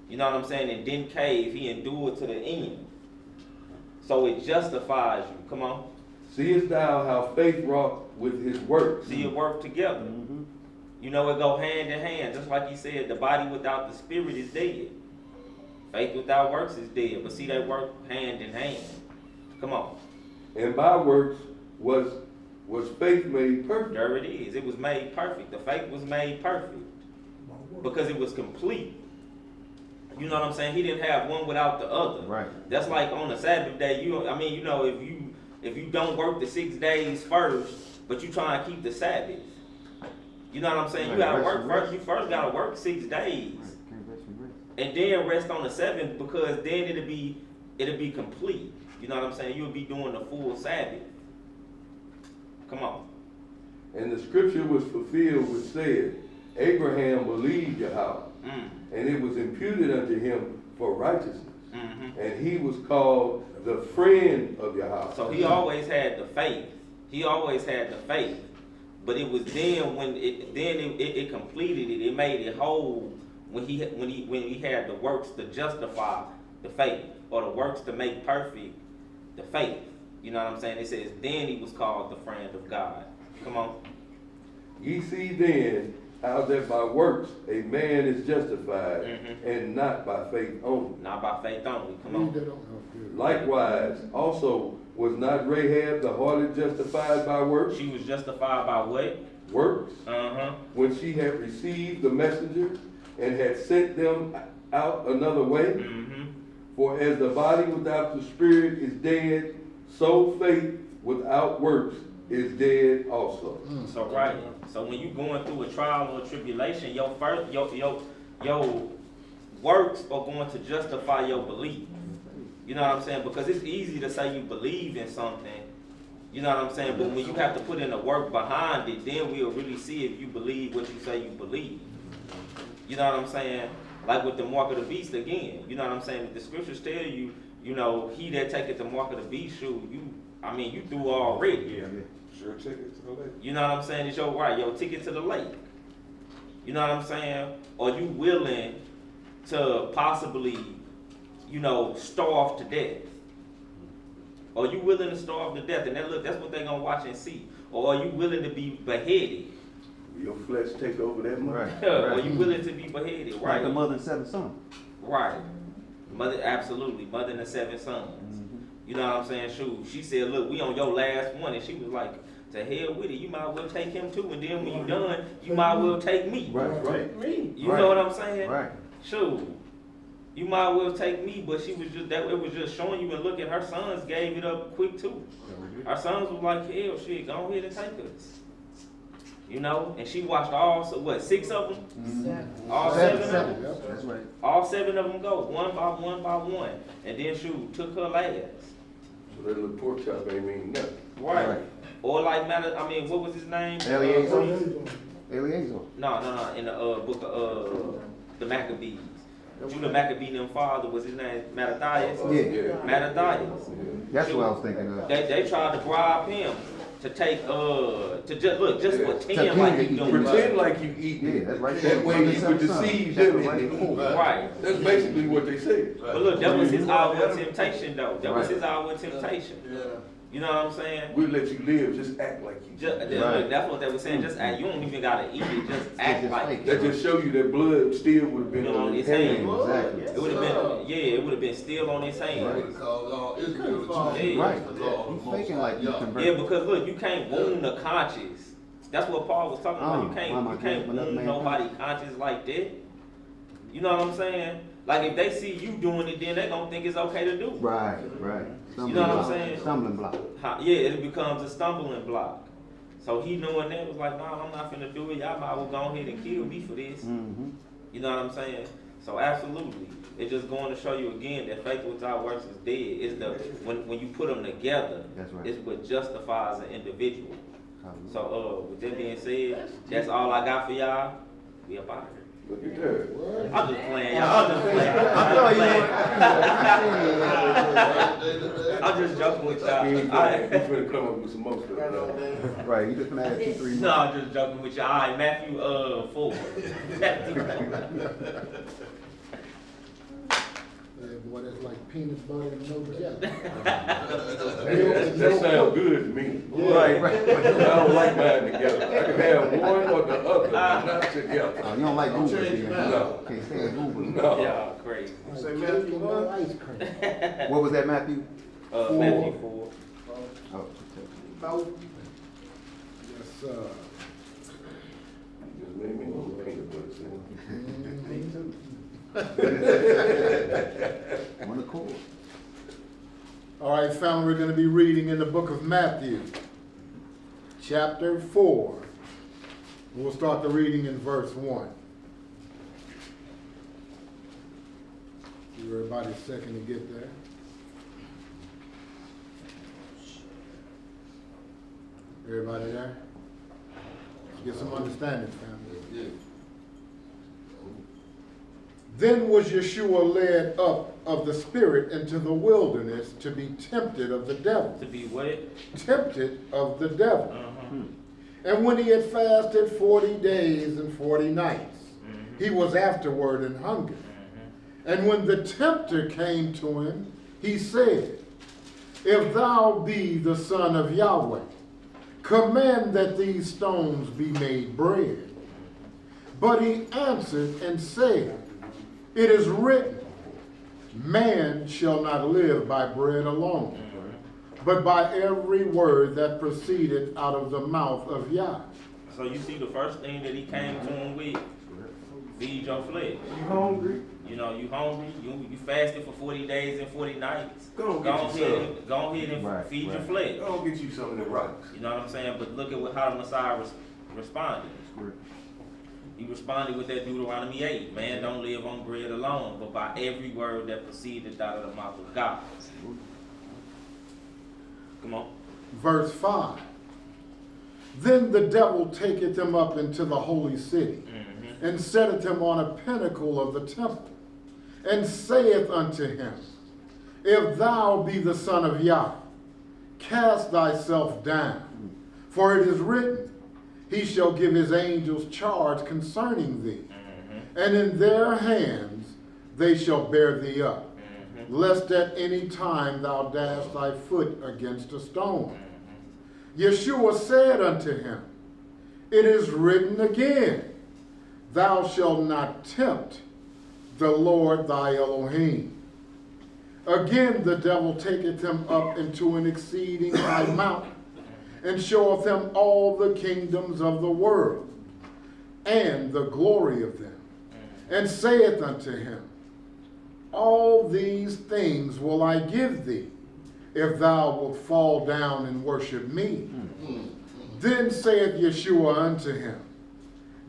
You know what I'm saying? And didn't cave. He endured to the end. So it justifies you. Come on. Seest thou how faith wrought with his works? See it work together. Mm-hmm. It go hand in hand. Just like he said, the body without the spirit is dead. Faith without works is dead. But see, they work hand in hand. Come on. And by works was faith made perfect. There it is. It was made perfect. The faith was made perfect. Because it was complete. You know what I'm saying? He didn't have one without the other. Right. That's like on the Sabbath day. If you don't work the 6 days first, but you try and keep the Sabbath. You know what I'm saying? You gotta work first. You first gotta work 6 days, and then rest on the 7th, because then it'll be complete. You know what I'm saying? You'll be doing the full Sabbath. Come on. And the scripture was fulfilled which said, Abraham believed Yahweh. And it was imputed unto him for righteousness. Mm-hmm. And he was called the friend of Yahweh. So he always had the faith. But it was then when it completed it. It made it whole when he had the works to justify the faith, or the works to make perfect the faith. You know what I'm saying? It says then he was called the friend of God. Come on. Ye see then how that by works a man is justified, and not by faith only. Not by faith only. Come on. Likewise, also was not Rahab the harlot justified by works? She was justified by what? Works. When she had received the messengers and had sent them out another way. For as the body without the spirit is dead, so faith without works is dead also. So right. So when you're going through a trial or a tribulation, your works are going to justify your belief. You know what I'm saying? Because it's easy to say you believe in something. You know what I'm saying? But when you have to put in the work behind it, then we'll really see if you believe what you say you believe. You know what I'm saying? Like with the mark of the beast again. You know what I'm saying? If the scriptures tell you, he that taketh the mark of the beast, you through already. Yeah. Sure ticket to the lake. You know what I'm saying? It's your right, your ticket to the lake. You know what I'm saying? Are you willing to possibly, starve to death? Are you willing to starve to death? And that's what they're gonna watch and see. Or are you willing to be beheaded? Your flesh take over that money. Right. Are you willing to be beheaded? Right. Like the mother and 7 sons. Right. Mother, absolutely. Mother and the 7 sons. You know what I'm saying? Shoot, she said, look, we on your last one. And she was like, to hell with it. You might as well take him too. And then when you done, you might as well take me. Right. Me. You know what I'm saying? Right. Shoot. You might as well take me, but she was just that. It was just showing you and looking. Her sons gave it up quick too. Her sons was like, hell, shit, go ahead and take us. You know, and she watched all, so what, 6 of them? All 7 of them? Yep, that's right. All 7 of them go, one by one by one. And then shoot, took her last. So that little pork chop ain't mean nothing. Right. Or like, what was his name? Eliezer. No, in the book of the Maccabees. Judah Maccabee them father, was his name Mattathias? Yeah. Mattathias. That's what I was thinking of. They tried to bribe him to take, to just pretend like he doing Pretend like you eat. Yeah, that's right. That way you could deceive them into Right. That's basically what they said. But look, that was his hour of temptation though. That was his hour of temptation. You know what I'm saying? We'll let you live, just act like you. Look, that's what they were saying. Just act. You don't even gotta eat it. Just act like it. That just show you that blood still would have been on his hand. hand. Exactly. It would have been, it would have been still on his hand. Right. He's faking like you convert. Yeah, because look, you can't wound the conscience. That's what Paul was talking about. You can't wound nobody's conscience like that. You know what I'm saying? Like if they see you doing it, then they gonna think it's okay to do. Right. You know what I'm saying? Stumbling block. Yeah, it becomes a stumbling block. So he knowing that was like, nah, I'm not finna do it. Y'all might as well go ahead and kill me for this. You know what I'm saying? So absolutely, it's just going to show you again that faith without works is dead. It's the when you put them together, That's right. it's what justifies an individual. So with that being said, that's all I got for y'all. We up out of here. Look at that. I'm just playing, y'all. I'm just joking with y'all. He's finna come up with some more stuff. Right, you just gonna add 2, 3 more. No, I'm just joking with y'all. All right, Matthew 4. Boy, that's like peanut butter and no jelly. That sounds good to me. Right. I don't like mine together. I can have one or the other, but not together. Oh, you don't like goobers, do you? No. Can't stand goobers. No. Y'all crazy. Say Matthew, no ice cream. What was that, Matthew? Matthew 4. Oh, Yes, sir. Just made me want peanut butter sandwich. on the court. All right, family, we're going to be reading in the book of Matthew, chapter 4. We'll start the reading in verse 1. Give everybody a second to get there. Everybody there? Get some understanding, family. Then was Yeshua led up of the Spirit into the wilderness to be tempted of the devil. To be what? Tempted of the devil. And when he had fasted 40 days and 40 nights, he was afterward in hunger. And when the tempter came to him, he said, If thou be the Son of Yahweh, command that these stones be made bread. But he answered and said, It is written, Man shall not live by bread alone, but by every word that proceeded out of the mouth of Yah. So you see the first thing that he came to him with, feed your flesh. You hungry? You know, you hungry, you fasted for 40 days and 40 nights. Go ahead and feed your flesh. Go get you some of the rocks. You know what I'm saying? But look at how the Messiah responded. He responded with that Deuteronomy 8. Man don't live on bread alone, but by every word that proceeded out of the mouth of God. Come on. Verse 5. Then the devil taketh him up into the holy city, and setteth him on a pinnacle of the temple, and saith unto him, If thou be the Son of Yah, cast thyself down, for it is written, He shall give his angels charge concerning thee, and in their hands they shall bear thee up, lest at any time thou dash thy foot against a stone. Yeshua said unto him, It is written again, Thou shalt not tempt the Lord thy Elohim. Again the devil taketh him up into an exceeding high mountain, and showeth him all the kingdoms of the world, and the glory of them, and saith unto him, all these things will I give thee, if thou wilt fall down and worship me. Then saith Yeshua unto him,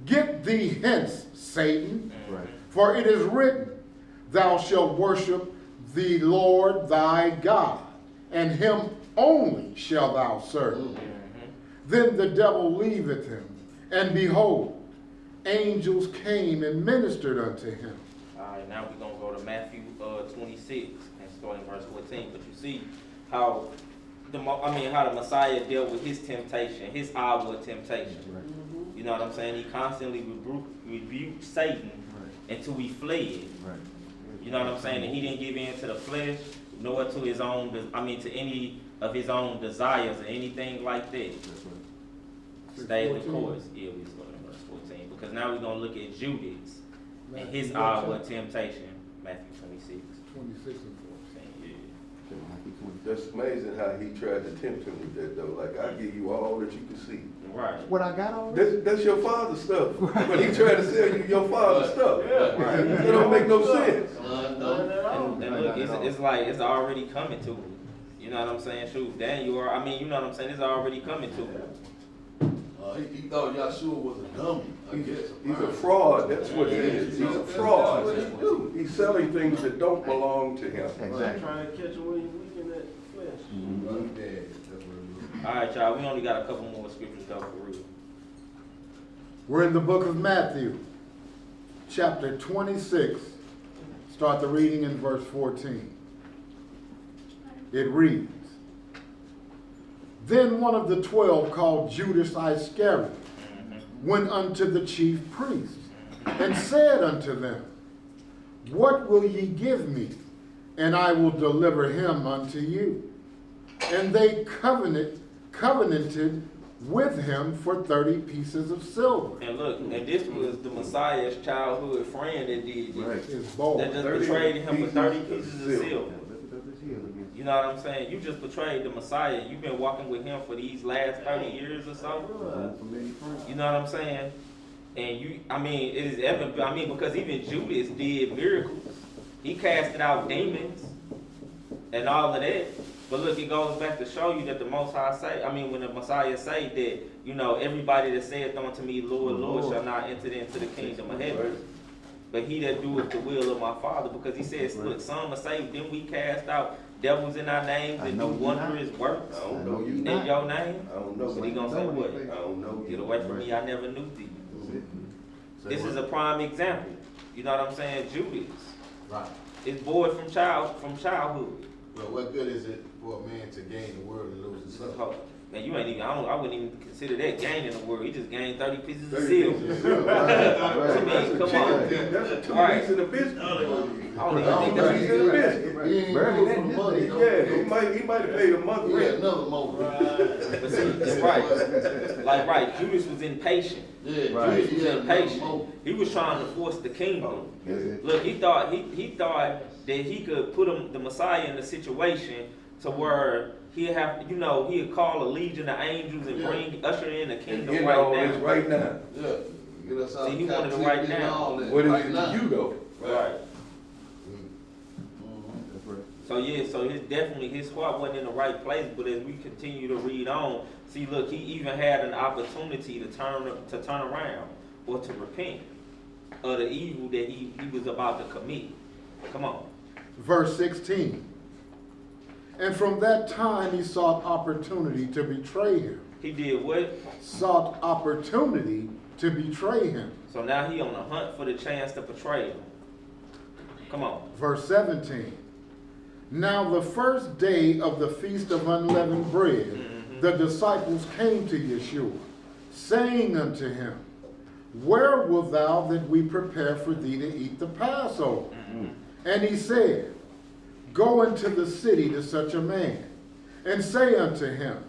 get thee hence, Satan, for it is written, thou shalt worship the Lord thy God, and him only shalt thou serve. Then the devil leaveth him, and behold, angels came and ministered unto him. All right, now we're going to go to Matthew 26 and start in verse 14. But you see how how the Messiah dealt with his temptation, his hour of temptation. You know what I'm saying? He constantly rebuked Satan until he fled. You know what I'm saying? And he didn't give in to the flesh, nor to his own, to any of his own desires or anything like that. Stay the course. Yeah, we started in verse 14. Because now we're going to look at Judas and his hour of temptation. Matthew 26. 26 and 14. That's amazing how he tried to tempt him with that though. Like, I'll give you all that you can see. Right. What I got already? That's your father's stuff. But he tried to sell you your father's stuff. Right. It don't make no sense. And look, it's like it's already coming to him. You know what I'm saying? Shoot, Daniel, you know what I'm saying? It's already coming to him. He thought Yeshua was a dummy, I guess. He's a fraud. That's what he is. He's a fraud. He's selling things that don't belong to him. Exactly. Trying to catch him when he's weak in that flesh. All right, y'all. We only got a couple more scriptures though for real. We're in the book of Matthew, chapter 26. Start the reading in verse 14. It reads, then one of the 12, called Judas Iscariot, went unto the chief priests, and said unto them, what will ye give me, and I will deliver him unto you? And they covenanted with him for 30 pieces of silver. And look, and this was the Messiah's childhood friend that did this. His boy. That just betrayed him for 30 pieces of silver. You know what I'm saying? You just betrayed the Messiah. You've been walking with him for these last 30 years or so. You know what I'm saying? And it is evident, because even Judas did miracles. He casted out demons and all of that. But look, it goes back to show you that the Most High when the Messiah say that, everybody that saith unto me, Lord, Lord, shall not enter into the kingdom of heaven. But he that doeth the will of my Father, because he says, look, some are saved, then we cast out devils in our names, and no wondrous works in your name. I don't know. But he gonna say what? I don't know. Get away from me, I never knew thee. This is a prime example. You know what I'm saying? Judas. Right. It's born from childhood. Well, what good is it for a man to gain the world and lose his soul? Man, you ain't even, I wouldn't even consider that gaining the world. He just gained 30 pieces of silver. Come on. That's a 2 piece in the business. I don't even think that's He's in the business. He ain't good for the money. Yeah, he might have paid a month Yeah, rent. another month. But see, that's right. Judas was impatient. Yeah, Judas was yeah, impatient. He was trying to force the kingdom. Look, he thought that he could put the Messiah in a situation to where he'd call a legion of angels and usher in the kingdom And right all now. this right now. Yeah. Get us out See, he of wanted it captivity right and now. all that. What is Right it now. to you though? Right. So his heart wasn't in the right place. But as we continue to read on, see, look, he even had an opportunity to turn around or to repent of the evil that he was about to commit. Come on. Verse 16. And from that time he sought opportunity to betray him. He did what? Sought opportunity to betray him. So now he on the hunt for the chance to betray him. Come on. Verse 17. Now the first day of the feast of unleavened bread, the disciples came to Yeshua, saying unto him, where wilt thou that we prepare for thee to eat the Passover? And he said, go into the city to such a man, and say unto him,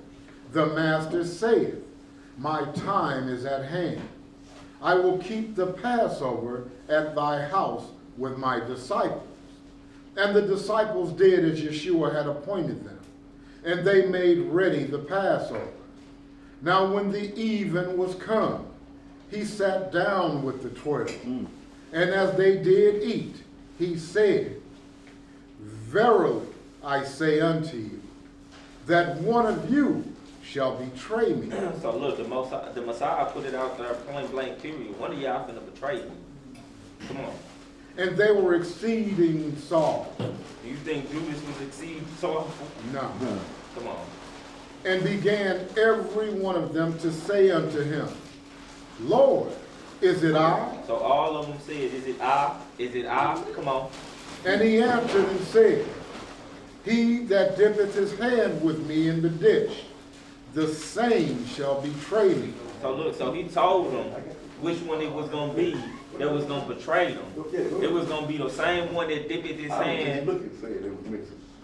the master saith, my time is at hand. I will keep the Passover at thy house with my disciples. And the disciples did as Yeshua had appointed them, and they made ready the Passover. Now when the even was come, he sat down with the 12. And as they did eat, he said, Verily I say unto you, that one of you shall betray me. So look, the Messiah put it out there point blank period. One of y'all finna betray me. Come on. And they were exceeding sorrowful. Do you think Judas was exceeding sorrowful? No. Come on. And began every one of them to say unto him, Lord, is it I? So all of them said, is it I? Is it I? Come on. And he answered and said, He that dippeth his hand with me in the dish, the same shall betray me. So look, so he told them which one it was going to be that was going to betray them. It was going to be the same one that dipped his hand.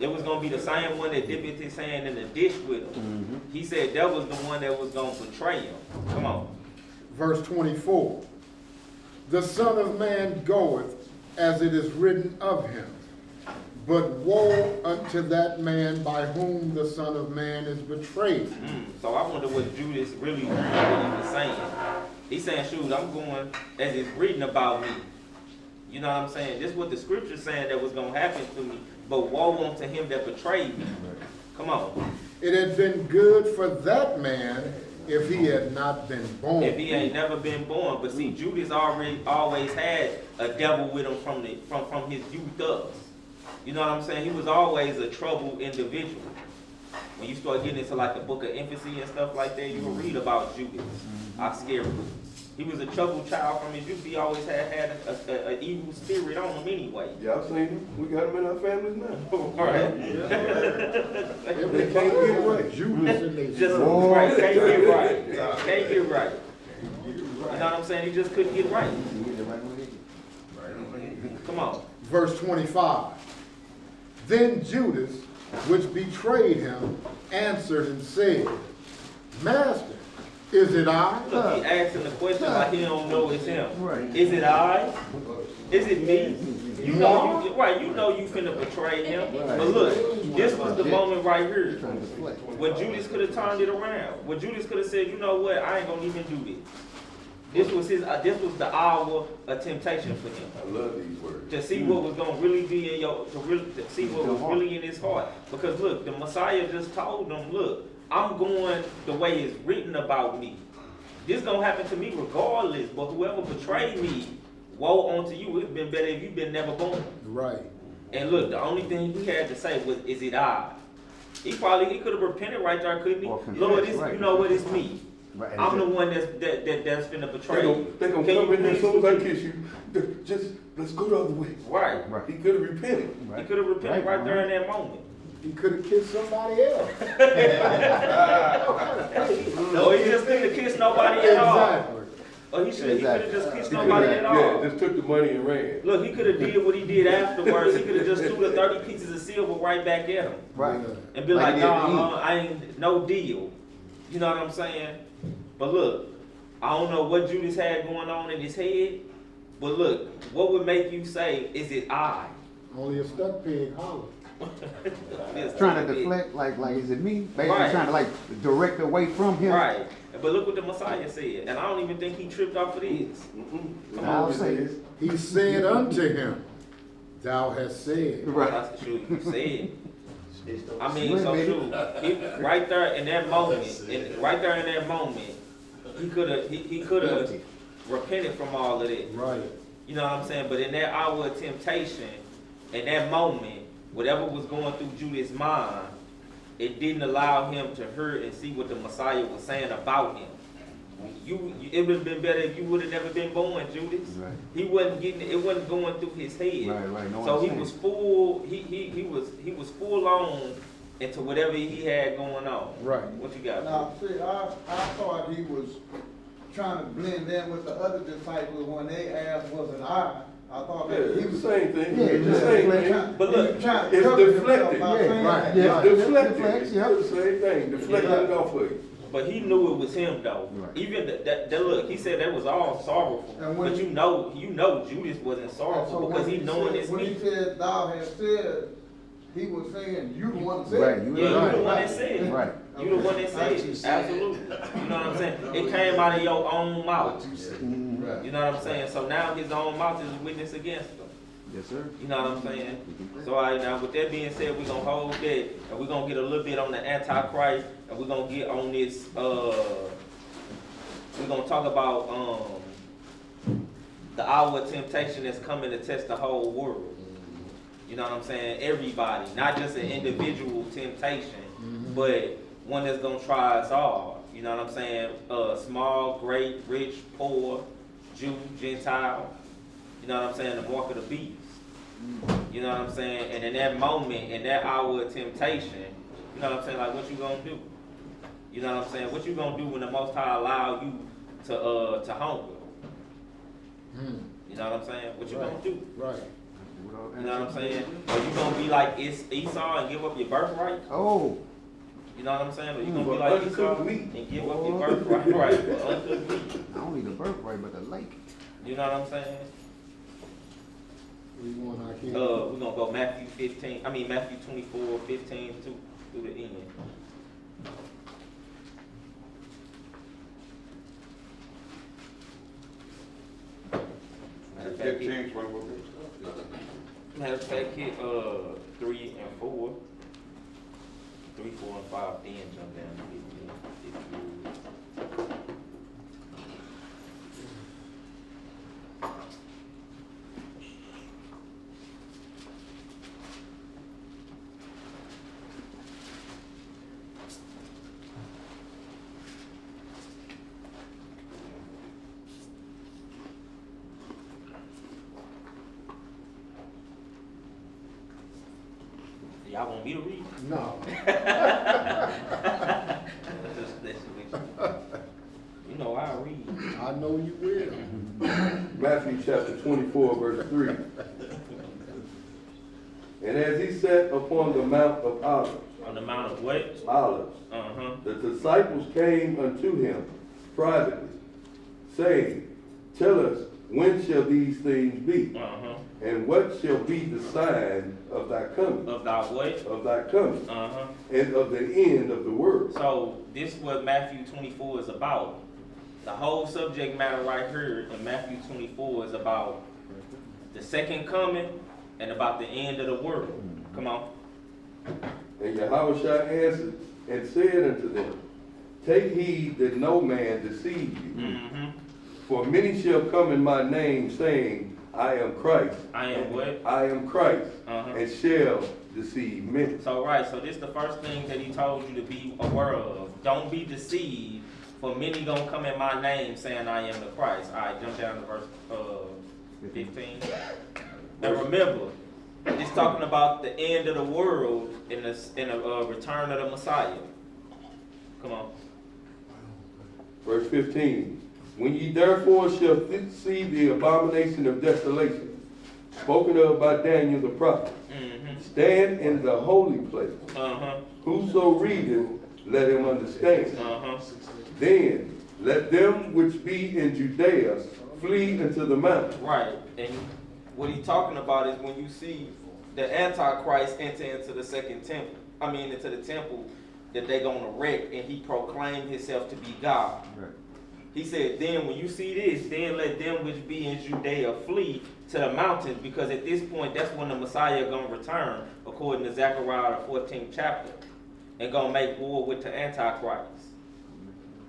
It was going to be the same one that dipped his hand in the dish with him. He said that was the one that was going to betray him. Come on. Verse 24. The Son of Man goeth as it is written of him. But woe unto that man by whom the Son of Man is betrayed. So I wonder what Judas really was saying. He's saying, shoot, I'm going as it's written about me. You know what I'm saying? This is what the scripture's saying that was going to happen to me. But woe unto him that betrayed me. Come on. It had been good for that man if he had not been born. If he ain't never been born. But see, Judas always had a devil with him from his youth up. You know what I'm saying? He was always a troubled individual. When you start getting into like the book of infancy and stuff like that, you will read about Judas. I scared him. He was a troubled child from his youth. He always had an evil spirit on him anyway. Y'all seen him? We got him in our families now. Right. They can't get right. Judas and they Just right. Can't get right. Can't get right. You know what I'm saying? He just couldn't get right. Come on. Verse 25. Then Judas, which betrayed him, answered and said, Master, is it I? Look, he asking the question like he don't know it's him. Is it I? Is it me? You know you finna betray him. But look, this was the moment right here. When Judas could have turned it around. When Judas could have said, you know what, I ain't gonna even do this. This was the hour of temptation for him. I love these words. To see what was gonna really be in to see what was really in his heart. Because look, the Messiah just told them, look, I'm going the way it's written about me. This gonna happen to me regardless, but whoever betrayed me, woe unto you. It's been better if you've been never born. Right. And look, the only thing he had to say was, is it I? He could have repented right there, couldn't he? Lord, you know what, it's me. Right. I'm the one that's finna betray you. They gonna come in here as soon as I kiss you. Just let's go the other way. Right. He could have repented. He could have repented right there in that moment. He could have kissed somebody else. No, he just couldn't have kissed nobody at all. Exactly. Or he could have just kissed nobody at all. Yeah, just took the money and ran. Look, he could have did what he did afterwards. He could have just threw the 30 pieces of silver right back at him. Right. And be like, nah, I ain't no deal. You know what I'm saying? But look, I don't know what Judas had going on in his head, but look, what would make you say, is it I? Only a stuck pig holler. Trying to deflect, like is it me? Basically Right. trying to like direct away from him. Right. But look what the Messiah said. And I don't even think he tripped off of this. Come I'll on. say this. He said unto him, Thou hast said. Right. That's the truth. You said. I mean, so true. Right there in that moment, he could have repented from all of that. Right. You know what I'm saying? But in that hour of temptation, in that moment, whatever was going through Judas' mind, it didn't allow him to hear and see what the Messiah was saying about him. It would have been better if you would have never been born, Judas. Right. He wasn't getting it; wasn't going through his head. Right. No, So he was full. He was full on into whatever he had going on. Right. What you got? Now, see, I thought he was trying to blend in with the other disciples when they asked, was it I? I thought that he was the same thing. Yeah, the same thing. But look, it's deflecting. Right. It's deflecting. Deflects, It's the same thing. Deflecting it off of you. But he knew it was him though. Right. Even that look, he said that was all sorrowful. And when But he- you know Judas wasn't sorrowful because he knowing his When he speech. said, thou hast said, he was saying, you the one that said. Right, it. you Yeah, you right. the one that said it. Right. You the one that said it. Absolutely. You know what I'm saying? It came out of your own mouth. Mhm. Right. You know what I'm saying? So now his own mouth is a witness against him. Yes, sir. You know what I'm saying? So all right, now with that being said, we're gonna hold that and we're gonna get a little bit on the Antichrist and we're gonna get on this we're gonna talk about the hour of temptation that's coming to test the whole world. You know what I'm saying? Everybody, not just an individual temptation, but one that's gonna try us all. You know what I'm saying? Small, great, rich, poor, Jew, Gentile. You know what I'm saying? The mark of the beast. You know what I'm saying? And in that moment, in that hour of temptation, you know what I'm saying? Like, what you gonna do? You know what I'm saying? What you gonna do when the Most High allow you to hunger? You know what I'm saying? What you gonna do? Right. You know what I'm saying? Are you gonna be like Esau and give up your birthright? Oh, You know what I'm saying? Or you gonna For be like uncooked Esau meat. and give up your birthright? Right, for uncooked meat. I don't need a birthright, but the lake. You know what I'm saying? We want our kids. We're gonna go Matthew 24, 15 through the end. Matter of fact, 15, 24. Matter of fact, hit 3 and 4. 3, 4, and 5, then jump down to 15. If you would. Y'all want me to read? No. You know I read. I know you will. Matthew chapter 24, verse 3. And as he sat upon the Mount of Olives, On the Mount of what? Olives, Uh-huh. the disciples came unto him privately, saying, Tell us, when shall these things be? Uh-huh. And what shall be the sign of thy coming? Of thy what? Of thy coming, Uh-huh. and of the end of the world. So this is what Matthew 24 is about. The whole subject matter right here in Matthew 24 is about the second coming and about the end of the world. Come on. And Yahushua answered and said unto them, Take heed that no man deceive you. Mm-hmm. For many shall come in my name, saying, I am Christ. I am what? I am Christ, Uh-huh. and shall deceive many. So so this is the first thing that he told you to be aware of. Don't be deceived, for many gonna come in my name saying I am the Christ. All right, jump down to verse 15. Now remember, it's talking about the end of the world in the return of the Messiah. Come on. Verse 15. When ye therefore shall see the abomination of desolation, spoken of by Daniel the prophet, Mm-hmm. stand in the holy place. Uh-huh. Whoso readeth, let him understand. Uh-huh. Then let them which be in Judea flee into the mountains. Right. And what he's talking about is when you see the Antichrist enter into the second temple, into the temple that they're going to wreck, and he proclaimed himself to be God. Right. He said, then when you see this, then let them which be in Judea flee to the mountains, because at this point, that's when the Messiah is going to return, according to Zechariah, the 14th chapter, and going to make war with the Antichrist.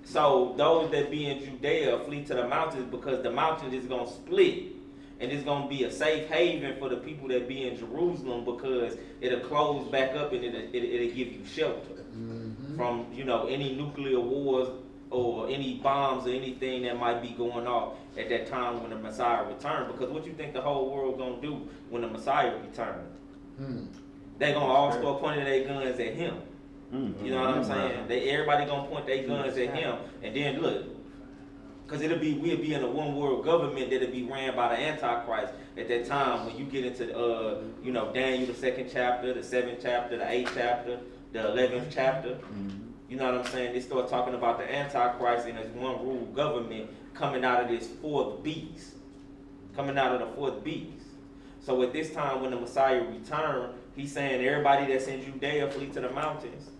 So those that be in Judea flee to the mountains, because the mountain is going to split, and it's going to be a safe haven for the people that be in Jerusalem, because it'll close back up and it'll give you shelter from, any nuclear wars or any bombs or anything that might be going off at that time when the Messiah returned. Because what you think the whole world gonna do when the Messiah returned? They gonna all start pointing their guns at him. You know what I'm saying? Everybody gonna point their guns at him, and then look, because we'll be in a one world government that'll be ran by the Antichrist at that time. When you get into Daniel the 2nd chapter, the 7th chapter, the 8th chapter, the 11th chapter. You know what I'm saying? They start talking about the Antichrist and his one rule government coming out of this fourth beast. Coming out of the fourth beast. So at this time when the Messiah returned, he's saying everybody that's in Judea flee to the mountains.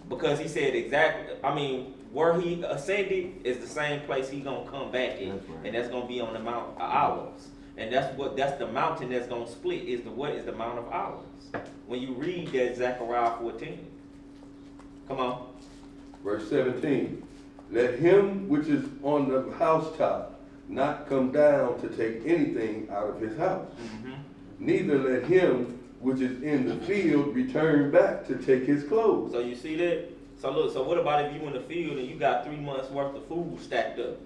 Because he said exactly, I mean, where he ascended is the same place he's gonna come back in. That's right. And that's gonna be on the Mount of Olives. And that's the mountain that's gonna split, is the Mount of Olives. When you read that Zechariah 14. Come on. Verse 17, let him which is on the housetop not come down to take anything out of his house. Neither let him which is in the field return back to take his clothes. So you see that? So look, so what about if you in the field and you got 3 months worth of food stacked up?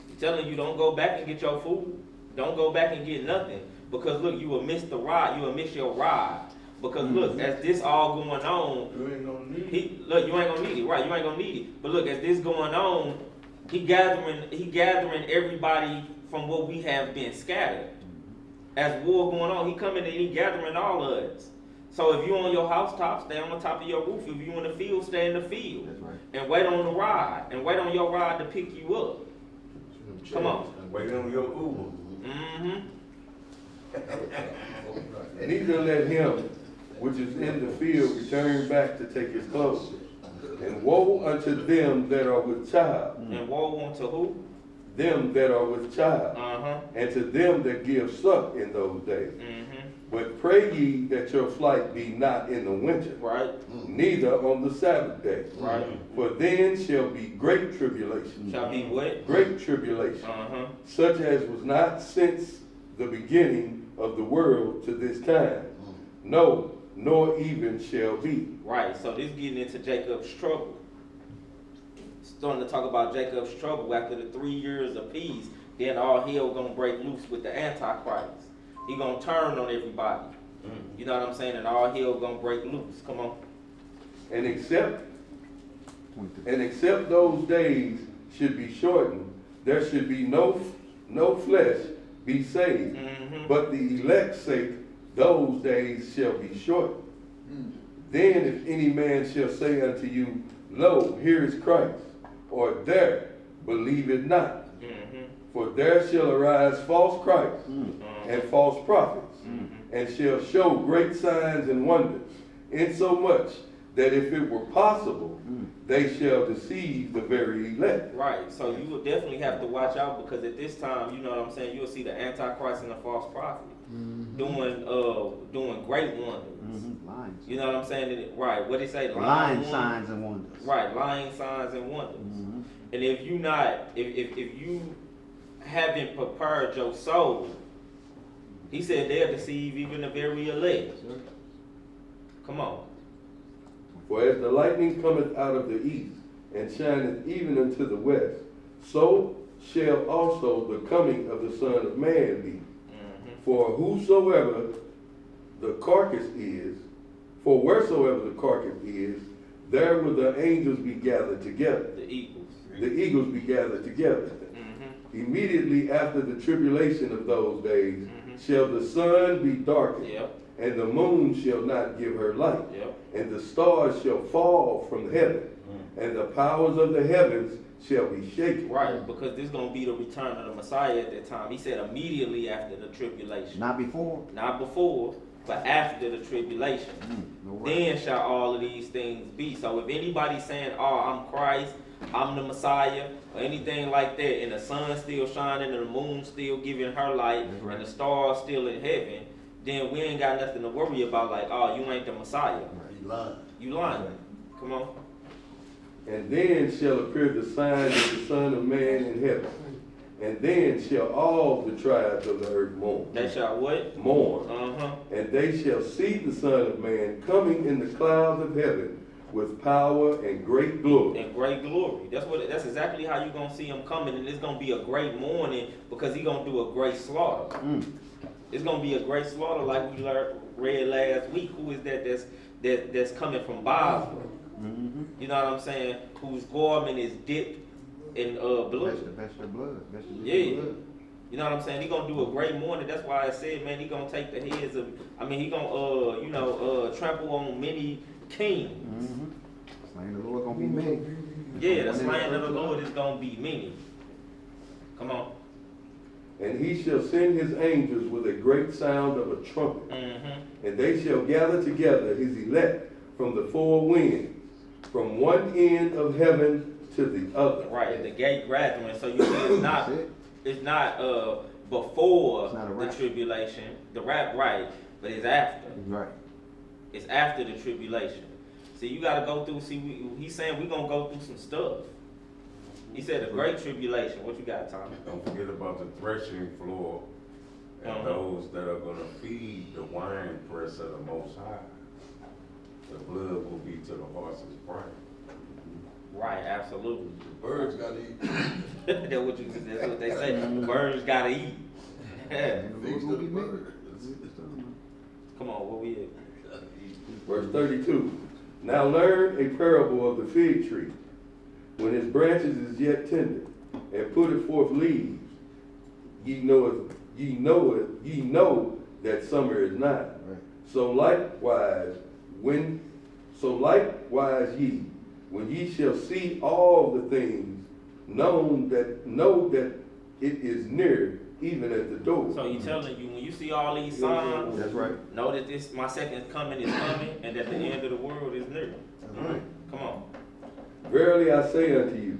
He's telling you don't go back and get your food. Don't go back and get nothing. Because look, you will miss the ride, you will miss your ride. Because look, as this all going on, You ain't gonna need it. look, you ain't gonna need it, right? You ain't gonna need it. But look, as this going on, he gathering everybody from what we have been scattered. As war going on, he coming and he gathering all of us. So if you on your housetop, stay on the top of your roof. If you in the field, stay in the field. That's right. And wait on the ride. And wait on your ride to pick you up. Come on. Wait on your Uber. Mm-hmm. Neither let him which is in the field return back to take his clothes. And woe unto them that are with child. And woe unto who? Them that are with child. And to them that give suck in those days. But pray ye that your flight be not in the winter, Right. neither on the Sabbath day. Right. For then shall be great tribulation. Shall be what? Great tribulation, such as was not since the beginning of the world to this time. No, nor even shall be. Right. So this getting into Jacob's trouble. Starting to talk about Jacob's trouble after the 3 years of peace. Then all hell gonna break loose with the Antichrist. He gonna turn on everybody. You know what I'm saying? And all hell gonna break loose. Come on. And except those days should be shortened, there should be no flesh be saved. But the elect's sake, those days shall be shortened. Then if any man shall say unto you, Lo, here is Christ, or there, believe it not. For there shall arise false Christs and false prophets, and shall show great signs and wonders, insomuch that if it were possible, they shall deceive the very elect. Right. So you will definitely have to watch out, because at this time, you know what I'm saying, you'll see the Antichrist and the false prophet doing great wonders. Lines. You know what I'm saying? Right. What they say? Lying signs and wonders. Right. Lying signs and wonders. And if you not, if you haven't prepared your soul, he said they'll deceive even the very elect. Come on. For as the lightning cometh out of the east, and shineth even unto the west, so shall also the coming of the Son of Man be. For whosoever the carcass is, for wheresoever the carcass is, there will the angels be gathered together. The eagles. The eagles be gathered together. Immediately after the tribulation of those days, shall the sun be darkened, and the moon shall not give her light, and the stars shall fall from heaven, and the powers of the heavens shall be shaken. Right, because this is going to be the return of the Messiah at that time. He said immediately after the tribulation. Not before. Not before, but after the tribulation. Then shall all of these things be. So if anybody's saying, oh, I'm Christ, I'm the Messiah, or anything like that, and the sun's still shining, and the moon's still giving her light, and the stars still in heaven, then we ain't got nothing to worry about, like, oh, you ain't the Messiah. You lying. You lying. Come on. And then shall appear the sign of the Son of Man in heaven. And then shall all the tribes of the earth mourn. They shall what? Mourn. And they shall see the Son of Man coming in the clouds of heaven with power and great glory. And great glory. That's exactly how you're gonna see him coming, and it's gonna be a great mourning, because he's gonna do a great slaughter. It's gonna be a great slaughter, like we read last week. Who is that that's coming from Basra? You know what I'm saying? Whose garment is dipped in blood. Vegetable blood. Yeah. You know what I'm saying? He gonna do a great mourning. That's why I said, man, he gonna take the heads of, he gonna trample on many kings. Slain the Lord gonna be many. Yeah, the slain of the Lord is gonna be many. Come on. And he shall send his angels with a great sound of a trumpet, and they shall gather together his elect from the four winds, from one end of heaven to the other. Right, the gate graduate. So you see, it's not before It's not a the rap. tribulation, the rap, right? But it's after. Right. It's after the tribulation. See, you got to go through. See, he's saying we're gonna go through some stuff. He said the great tribulation. What you got, Tommy? Don't forget about the threshing floor and those that are gonna feed the wine press of the Most High. The blood will be to the horse's pride. Right, absolutely. The birds gotta eat. That's what they say. The birds gotta eat. Feast of the birds. Come on, where we at? Verse 32. Now learn a parable of the fig tree. When his branches is yet tender, and putteth forth leaves, ye know that summer is nigh. Right. So likewise ye, when ye shall see all the things, know that it is near, even at the door. So he's telling you, when you see all these signs, That's right. know that my second coming is coming, and that the end of the world is near. Come on. Verily I say unto you,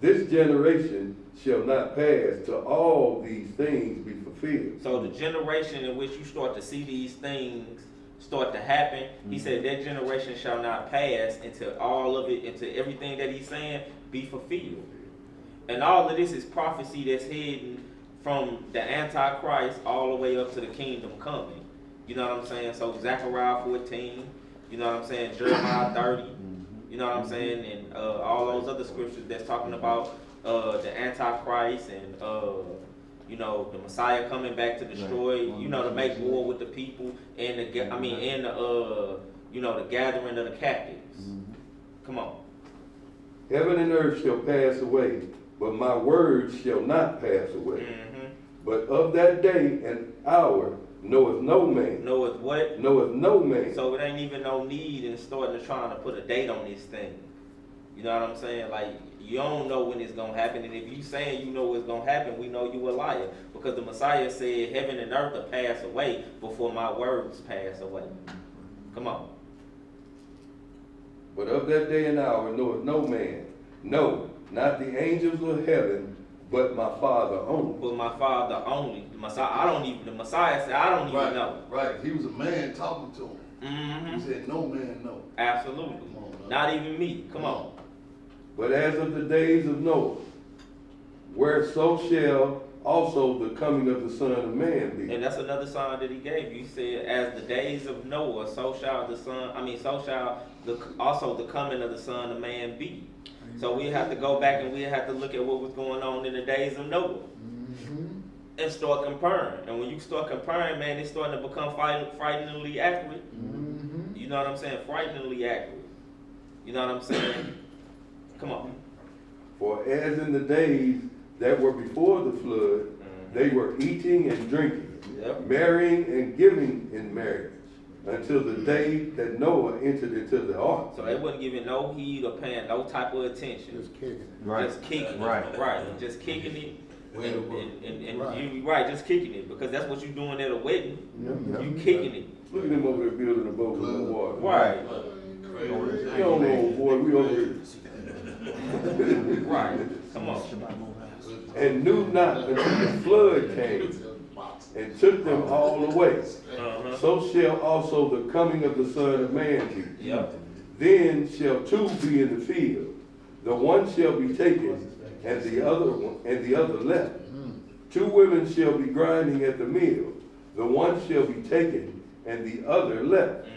this generation shall not pass till all these things be fulfilled. So the generation in which you start to see these things start to happen, he said that generation shall not pass until all of it, until everything that he's saying be fulfilled. And all of this is prophecy that's hidden from the Antichrist all the way up to the kingdom coming. You know what I'm saying? So Zechariah 14, you know what I'm saying? Jeremiah 30, you know what I'm saying? And all those other scriptures that's talking about the Antichrist and you know, the Messiah coming back to destroy, you know, to make war with the people and the you know, the gathering of the captives. Come on. Heaven and earth shall pass away, but my words shall not pass away. But of that day and hour knoweth no man. Knoweth what? Knoweth no man. So it ain't even no need in starting to trying to put a date on this thing. You know what I'm saying? Like, you don't know when it's going to happen. And if you saying you know what's going to happen, we know you a liar. Because the Messiah said heaven and earth will pass away before my words pass away. Come on. But of that day and hour knoweth no man. No, not the angels of heaven, but my Father only. But my Father only. The Messiah said, I don't even know. Right, he was a man talking to him. He said, no man know. Absolutely. Not even me. Come on. But as of the days of Noah, where so shall also the coming of the Son of Man be. And that's another sign that he gave you. He said, as the days of Noah, so shall also the coming of the Son of Man be. So we have to go back and we have to look at what was going on in the days of Noah. And start comparing. And when you start comparing, man, it's starting to become frighteningly accurate. You know what I'm saying? Frighteningly accurate. You know what I'm saying? Come on. For as in the days that were before the flood, they were eating and drinking, marrying and giving in marriage, until the day that Noah entered into the ark. So they wasn't giving no heed or paying no type of attention. Just kicking it. Right. Just kicking Right. it. Right. Just kicking it. And Right. you right, just kicking it. Because that's what you're doing at a wedding. Yep. You kicking it. Look at them over there building a boat with no water. Right. You don't know, boy, we over here. Right. Come on. And knew not until the flood came and took them all away. So shall also the coming of the Son of Man be. Yep. Then shall two be in the field, the one shall be taken, and the other left. Two women shall be grinding at the mill, the one shall be taken, and the other left.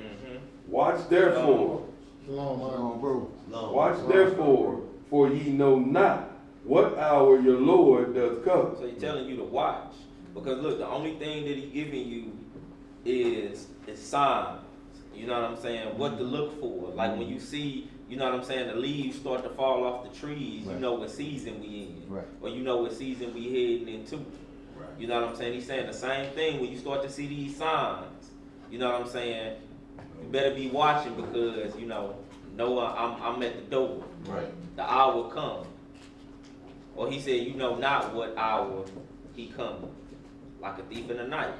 Watch therefore, watch therefore, for ye know not what hour your Lord doth come. So he's telling you to watch. Because look, the only thing that he's giving you is signs. You know what I'm saying? What to look for. Like when you see, you know what I'm saying, the leaves start to fall off the trees, you know what season we in. Right. Or you know what season we heading into. Right. You know what I'm saying? He's saying the same thing when you start to see these signs. You know what I'm saying? You better be watching because, you know know I'm at the door. Right. The hour come. Or he said, you know not what hour he coming. Like a thief in the night.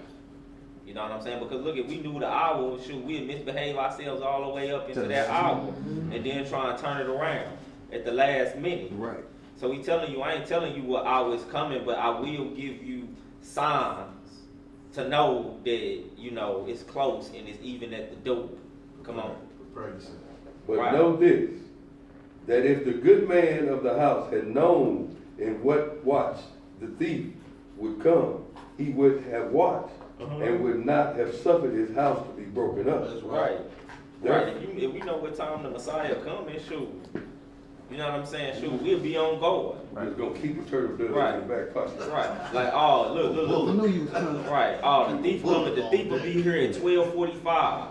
You know what I'm saying? Because look, if we knew the hour, shoot, we'd misbehave ourselves all the way up into that hour. And then try and turn it around at the last minute. Right. So he telling you, I ain't telling you what hour is coming, but I will give you signs to know that, you know, it's close and it's even at the door. Come on. But Right. know this, that if the good man of the house had known in what watch the thief would come, he would have watched and would not have suffered his house to be broken up. That's Right. There- Right. If we know what time the Messiah coming, shoot. You know what I'm saying? Shoot, we'll be on guard. We're gonna keep the turtle dove Right. in the back pocket. Right. Like, oh, look. I knew you was coming. Right. Oh, the thief coming. The thief will be here at 12:45.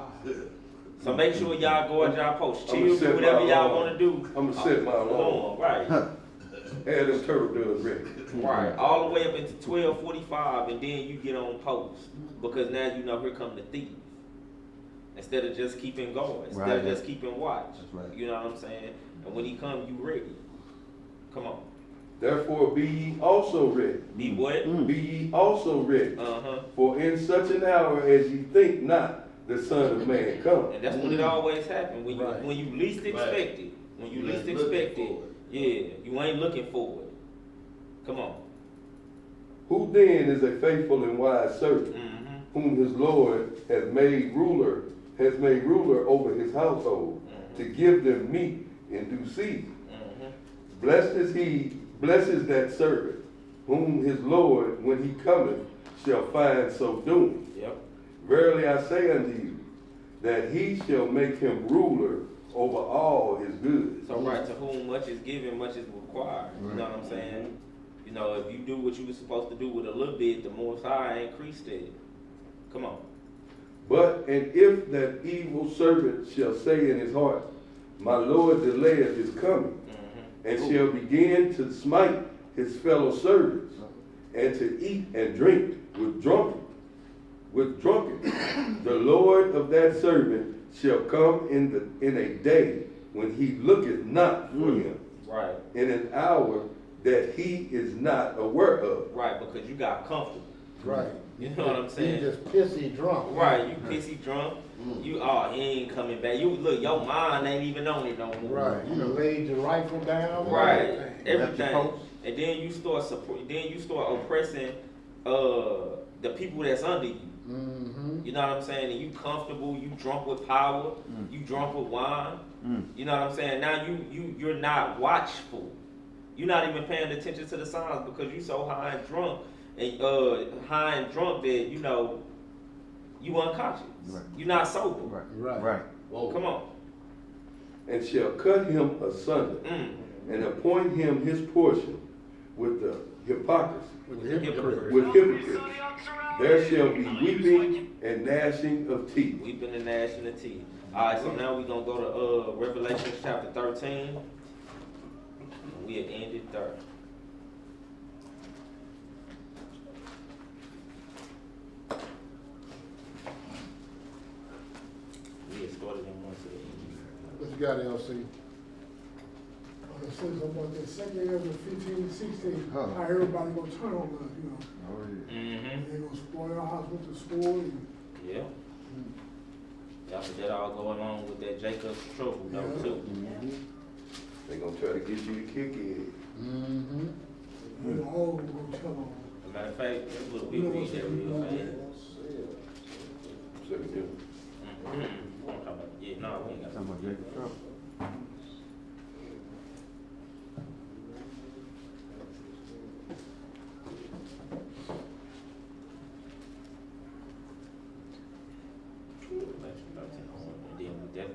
So make sure y'all go at y'all post. I'ma Chill, set do whatever my y'all alarm. want to do. I'ma set my alarm. Right. Have them turtle doves ready. Right. All the way up into 12:45, and then you get on post because now you know here come the thief. Instead of just keeping going, instead of Right. just keeping watch. That's right. You know what I'm saying? And when he come, you ready. Come on. Therefore be ye also ready. Be what? Be ye also ready. Uh-huh. For in such an hour as ye think not, the Son of Man come. And that's when it always happens. When you Right. when you least expect it. When you least expect it. Yeah, you ain't looking for it. Come on. Who then is a faithful and wise servant, whom his Lord has made ruler over his household, to give them meat in due season? Blessed is that servant, whom his Lord, when he cometh, shall find so doing. Yep. Verily I say unto you, that he shall make him ruler over all his goods. So right, to whom much is given, much is required. You know what I'm saying? You know, if you do what you were supposed to do with a little bit, the Most High increased it. Come on. But, and if that evil servant shall say in his heart, my Lord delayeth his coming, and shall begin to smite his fellow servants, and to eat and drink with drunken, the Lord of that servant shall come in a day when he looketh not for him, Right. in an hour that he is not aware of. Right, because you got comfortable. Right. You know what I'm saying? You just pissy drunk. Right, you pissy drunk. You, oh, he ain't coming back. You look, your mind ain't even on it no more. Right. You done laid your rifle down. Right, Everything. everything. And then you start oppressing the people that's under you. You know what I'm saying? And you comfortable, you drunk with power, you drunk with wine. You know what I'm saying? Now you're not watchful. You're not even paying attention to the signs because you so high and drunk that you know you unconscious. Right. You're not sober. Right. Whoa. Come on. And shall cut him asunder, and appoint him his portion with the hypocrisy, with hypocrites. There shall be weeping and gnashing of teeth. Weeping and gnashing of teeth. All right, so now we're going to go to Revelation chapter 13. We had ended there. We had started in one to the end. What you got, LC? It says about that second year of 15, 16, Huh. how everybody gonna turn on us, you know. Oh, yeah. Mm-hmm. They gonna spoil our house with the sword and Yeah. Y'all put that all going on with that Jacob's trouble, though, Yeah. too. They're gonna try to get you to kick in. we all gonna tell on. As a matter of fact, that's what we You know read what's that real going on? fast. 72. Yeah, no, we ain't got Talking about Jacob Trouble.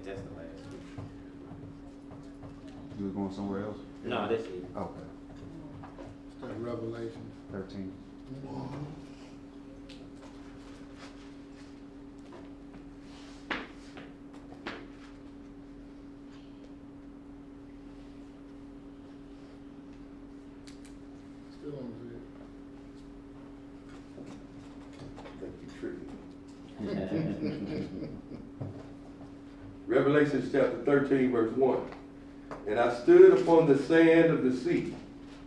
That's the last scripture. You was going somewhere else? No, that's it. Okay. Start Revelation. 13. Still on I think you tricked me. Revelation chapter 13, verse 1. And I stood upon the sand of the sea,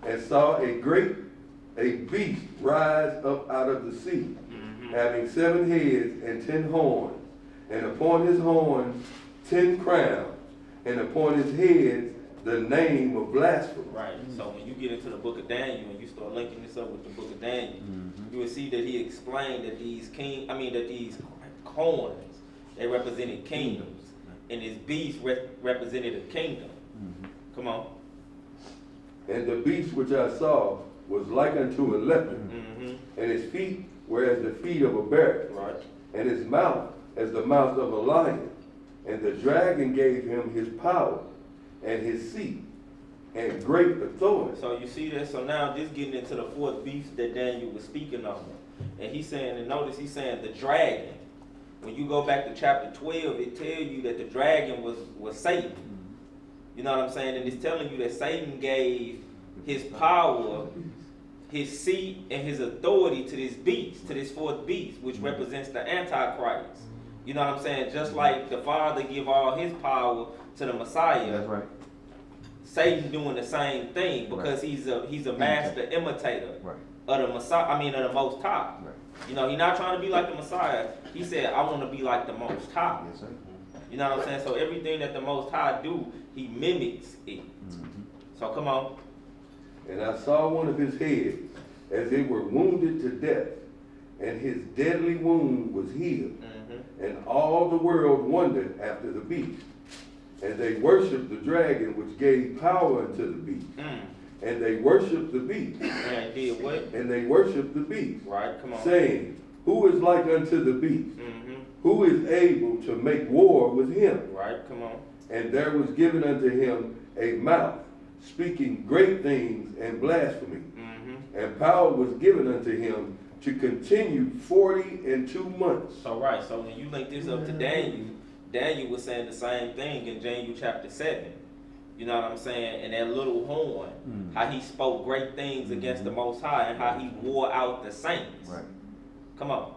and saw a beast rise up out of the sea, having 7 heads and 10 horns, and upon his horns 10 crowns, and upon his heads the name of blasphemy. Right. So when you get into the book of Daniel and you start linking this up with the book of Daniel, you will see that he explained that these horns, they represented kingdoms, and his beast represented a kingdom. Come on. And the beast which I saw was like unto a leopard, and his feet were as the feet of a bear, Right. and his mouth as the mouth of a lion. And the dragon gave him his power and his seat and great authority. So you see that? So now this getting into the 4th beast that Daniel was speaking of. And he's saying, and notice he's saying the dragon. When you go back to chapter 12, it tells you that the dragon was Satan. You know what I'm saying? And it's telling you that Satan gave his power, his seat, and his authority to this beast, to this 4th beast, which represents the Antichrist. You know what I'm saying? Just like the Father give all his power to the Messiah. That's right. Satan doing the same thing because he's a master imitator of the Messiah. Of the Most High. Right. You know, he's not trying to be like the Messiah. He said, "I want to be like the Most High." Yes, sir. You know what I'm saying? So everything that the Most High do, he mimics it. So come on. And I saw one of his heads as it were wounded to death, and his deadly wound was healed. And all the world wondered after the beast. And they worshipped the dragon which gave power unto the beast. And they worshipped the beast. And did what? And they worshipped the beast. Right, come on. Saying, who is like unto the beast? Who is able to make war with him? Right, come on. And there was given unto him a mouth, speaking great things and blasphemy. And power was given unto him to continue 42 months. So right, so when you link this up to Daniel, Daniel was saying the same thing in Daniel chapter 7. You know what I'm saying? And that little horn, how he spoke great things against the Most High and how he wore out the saints. Right. Come on.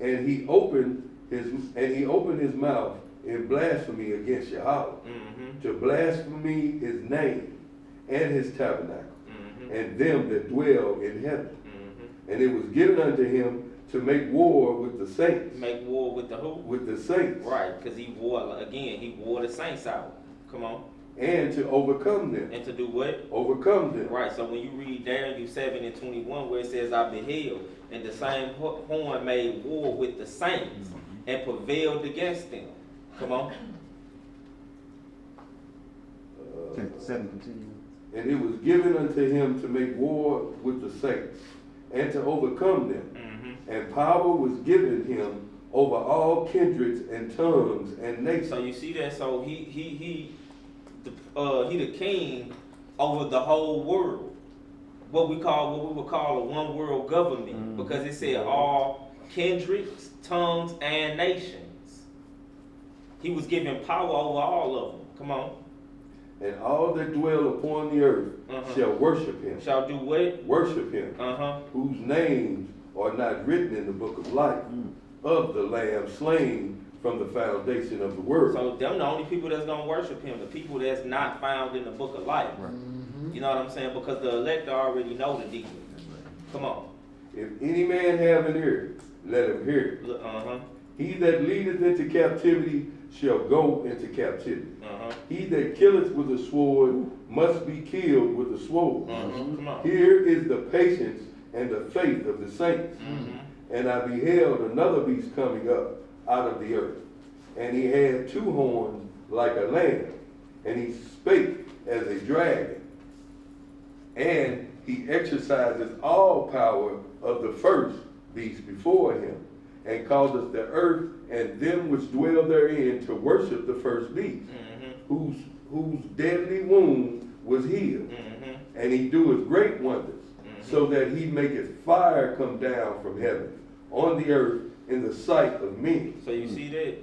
And he opened his mouth in blasphemy against Yahweh, to blaspheme his name and his tabernacle, and them that dwell in heaven. And it was given unto him to make war with the saints. Make war with the who? With the saints. Right, because he wore the saints out. Come on. And to overcome them. And to do what? Overcome them. Right, so when you read Daniel 7:21, where it says, I beheld, and the same horn made war with the saints and prevailed against them. Come on. 7 continue. And it was given unto him to make war with the saints and to overcome them. And power was given him over all kindreds and tongues and nations. So you see that? So he the king over the whole world. What we would call a one world government, because it said all kindreds, tongues, and nations. He was given power over all of them. Come on. And all that dwell upon the earth shall worship him. Shall do what? Worship him. Whose names are not written in the book of life of the Lamb slain from the foundation of the world. So them the only people that's gonna worship him, the people that's not found in the book of life. You know what I'm saying? Because the elect already know the deal. Come on. If any man have an ear, let him hear. He that leadeth into captivity shall go into captivity. He that killeth with a sword must be killed with a sword. Come on. Here is the patience and the faith of the saints. And I beheld another beast coming up out of the earth. And he had 2 horns like a lamb. And he spake as a dragon. And he exercises all power of the first beast before him. And causeth the earth and them which dwell therein to worship the first beast, whose deadly wound was healed. And he doeth great wonders, so that he maketh fire come down from heaven on the earth in the sight of men. So you see that?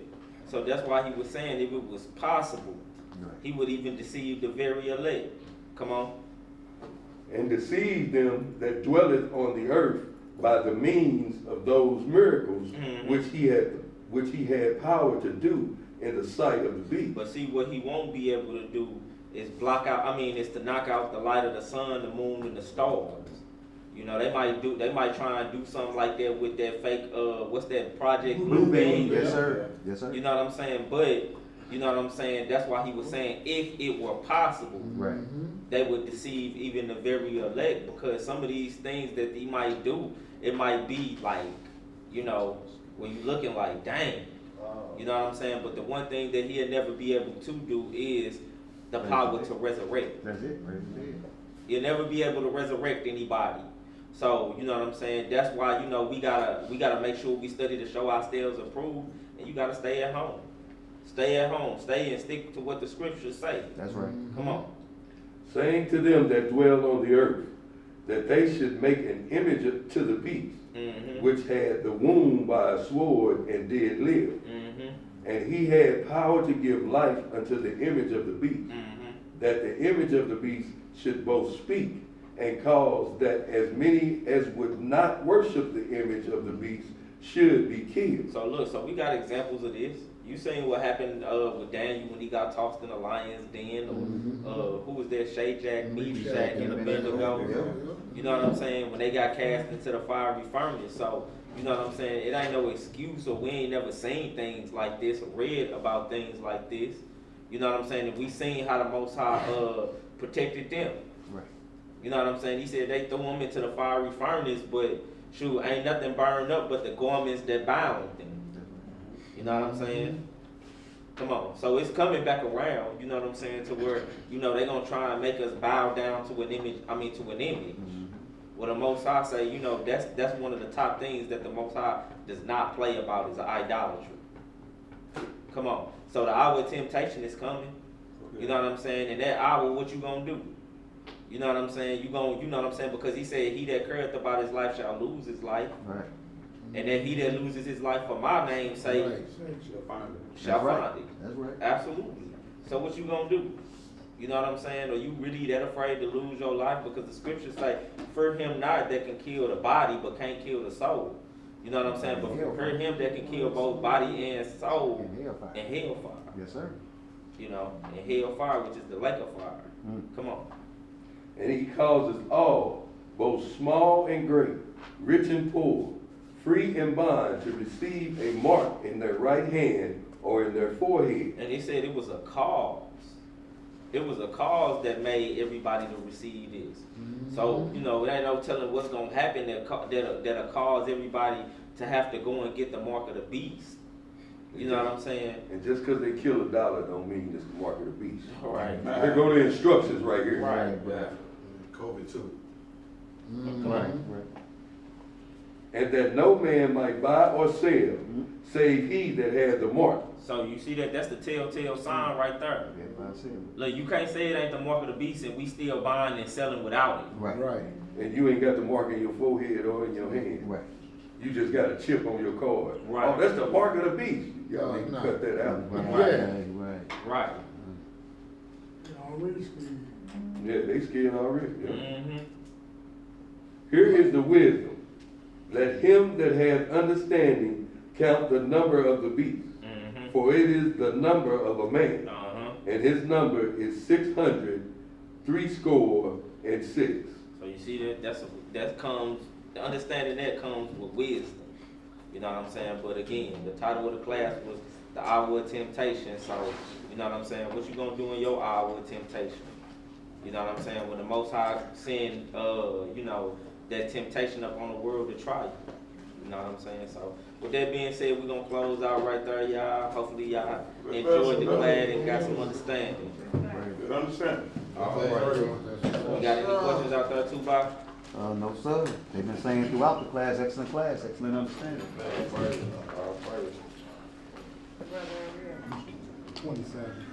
So that's why he was saying if it was possible, he would even deceive the very elect. Come on. And deceive them that dwelleth on the earth by the means of those miracles which he had which he had power to do in the sight of the beast. But see, what he won't be able to do is is to knock out the light of the sun, the moon, and the stars. You know, they might try and do something like that with that fake, what's that, Project Bluebeam? Yes, sir. Yes, sir. You know what I'm saying? But, you know what I'm saying? That's why he was saying, if it were possible, Right. they would deceive even the very elect, because some of these things that he might do, it might be like, you know, when you looking like, dang. You know what I'm saying? But the one thing that he'll never be able to do is the power to resurrect. That's it. Right there. You'll never be able to resurrect anybody. So, you know what I'm saying? That's why, you know, we gotta make sure we study to show ourselves approved, and you gotta stay at home. Stay at home. Stay and stick to what the scriptures say. That's right. Come on. Saying to them that dwell on the earth, that they should make an image to the beast, which had the wound by a sword and did live. And he had power to give life unto the image of the beast, that the image of the beast should both speak and cause that as many as would not worship the image of the beast should be killed. So look, so we got examples of this. You seen what happened with Daniel when he got tossed in the lion's den, or who was that, Shadrach, Meshach, and Abednego? You know what I'm saying? When they got cast into the fiery furnace. So, you know what I'm saying? It ain't no excuse, or we ain't never seen things like this, or read about things like this. You know what I'm saying? And we seen how the Most High protected them. Right. You know what I'm saying? He said they threw them into the fiery furnace, but shoot, ain't nothing burned up but the garments that bound them. You know what I'm saying? Come on. So it's coming back around, you know what I'm saying, to where, you know, they're going to try and make us bow down to an image, to an image. What the Most High say, you know, that's one of the top things that the Most High does not play about is idolatry. Come on. So the hour of temptation is coming. You know what I'm saying? In that hour, what you going to do? You know what I'm saying? You know what I'm saying? Because he said, he that careth about his life shall lose his life. Right. And then he that loses his life for my name's sake Shall find it. shall That's find it. That's right. Absolutely. So what you gonna do? You know what I'm saying? Are you really that afraid to lose your life? Because the scriptures say, fear him not that can kill the body but can't kill the soul. You know what I'm saying? But fear him that can kill both body and soul and hellfire. Yes, sir. You know, and hellfire, which is the lake of fire. Come on. And he causes all, both small and great, rich and poor, free and bond, to receive a mark in their right hand or in their forehead. And he said it was a cause. It was a cause that made everybody to receive this. So, you know, it ain't no telling what's going to happen that'll cause everybody to have to go and get the mark of the beast. You know what I'm saying? And just because they kill $1 don't mean it's the mark of the beast. All right. Here go the instructions right here. Right. Yeah. COVID too. Right. And that no man might buy or sell, save he that has the mark. So you see that? That's the telltale sign right there. Look, you can't say it ain't the mark of the beast and we still buying and selling without it. Right. And you ain't got the mark in your forehead or in your hand. Right. You just got a chip on your card. Right. Oh, that's the mark of the beast. Y'all need to cut that out. Right. Already scared. Yeah, they scared already. Yeah. Mm-hmm. Here is the wisdom. Let him that hath understanding count the number of the beast. For it is the number of a man. And his number is 666. So you see that comes, the understanding that comes with wisdom. You know what I'm saying? But again, the title of the class was the hour of temptation. So, you know what I'm saying? What you gonna do in your hour of temptation? You know what I'm saying? When the Most High send, you know, that temptation up on the world to try you. You know what I'm saying? So, with that being said, we're going to close out right there, y'all. Hopefully, y'all enjoyed the class and got some understanding. Good understanding. We got any questions out there, too, Bob? No, sir. They've been saying throughout the class, excellent understanding. 27.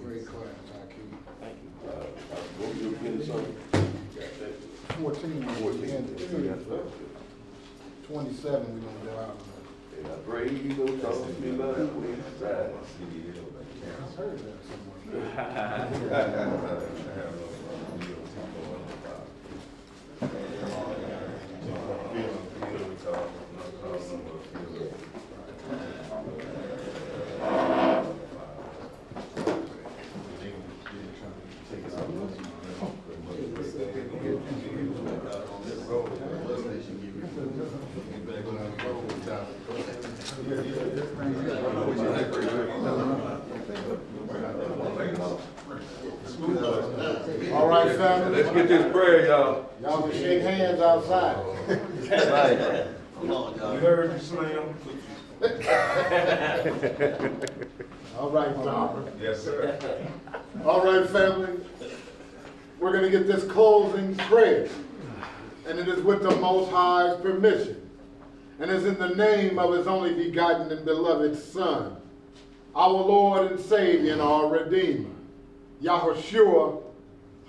Great class, Hakeem. Thank you. What we do again, son? 14. 14. 27 we gonna go out. And I pray you don't talk to me about it when it's side. I heard that somewhere. family. Let's get this prayer, y'all. Y'all can shake hands outside. Right. Hold on, y'all. You heard you, Slim? All right, Tom. Yes, sir. All right, family. We're going to get this closing prayer. And it is with the Most High's permission. And it's in the name of his only begotten and beloved Son, our Lord and Savior and our Redeemer, Yahushua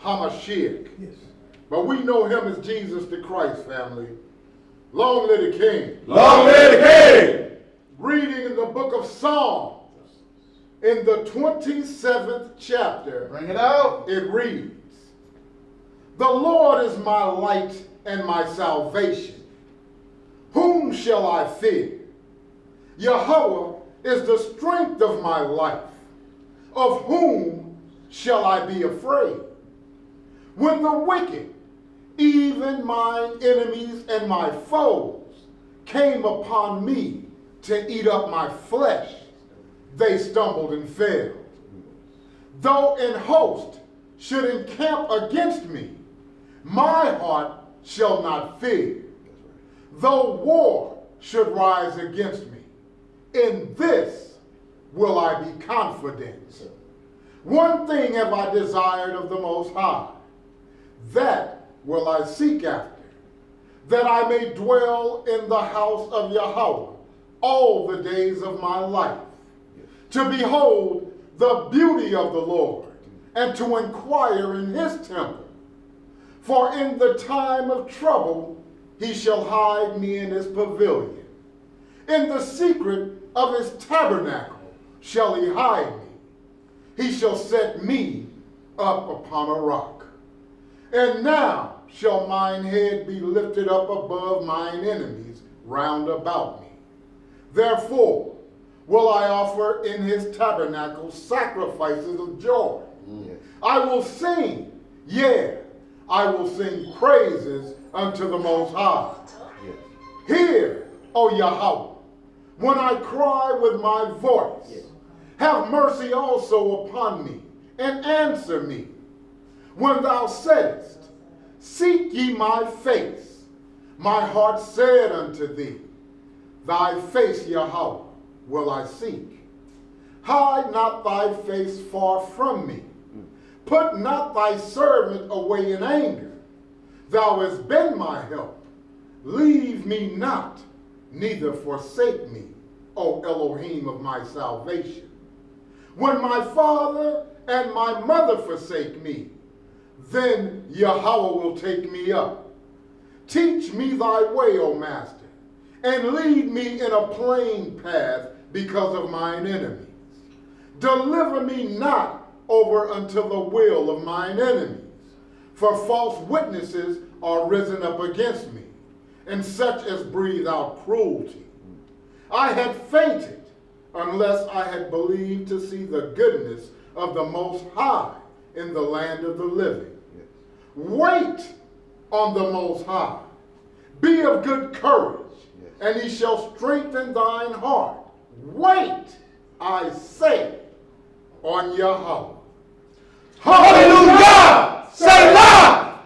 HaMashiach. Yes. But we know him as Jesus the Christ, family. Long live the King. Long live the King. Reading in the book of Psalms, in the 27th chapter, Bring it out. it reads, "The Lord is my light and my salvation. Whom shall I fear? Yahweh is the strength of my life. Of whom shall I be afraid? When the wicked, even mine enemies and my foes, came upon me to eat up my flesh, they stumbled and fell. Though an host should encamp against me, my heart shall not fear. Though war should rise against me, in this will I be confident. One thing have I desired of the Most High, that will I seek after, that I may dwell in the house of Yahweh all the days of my life, to behold the beauty of the Lord, and to inquire in his temple. For in the time of trouble he shall hide me in his pavilion. In the secret of his tabernacle shall he hide me. He shall set me up upon a rock. And now shall mine head be lifted up above mine enemies round about me. Therefore will I offer in his tabernacle sacrifices of joy. I will sing, yea, I will sing praises unto the Most High. Hear, O Yahweh, when I cry with my voice. Have mercy also upon me, and answer me. When thou saidest, seek ye my face, my heart said unto thee, thy face, Yahweh, will I seek. Hide not thy face far from me. Put not thy servant away in anger. Thou hast been my help. Leave me not, neither forsake me, O Elohim of my salvation. When my father and my mother forsake me, then Yahweh will take me up. Teach me thy way, O Master, and lead me in a plain path because of mine enemies. Deliver me not over unto the will of mine enemies, for false witnesses are risen up against me, and such as breathe out cruelty. I had fainted unless I had believed to see the goodness of the Most High in the land of the living. Wait on the Most High. Be of good courage, and he shall strengthen thine heart. Wait, I say, on Yahweh. Hallelujah! Say loud!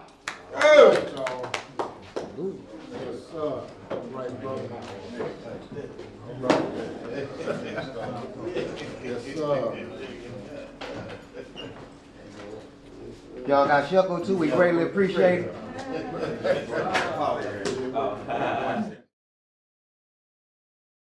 Yes, sir. All right, brother. All right. Yes, sir. Y'all got shekel too. We greatly appreciate it.